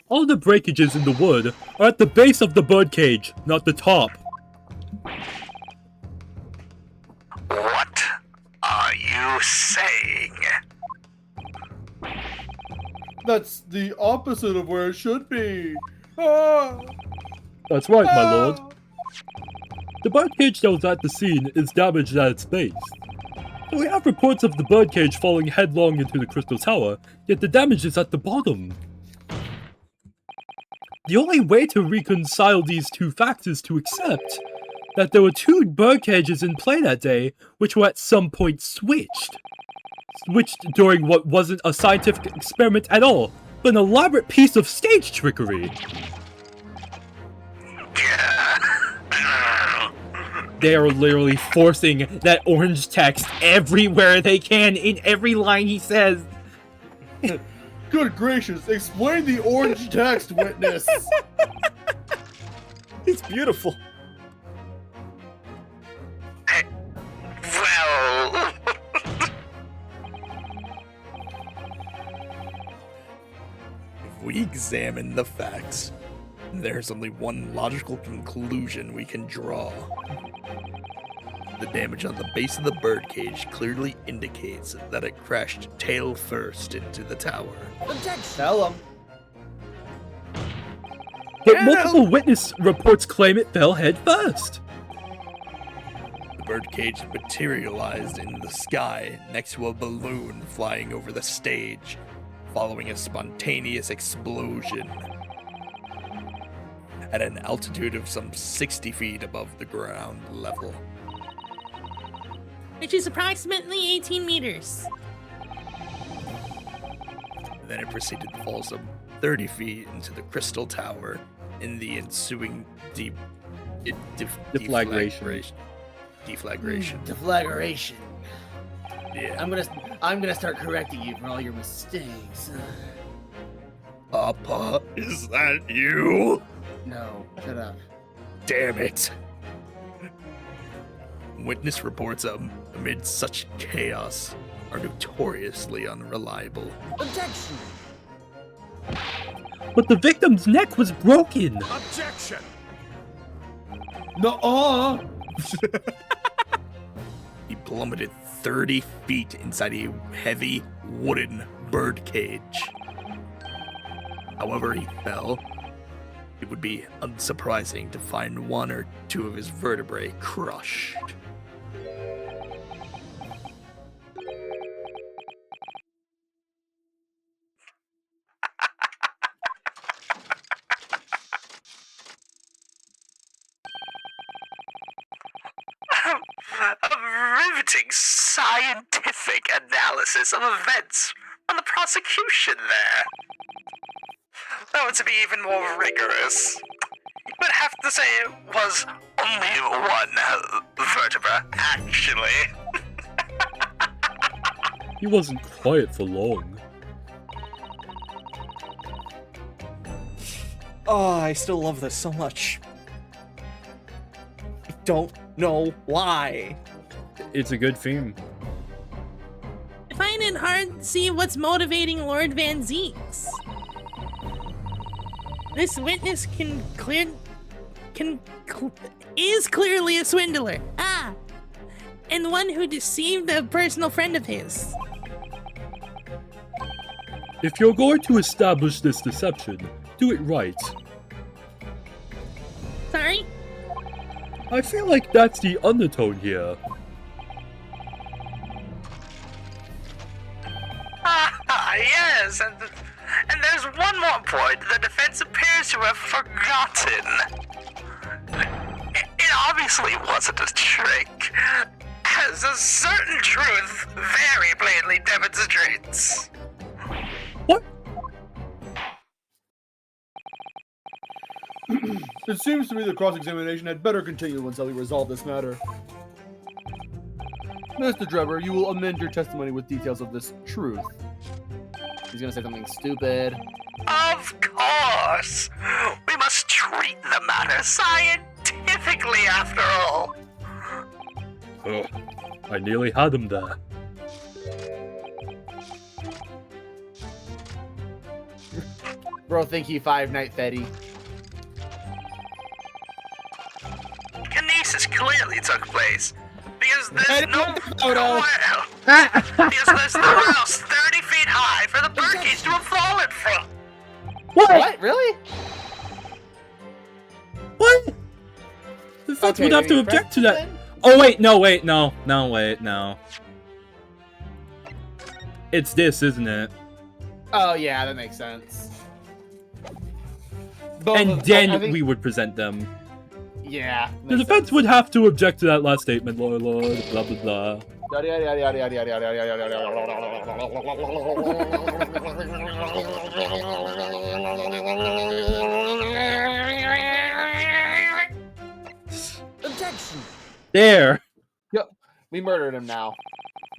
All the breakages in the wood are at the base of the birdcage, not the top. What are you saying? That's the opposite of where it should be. Ah! That's right, my lord. The birdcage that was at the scene is damaged at its base. We have reports of the birdcage falling headlong into the Crystal Tower, yet the damage is at the bottom. The only way to reconcile these two facts is to accept that there were two birdcages in play that day, which were at some point switched. Switched during what wasn't a scientific experiment at all, but an elaborate piece of stage trickery. They are literally forcing that orange text everywhere they can in every line he says. Good gracious, explain the orange text, witness. It's beautiful. Well... If we examine the facts, there's only one logical conclusion we can draw. The damage on the base of the birdcage clearly indicates that it crashed tail first into the tower. Objection. Tell him. But multiple witness reports claim it fell head first. The birdcage materialized in the sky next to a balloon flying over the stage, following a spontaneous explosion at an altitude of some 60 feet above the ground level. Which is approximately 18 meters. Then it proceeded to fall some 30 feet into the Crystal Tower in the ensuing deflagration. Deflagration. Yeah. I'm gonna start correcting you for all your mistakes. Papa, is that you? No, shut up. Damn it. Witness reports amid such chaos are notoriously unreliable. Objection. But the victim's neck was broken. Objection! Nuh-uh. He plummeted 30 feet inside a heavy wooden birdcage. However he fell, it would be unsurprising to find one or two of his vertebrae crushed. A riveting scientific analysis of events from the prosecution there. Though to be even more rigorous, you would have to say it was only one vertebra, actually. He wasn't quiet for long. Oh, I still love this so much. I don't know why. It's a good theme. I find it hard to see what's motivating Lord Van Zeeks. This witness is clearly a swindler. And one who deceived a personal friend of his. If you're going to establish this deception, do it right. Sorry? I feel like that's the undertone here. Yes, and there's one more point the defense appears to have forgotten. It obviously wasn't a trick, as a certain truth very plainly demonstrates. What? It seems to me the cross-examination had better continue until we resolve this matter. Mr. Drebber, you will amend your testimony with details of this truth. He's gonna say something stupid. Of course! We must treat the matter scientifically after all. Ugh, I nearly had him there. Bro, think he Five Night Fetty. Kinesis clearly took place. Because there's nowhere else 30 feet high for the birdcage to have fallen from. What? Really? What? The defense Okay, would have to maybe object to that. Preston? Oh wait, no, wait, no. It's this, isn't it? Oh yeah, that makes sense. And I then think- we would present them. Yeah. The makes defense sense. would have to object to that last statement, Lord, blah blah blah. Yada, yada, yada, yada, yada, yada, yada, yada, Objection. There! We murdered him now.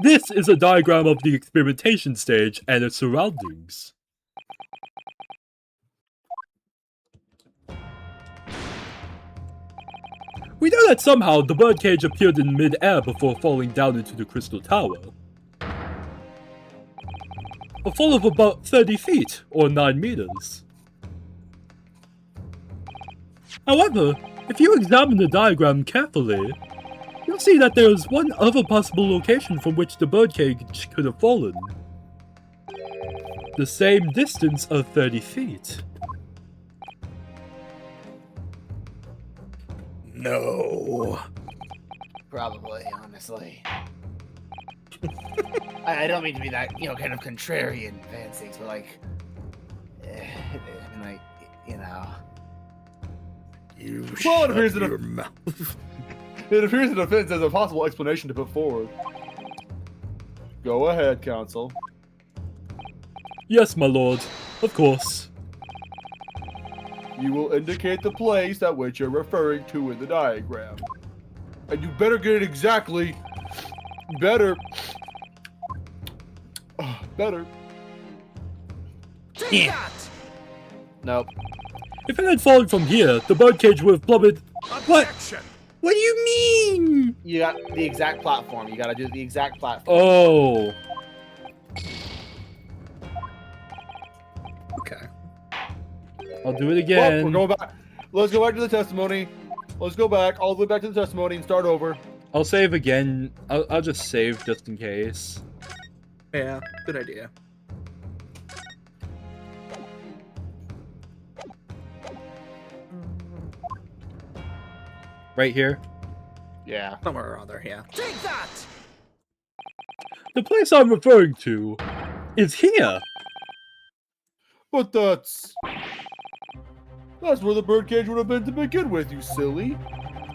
This is a diagram of the experimentation stage and its surroundings. We know that somehow the birdcage appeared in mid-air before falling down into the crystal tower. A fall of about 30 feet, or 9 meters. However, if you examine the diagram carefully, you'll see that there is one other possible location from which the birdcage could have fallen. The same distance of 30 feet. No. Probably, honestly. I don't mean to be that, kind of contrarian fancy, but like, You Well, it shut appears that your mouth. It appears the defense has a possible explanation to put forward. Go ahead, counsel. Yes, my lord. Of course. You will indicate the place at which you're referring to in the diagram. And you better get it exactly. Better. Better. nope. If it had fallen from here, the birdcage would have plummeted. What? What do you mean? You got the exact platform. You gotta do the exact platform. Oh. Okay. I'll do it Well, again. we're going back. Let's go back to the testimony. Let's go back all the way back to the testimony and start over. I'll save again. I'll just save just in case. Yeah, good idea. Right here. Yeah. Somewhere or other, yeah. Take that! The place I'm referring to is here. But that's where the birdcage would have been to begin with, you silly.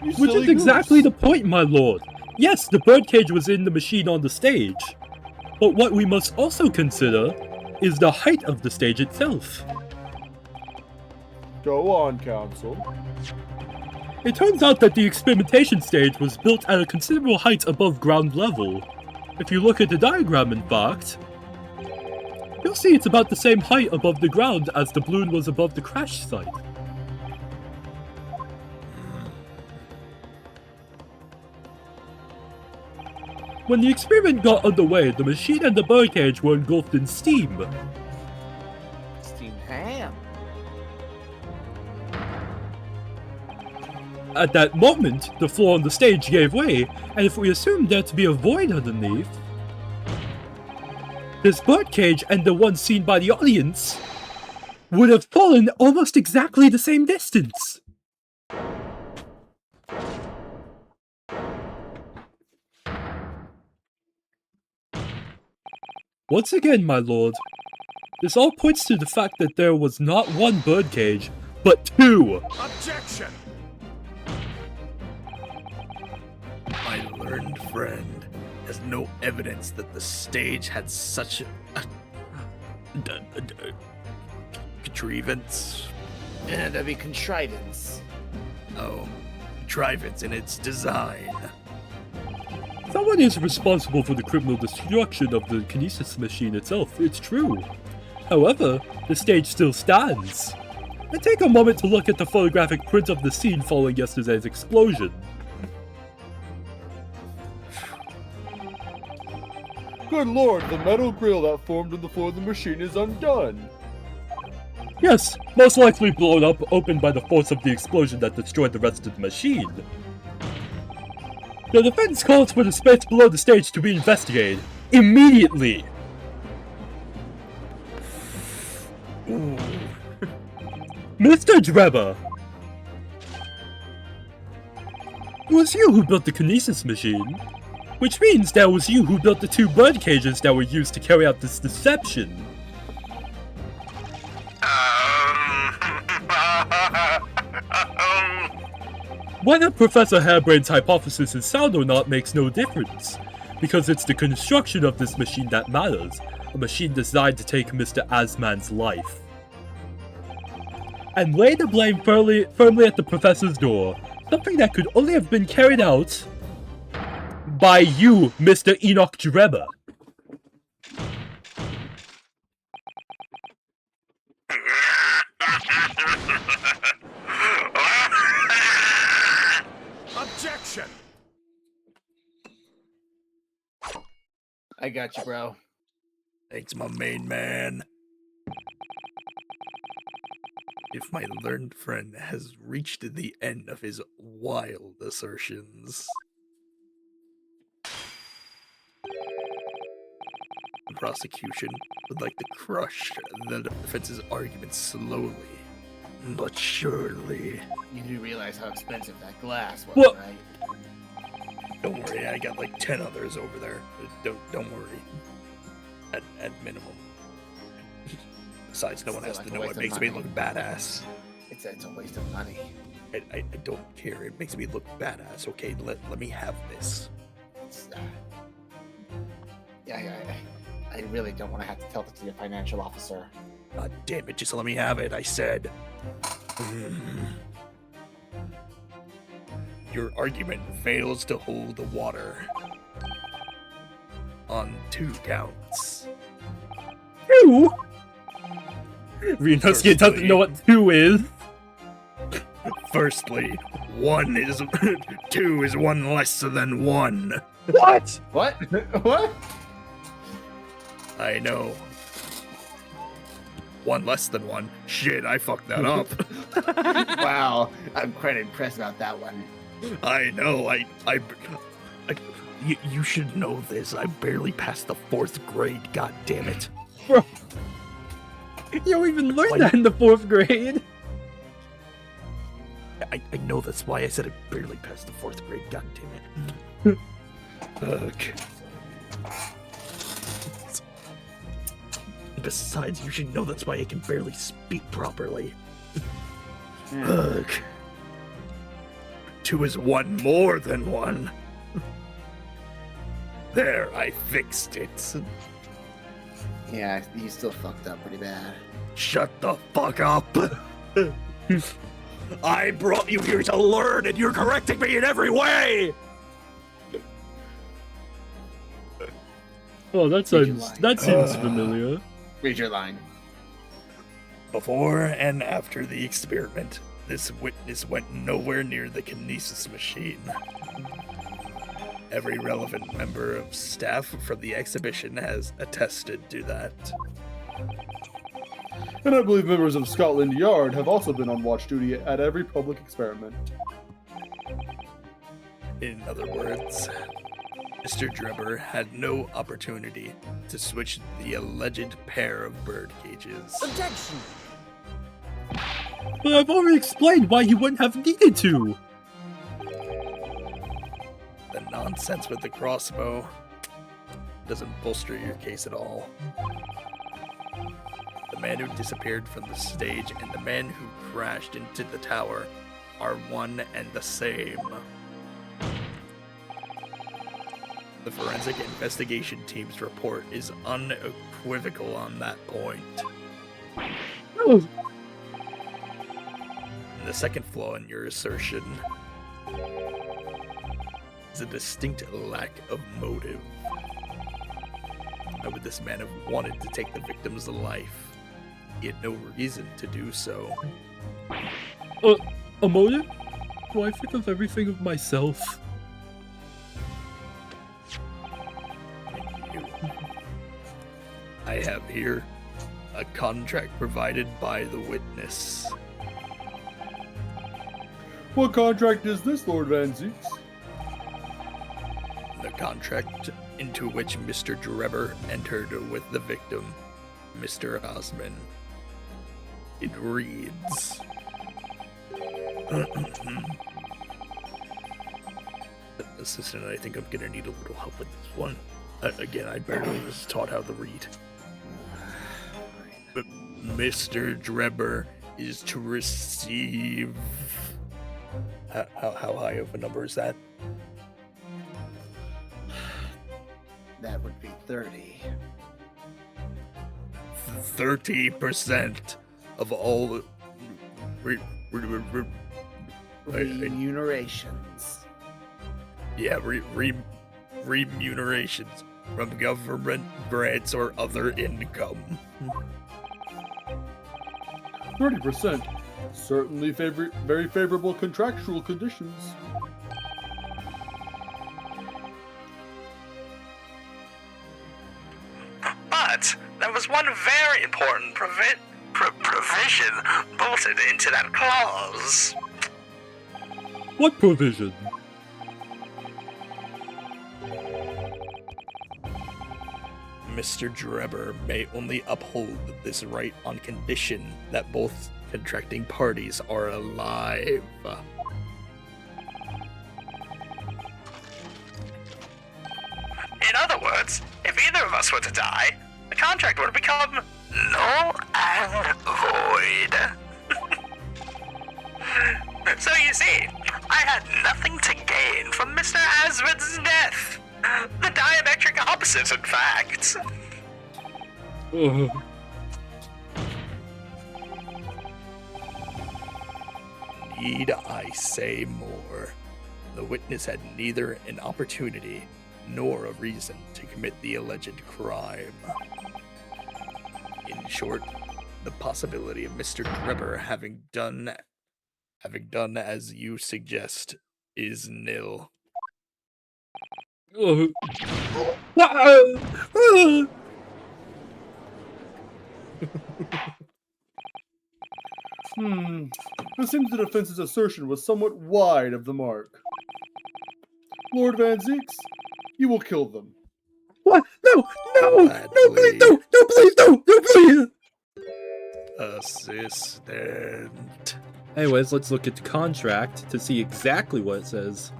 You Which silly is exactly goose. the point, my lord. Yes, the birdcage was in the machine on the stage. But what we must also consider is the height of the stage itself. Go on, counsel. It turns out that the experimentation stage was built at a considerable height above ground level. If you look at the diagram, in fact, you'll see it's about the same height above the ground as the balloon was above the crash site. When the experiment got underway, the machine and the birdcage were engulfed in steam. Steam ham. At that moment, the floor on the stage gave way, and if we assume there to be a void underneath, this birdcage and the one seen by the audience would have fallen almost exactly the same distance. Once again, my lord, this all points to the fact that there was not one birdcage, but 2! Objection! My learned friend has no evidence that the stage had such a contrivance. And that'd be contrivance. Oh, contrivance in its design. Someone is responsible for the criminal destruction of the kinesis machine itself, it's true. However, the stage still stands. And take a moment to look at the photographic print of the scene following yesterday's explosion. Good lord, the metal grill that formed on the floor of the machine is undone. Yes, most likely blown up, opened by the force of the explosion that destroyed the rest of the machine. The defense calls for the space below the stage to be investigated. Immediately! Mr. Drebber! It was you who built the kinesis machine. Which means that it was you who built the 2 bird cages that were used to carry out this deception. Whether Professor Hairbrain's hypothesis is sound or not makes no difference, because it's the construction of this machine that matters, a machine designed to take Mr. Asman's life. And lay the blame firmly at the Professor's door, something that could only have been carried out by you, Mr. Enoch Drebber. Objection! I got you, bro. Thanks, my main man. If my learned friend has reached the end of his wild assertions, the prosecution would like to crush the defense's argument slowly, but surely. You do realize how expensive that glass was, What? right? Don't worry, I got like 10 others over there. Don't worry. At minimum. Besides, no one Still has like to a know waste it of makes me money. look badass. It's a waste of money. I don't care. It makes me look badass. Okay, let me have this. It's, I really don't want to have to tell this to your financial officer. God damn it! Just let me have it. I said. Your argument fails to hold the water. On 2 counts. 2? Renosuke doesn't know what 2 is. Firstly, 2 is 1 less than 1. What? What? What? I know. 1 less than 1. Shit, I fucked that up. Wow, I'm quite impressed about that one. I know. You should know this. I barely passed the 4th grade. God damn it. Bro. You don't even learn that in the 4th grade. I know, that's why I said I barely passed the 4th grade. God damn it. Ugh. Besides, you should know that's why I can barely speak properly. Ugh. 2 is 1 more than 1. There, I fixed it. Yeah, you still fucked up pretty bad. Shut the fuck up. I brought you here to learn, and you're correcting me in every way. Oh, that seems familiar. Read your line. Before and after the experiment, this witness went nowhere near the kinesis machine. Every relevant member of staff from the exhibition has attested to that. And I believe members of Scotland Yard have also been on watch duty at every public experiment. In other words, Mr. Drebber had no opportunity to switch the alleged pair of bird cages. Objection! But I've already explained why he wouldn't have needed to. The nonsense with the crossbow. doesn't bolster your case at all. The man who disappeared from the stage and the man who crashed into the tower are one and the same. The forensic investigation team's report is unequivocal on that point. Oh, The second flaw in your assertion is a distinct lack of motive. Why would this man have wanted to take the victim's life? He had no reason to do so. a motive? Do I think of everything of myself? I have here a contract provided by the witness. What contract is this, Lord Van Zeeks? The contract into which Mr. Drebber entered with the victim, Mr. Osman. It reads... Assistant, I think I'm gonna need a little help with this one. Again, I barely was taught how to read. But Mr. Drebber is to receive... How high of a number is that? That would be 30. 30% of all Remunerations. remunerations from government grants or other income. 30%. Certainly very favorable contractual conditions. But there was one very important provision bolted into that clause. What provision? Mr. Drebber may only uphold this right on condition that both contracting parties are alive. In other words, if either of us were to die, the contract would become null and void. So you see, I had nothing to gain from Mr. Aswood's death. The diametric opposite, in fact. Need I say more? The witness had neither an opportunity nor a reason to commit the alleged crime. In short, the possibility of Mr. Drebber having done as you suggest is nil. It seems the defense's assertion was somewhat wide of the mark. Lord Van Zeeks, you will kill them. What? No, Gladly. please, no, please, no, please. Assistant. Anyways, let's look at the contract to see exactly what it says.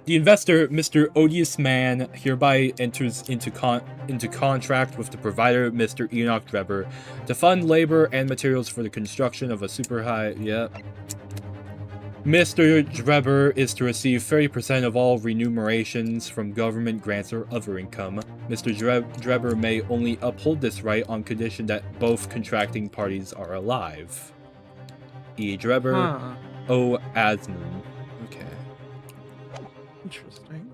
The investor, Mr. Odious Man, hereby enters into contract with the provider, Mr. Enoch Drebber, to fund labor and materials for the construction of a super high... Mr. Drebber is to receive 30% of all remunerations from government grants or other income. Mr. Drebber may only uphold this right on condition that both contracting parties are alive. E. Drebber, O. Asman. Okay. Interesting.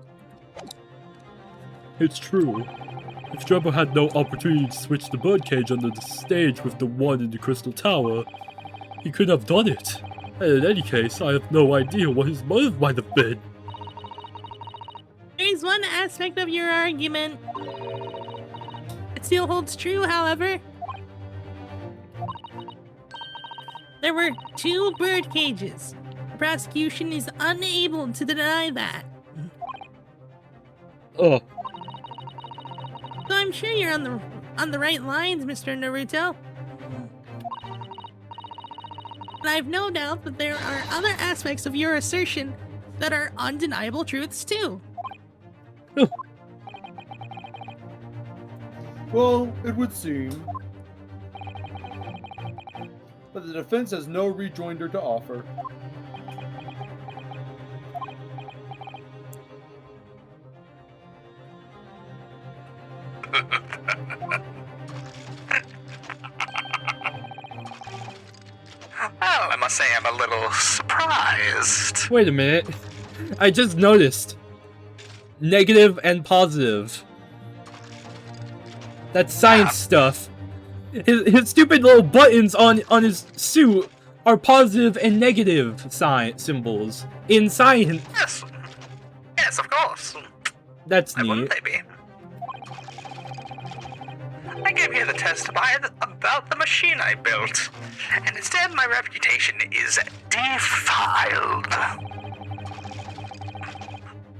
It's true. If Drebber had no opportunity to switch the birdcage under the stage with the one in the Crystal Tower, he couldn't have done it. And in any case, I have no idea what his motive might have been. There is one aspect of your argument. It still holds true, however. There were 2 bird cages. The prosecution is unable to deny that. Oh, So I'm sure you're on the right lines, Mr. Naruto. And I've no doubt that there are other aspects of your assertion that are undeniable truths too. Well, it would seem that the defense has no rejoinder to offer. Well, I must say I'm a little surprised. Wait a minute. I just noticed. Negative and positive. That's science stuff. His stupid little buttons on his suit are positive and negative symbols in science. Yes. Yes, of course. That's Why wouldn't neat. they be? I came here to testify about the machine I built, and instead my reputation is defiled.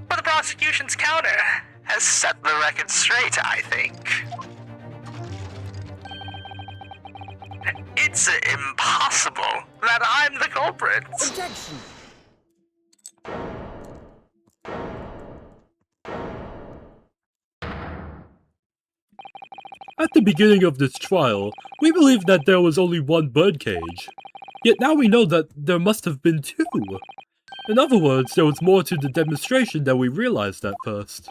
But the prosecution's counter has set the record straight, I think. It's impossible that I'm the culprit. Objection. At the beginning of this trial, we believed that there was only one birdcage. Yet now we know that there must have been two. In other words, there was more to the demonstration than we realized at first.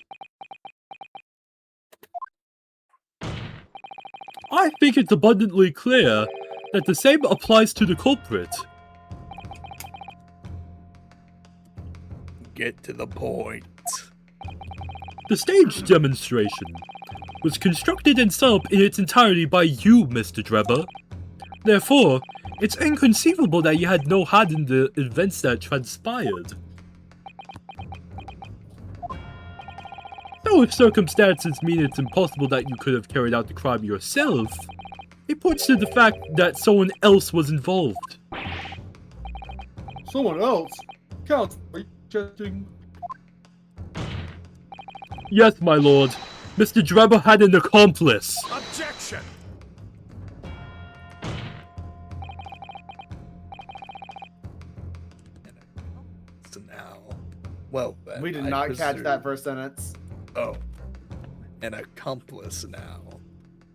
I think it's abundantly clear that the same applies to the culprit. Get to the point. The stage demonstration was constructed and set up in its entirety by you, Mr. Drebber. Therefore, it's inconceivable that you had no hand in the events that transpired. Though if circumstances mean it's impossible that you could have carried out the crime yourself, it points to the fact that someone else was involved. Someone else? Count, are you suggesting? Yes, my lord. Mr. Drebber had an accomplice. Objection! So now, well then, We did I not catch presume- that first sentence. Oh, an accomplice now.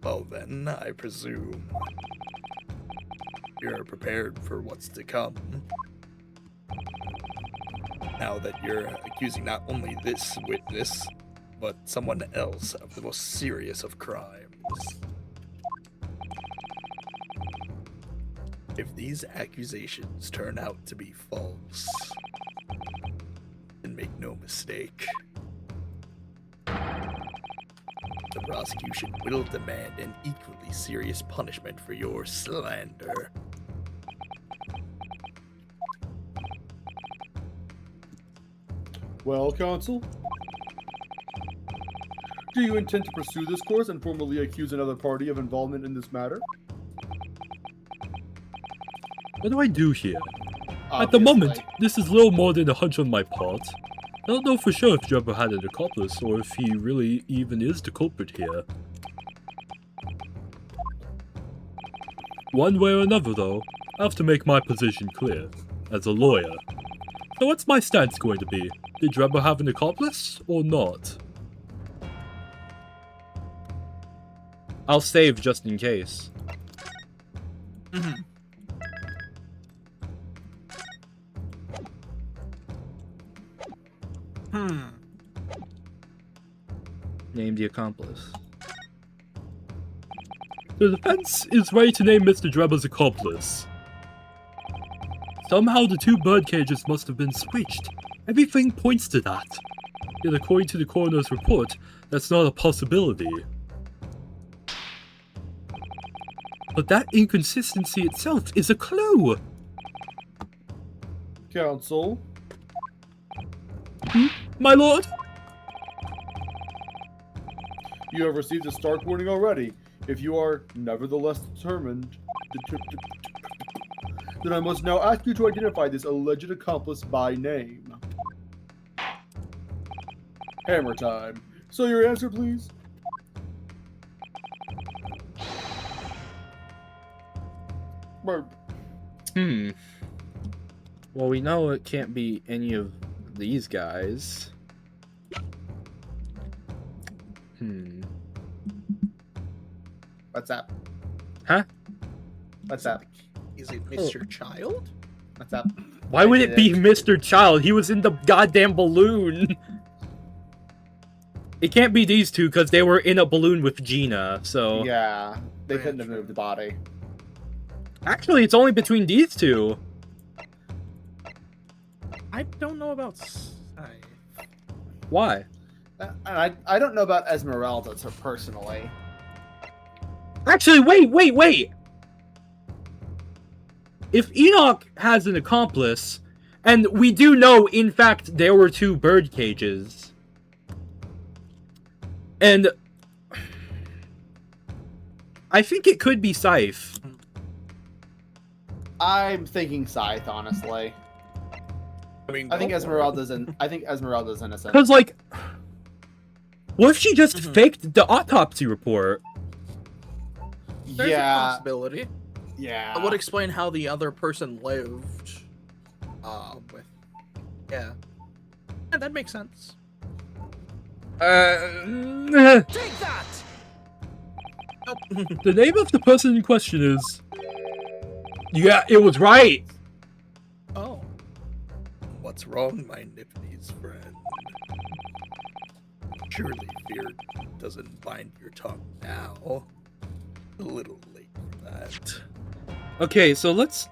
Well then, I presume you're prepared for what's to come. Now that you're accusing not only this witness, but someone else of the most serious of crimes. If these accusations turn out to be false, then make no mistake, the prosecution will demand an equally serious punishment for your slander. Well, counsel? Do you intend to pursue this course and formally accuse another party of involvement in this matter? What do I do here? At the moment, Obviously. this is little more than a hunch on my part. I don't know for sure if Drebber had an accomplice, or if he really even is the culprit here. One way or another, though, I have to make my position clear, as a lawyer. So what's my stance going to be? Did Drebber have an accomplice, or not? I'll save just in case. Name the accomplice. The defense is ready to name Mr. Drebber's accomplice. Somehow the two bird cages must have been switched. Everything points to that. Yet according to the coroner's report, that's not a possibility. But that inconsistency itself is a clue! Counsel? My lord? You have received a stark warning already. If you are nevertheless determined, then I must now ask you to identify this alleged accomplice by name. Hammer time. So your answer, please? Burp. Well, we know it can't be any of these guys. What's up? Huh? What's up? Is it Mr. Child? What's up? Why would it be Mr. Child? He was in the goddamn balloon. It can't be these two because they were in a balloon with Gina, so... Yeah, they couldn't have moved the body. Actually, it's only between these two. I don't know about Scythe. Why? I don't know about Esmeralda personally. Actually, wait! If Enoch has an accomplice, and we do know, in fact, there were 2 bird cages, and I think it could be Scythe. I'm thinking Scythe, honestly. I mean, I think go for it. Esmeralda's innocent. Because, like, what if she just faked the autopsy report? There's a possibility. Yeah. That would explain how the other person lived. With. Yeah. Yeah, that makes sense. Take that! The name of the person in question is... Yeah, it was right! Oh. What's wrong, my Nifty's friend? Surely fear doesn't bind your tongue now. A little late for that. Okay, so let's...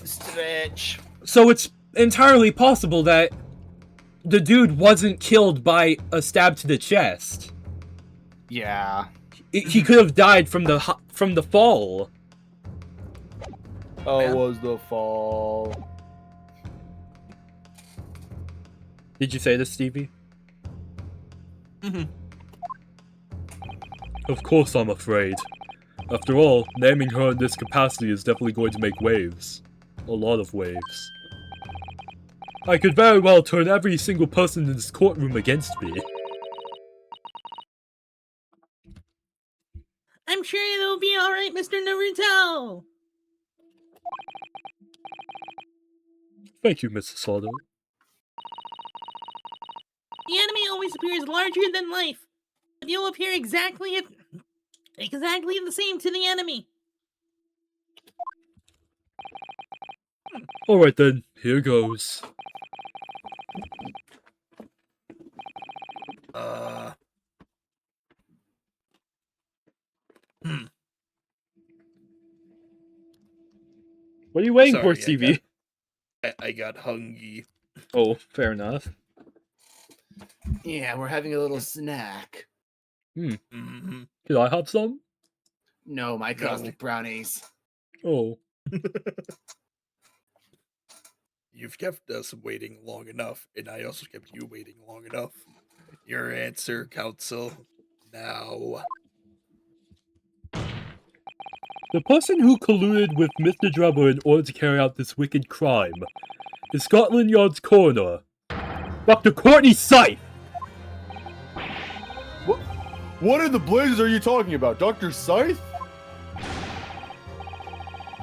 Stretch. So it's entirely possible that the dude wasn't killed by a stab to the chest. Yeah. He could have died from the fall. Oh, Yeah. was the fall. Did you say this, Stevie? Mhm. Of course I'm afraid. After all, naming her in this capacity is definitely going to make waves. A lot of waves. I could very well turn every single person in this courtroom against me. I'm sure it'll be alright, Mr. Naruto! Thank you, Mrs. Sato. The enemy always appears larger than life, but you'll appear exactly the same to the enemy. Alright then, here goes. What are you waiting for, Sorry, Stevie? I got hungry. Oh, fair enough. Yeah, we're having a little snack. Mm-hmm. Could I have some? No, my cosmic brownies. Oh. You've kept us waiting long enough, and I also kept you waiting long enough. Your answer, Counsel, now. The person who colluded with Mr. Drebber in order to carry out this wicked crime is Scotland Yard's coroner, Dr. Courtney Scythe! What in the blazes are you talking about, Dr. Scythe?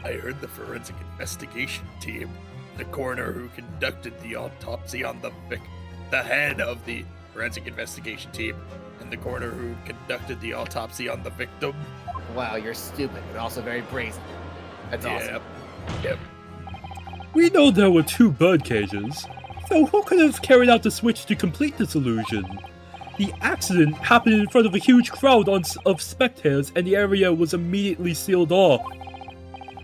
I heard the forensic investigation team, the coroner who conducted the autopsy on the head of the forensic investigation team, and the coroner who conducted the autopsy on the victim. Wow, you're stupid, but also very brazen. That's awesome. Yep. We know there were 2 bird cages, so who could have carried out the switch to complete this illusion? The accident happened in front of a huge crowd of spectators and the area was immediately sealed off.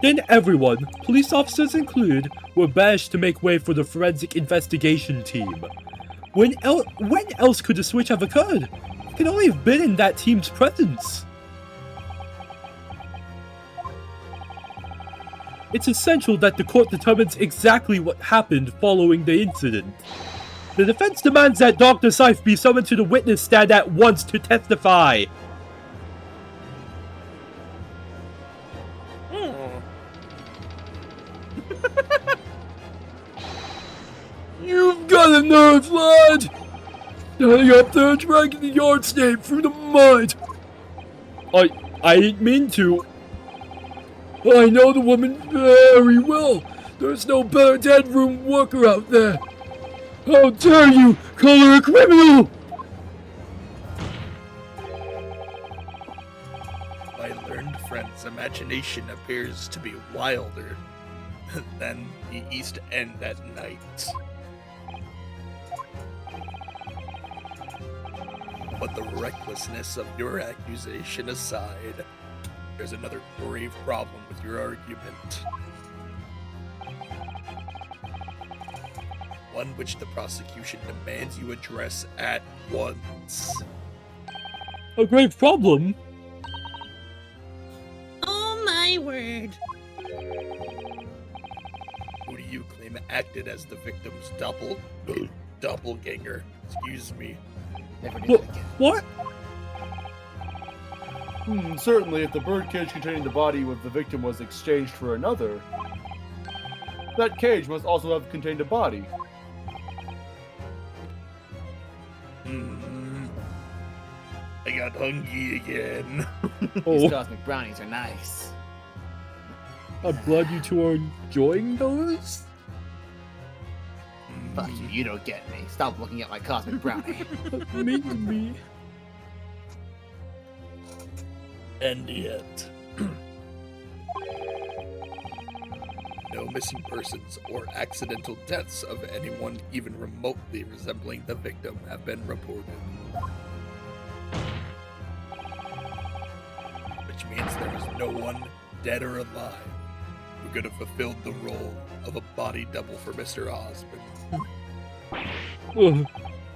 Then everyone, police officers included, were banished to make way for the forensic investigation team. When else could the switch have occurred? It could only have been in that team's presence. It's essential that the court determines exactly what happened following the incident. The defense demands that Dr. Scythe be summoned to the witness stand at once to testify. You've got a nerve, lad! Standing up there dragging the yard's name through the mud! I didn't mean to. I know the woman very well. There's no better dead room worker out there. How dare you call her a criminal? My learned friend's imagination appears to be wilder than the East End at night. But the recklessness of your accusation aside, there's another grave problem with your argument. One which the prosecution demands you address at once. A grave problem? Oh my word. Who do you claim acted as the victim's doppelganger? Excuse me. Never do that again. What? Certainly, if the birdcage containing the body of the victim was exchanged for another, that cage must also have contained a body. I got hungry again. These Oh, cosmic brownies are nice. I'm glad you two are enjoying those. Fuck you, you don't get me. Stop looking at my cosmic brownie. Me. And yet, no missing persons or accidental deaths of anyone even remotely resembling the victim have been reported. Which means there was no one, dead or alive, who could have fulfilled the role of a body double for Mr. Osmond.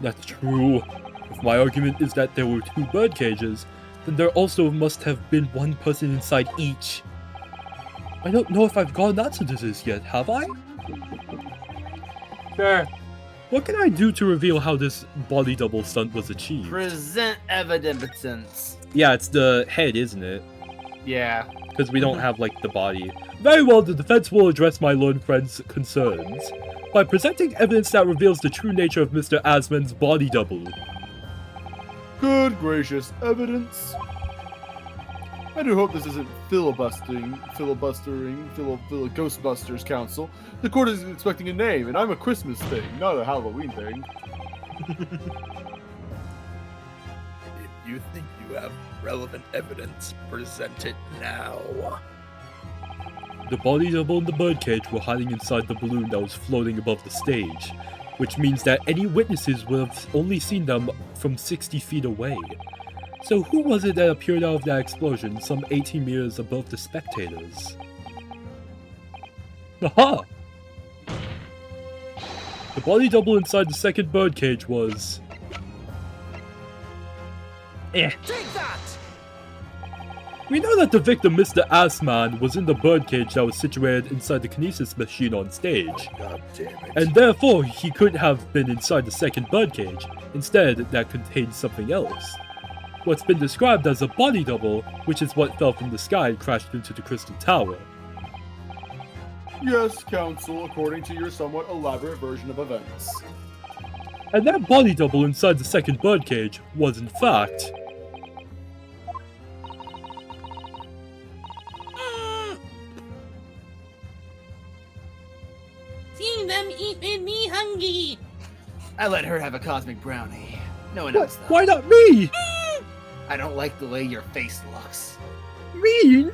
That's true. If my argument is that there were two bird cages, then there also must have been one person inside each. I don't know if I've gotten answer to this yet, have I? Sure. What can I do to reveal how this body double stunt was achieved? Present evidence. Yeah, it's the head, isn't it? Yeah. Because we don't have, like, the body. Very well, the defense will address my learned friend's concerns by presenting evidence that reveals the true nature of Mr. Asman's body double. Good gracious, evidence. I do hope this isn't filibustering, Ghostbusters Council. The court is expecting a name, and I'm a Christmas thing, not a Halloween thing. If you think you have relevant evidence, present it now. The body double and the birdcage were hiding inside the balloon that was floating above the stage, which means that any witnesses would have only seen them from 60 feet away. So who was it that appeared out of that explosion some 18 meters above the spectators? Aha! The body double inside the second birdcage was... Take that! We know that the victim, Mr. Assman, was in the birdcage that was situated inside the kinesis machine on stage. God damn it. And therefore, he couldn't have been inside the second birdcage. Instead, that contained something else. What's been described as a body double, which is what fell from the sky and crashed into the Crystal Tower. Yes, Counsel, according to your somewhat elaborate version of events. And that body double inside the second birdcage was, in fact... Seeing them eat made me hungry. I let her have a cosmic brownie. No one else, though. Why not me? I don't like the way your face looks. Me?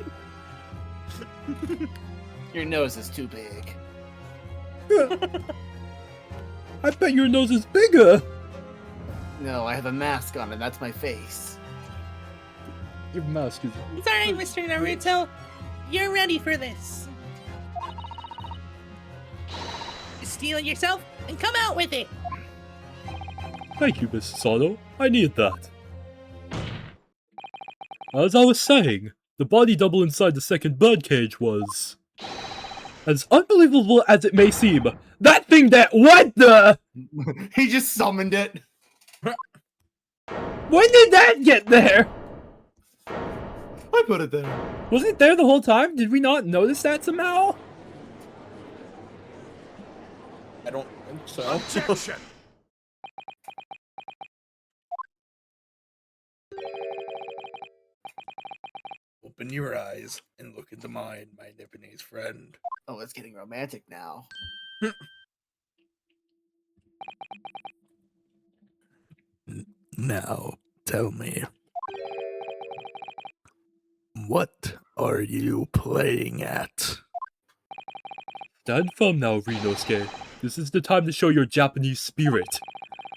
Your nose is too big. I bet your nose is bigger. No, I have a mask on and that's my face. Your mask is... It's alright, Mr. Naruto. You're ready for this. Steal it yourself and come out with it. Thank you, Mrs. Sano. I needed that. As I was saying, the body double inside the second birdcage was... as unbelievable as it may seem, that thing that... What the... He just summoned it. When did that get there? I put it there. Was it there the whole time? Did we not notice that somehow? I don't think so. Objection! Open your eyes and look into mine, my Nipponese friend. Oh, it's getting romantic now. Now, tell me, what are you playing at? Stand firm now, Rinosuke. This is the time to show your Japanese spirit.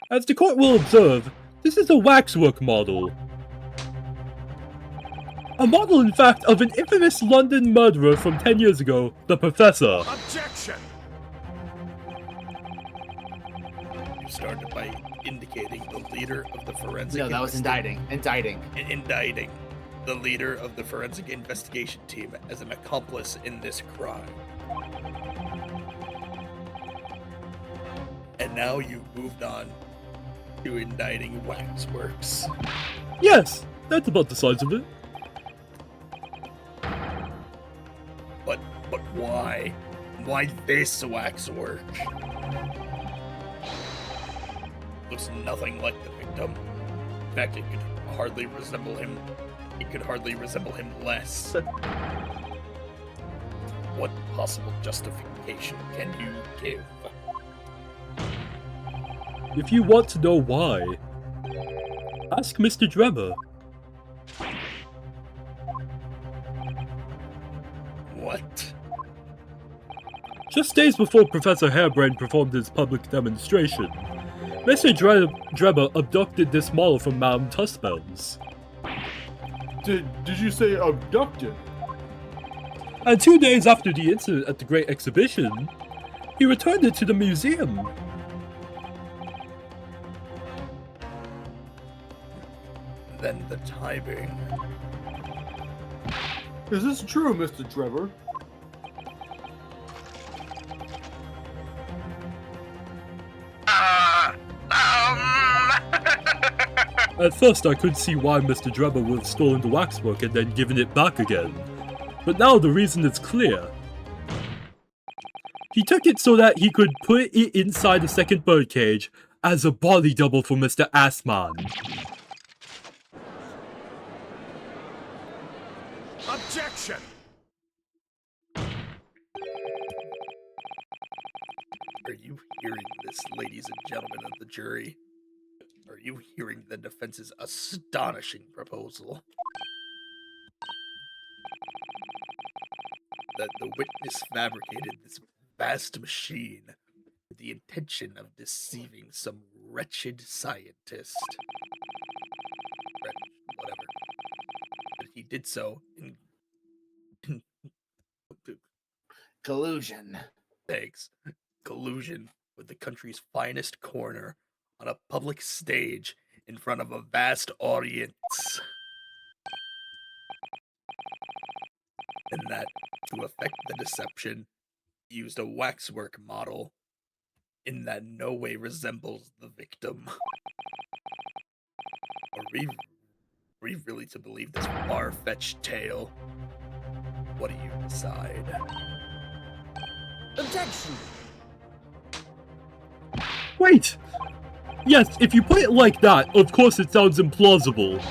As the court will observe, this is a waxwork model. A model, in fact, of an infamous London murderer from 10 years ago, the Professor. Objection! You started by indicating the leader of the forensic... No, that was indicting. Indicting the leader of the forensic investigation team as an accomplice in this crime. And now you've moved on to indicting waxworks. Yes, that's about the size of it. But why? Why this waxwork? Looks nothing like the victim. In fact, it could hardly resemble him. It could hardly resemble him less. What possible justification can you give? If you want to know why, ask Mr. Drebber. What? Just days before Professor Harebrained performed his public demonstration, Mr. Drebber abducted this model from Madame Tussbell's. Did you say abducted? And 2 days after the incident at the Great Exhibition, he returned it to the museum. Then the timing. Is this true, Mr. Drebber? At first I couldn't see why Mr. Drebber would have stolen the waxwork and then given it back again. But now the reason is clear. He took it so that he could put it inside the second birdcage as a body double for Mr. Assman. Objection! Are you hearing this, ladies and gentlemen of the jury? Are you hearing the defense's astonishing proposal? That the witness fabricated this vast machine with the intention of deceiving some wretched scientist. Whatever. But he did so in Collusion. Thanks. Collusion with the country's finest coroner on a public stage in front of a vast audience. And that, to effect the deception, used a waxwork model in that no way resembles the victim. Are we really to believe this far-fetched tale? What do you decide? Objection! Wait! Yes, if you put it like that, of course it sounds implausible.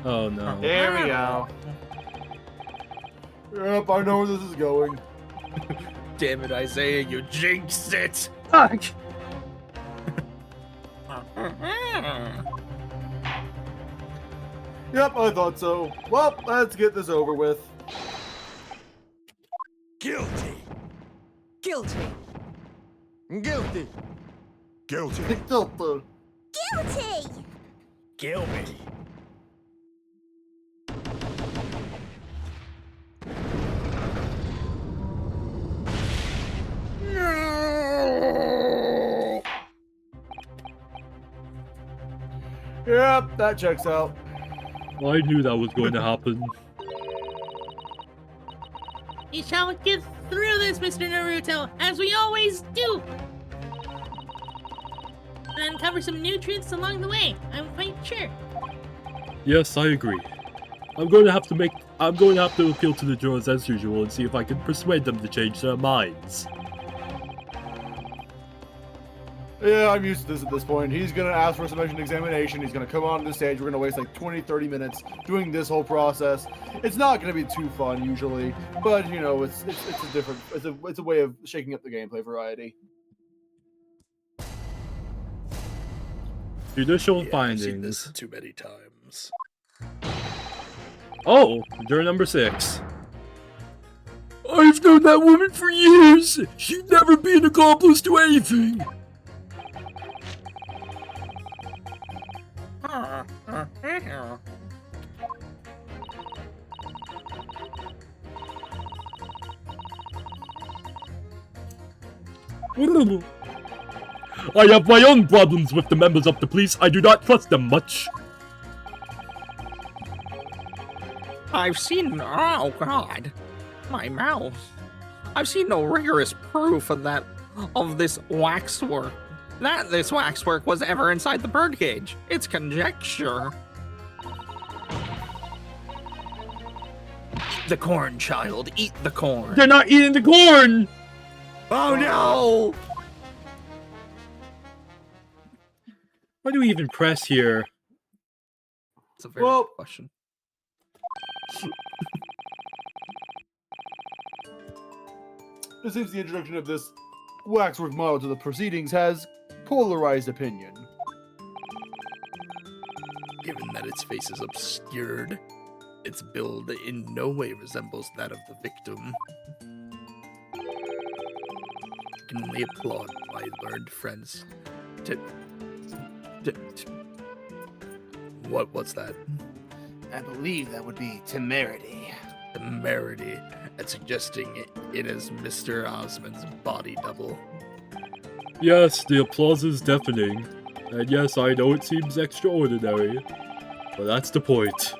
Oh no. There we go. Yep, I know where this is going. Damn it, Isaiah, you jinxed it! Fuck! Yep, I thought so. Well, let's get this over with. Guilty! Guilty. Guilty. Guilty. Guilty. Guilty. Kill me. No. Yep, that checks out. I knew that was going to happen. We shall get through this, Mr. Naruto, as we always do! And uncover some new truths along the way, I'm quite sure. Yes, I agree. I'm going to have to appeal to the jurors as usual and see if I can persuade them to change their minds. Yeah, I'm used to this at this point. He's gonna ask for a summation examination. He's gonna come on the stage. We're gonna waste like 20-30 minutes doing this whole process. It's not gonna be too fun usually, but you know, it's a way of shaking up the gameplay variety. Judicial Yeah, I've seen findings. this too many times. Oh, juror number 6. I've known that woman for years. She'd never be an accomplice to anything. I have my own problems with the members of the police. I do not trust them much. I've seen. Oh, God. My mouth. I've seen no rigorous proof of that. Of this waxwork. That this waxwork was ever inside the birdcage. It's conjecture. Eat the corn, child. Eat the corn. They're not eating the corn! Oh, no! Why do we even press here? That's a very good question. It seems the introduction of this waxwork model to the proceedings has polarized opinion. Given that its face is obscured, its build in no way resembles that of the victim. I can only applaud my learned friends what's that? I believe that would be temerity. Temerity at suggesting it as Mr. Osmond's body double. Yes, the applause is deafening. And yes, I know it seems extraordinary. But that's the point.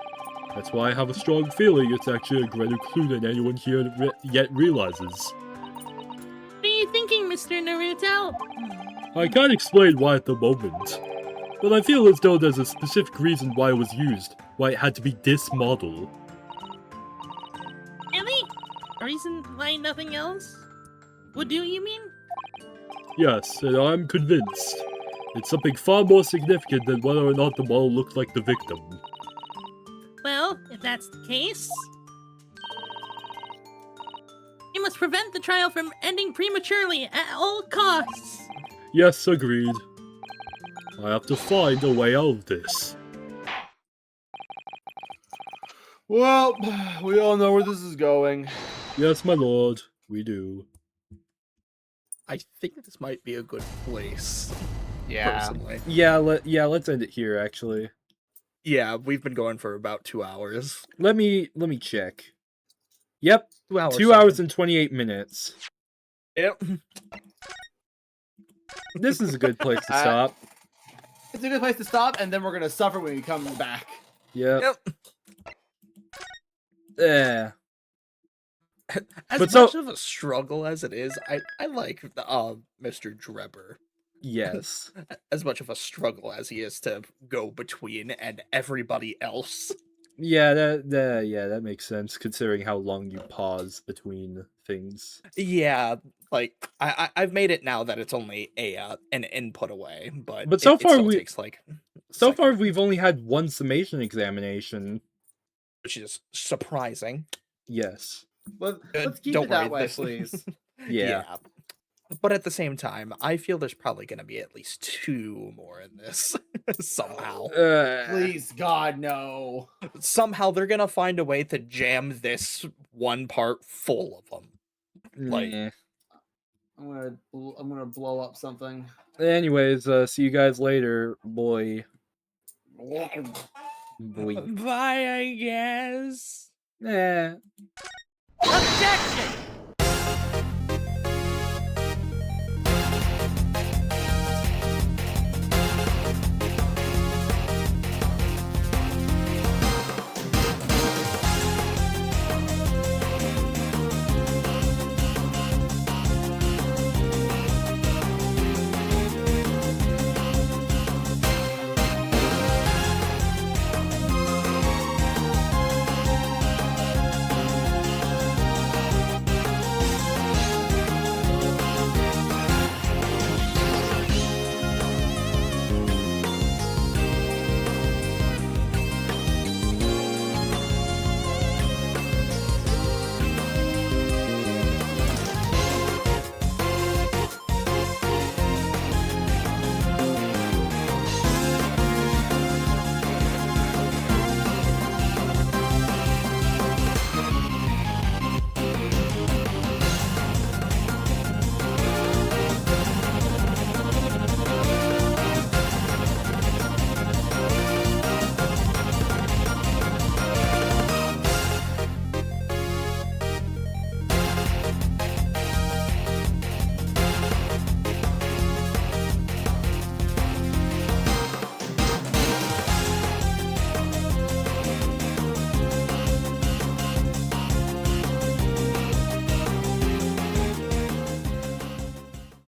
That's why I have a strong feeling it's actually a greater clue than anyone here yet realizes. What are you thinking, Mr. Naruto? I can't explain why at the moment. But I feel as though there's a specific reason why it was used. Why it had to be this model. Really? A reason why nothing else would do, you mean? Yes, and I'm convinced. It's something far more significant than whether or not the model looks like the victim. Well, if that's the case, you must prevent the trial from ending prematurely at all costs. Yes, agreed. I have to find a way out of this. Well, we all know where this is going. Yes, my lord, we do. I think this might be a good place. Yeah. Personally. Yeah, let's end it here, actually. Yeah, we've been going for about 2 hours. Let me check. Yep, 2 hours. 2 hours and 28 minutes. Yep. This is a good place to stop. It's a good place to stop, and then we're gonna suffer when we come back. Yep. As But much of a struggle as it is, I like Mr. Drebber. Yes. As much of a struggle as he is to go between and everybody else. Yeah, that makes sense considering how long you pause between things. Yeah, like I've made it now that it's only an input away, but so it far still takes like so far we've only had one summation examination, which is surprising. Yes. Let's keep Don't it that worry, way, this- please. Yeah. But at the same time, I feel there's probably going to be at least 2 more in this somehow. Please, God, no. Somehow they're going to find a way to jam this one part full of them. Like, Nah. I'm gonna blow up something. Anyways, see you guys later, boy. Boy. Bye, I guess. Nah. Objection!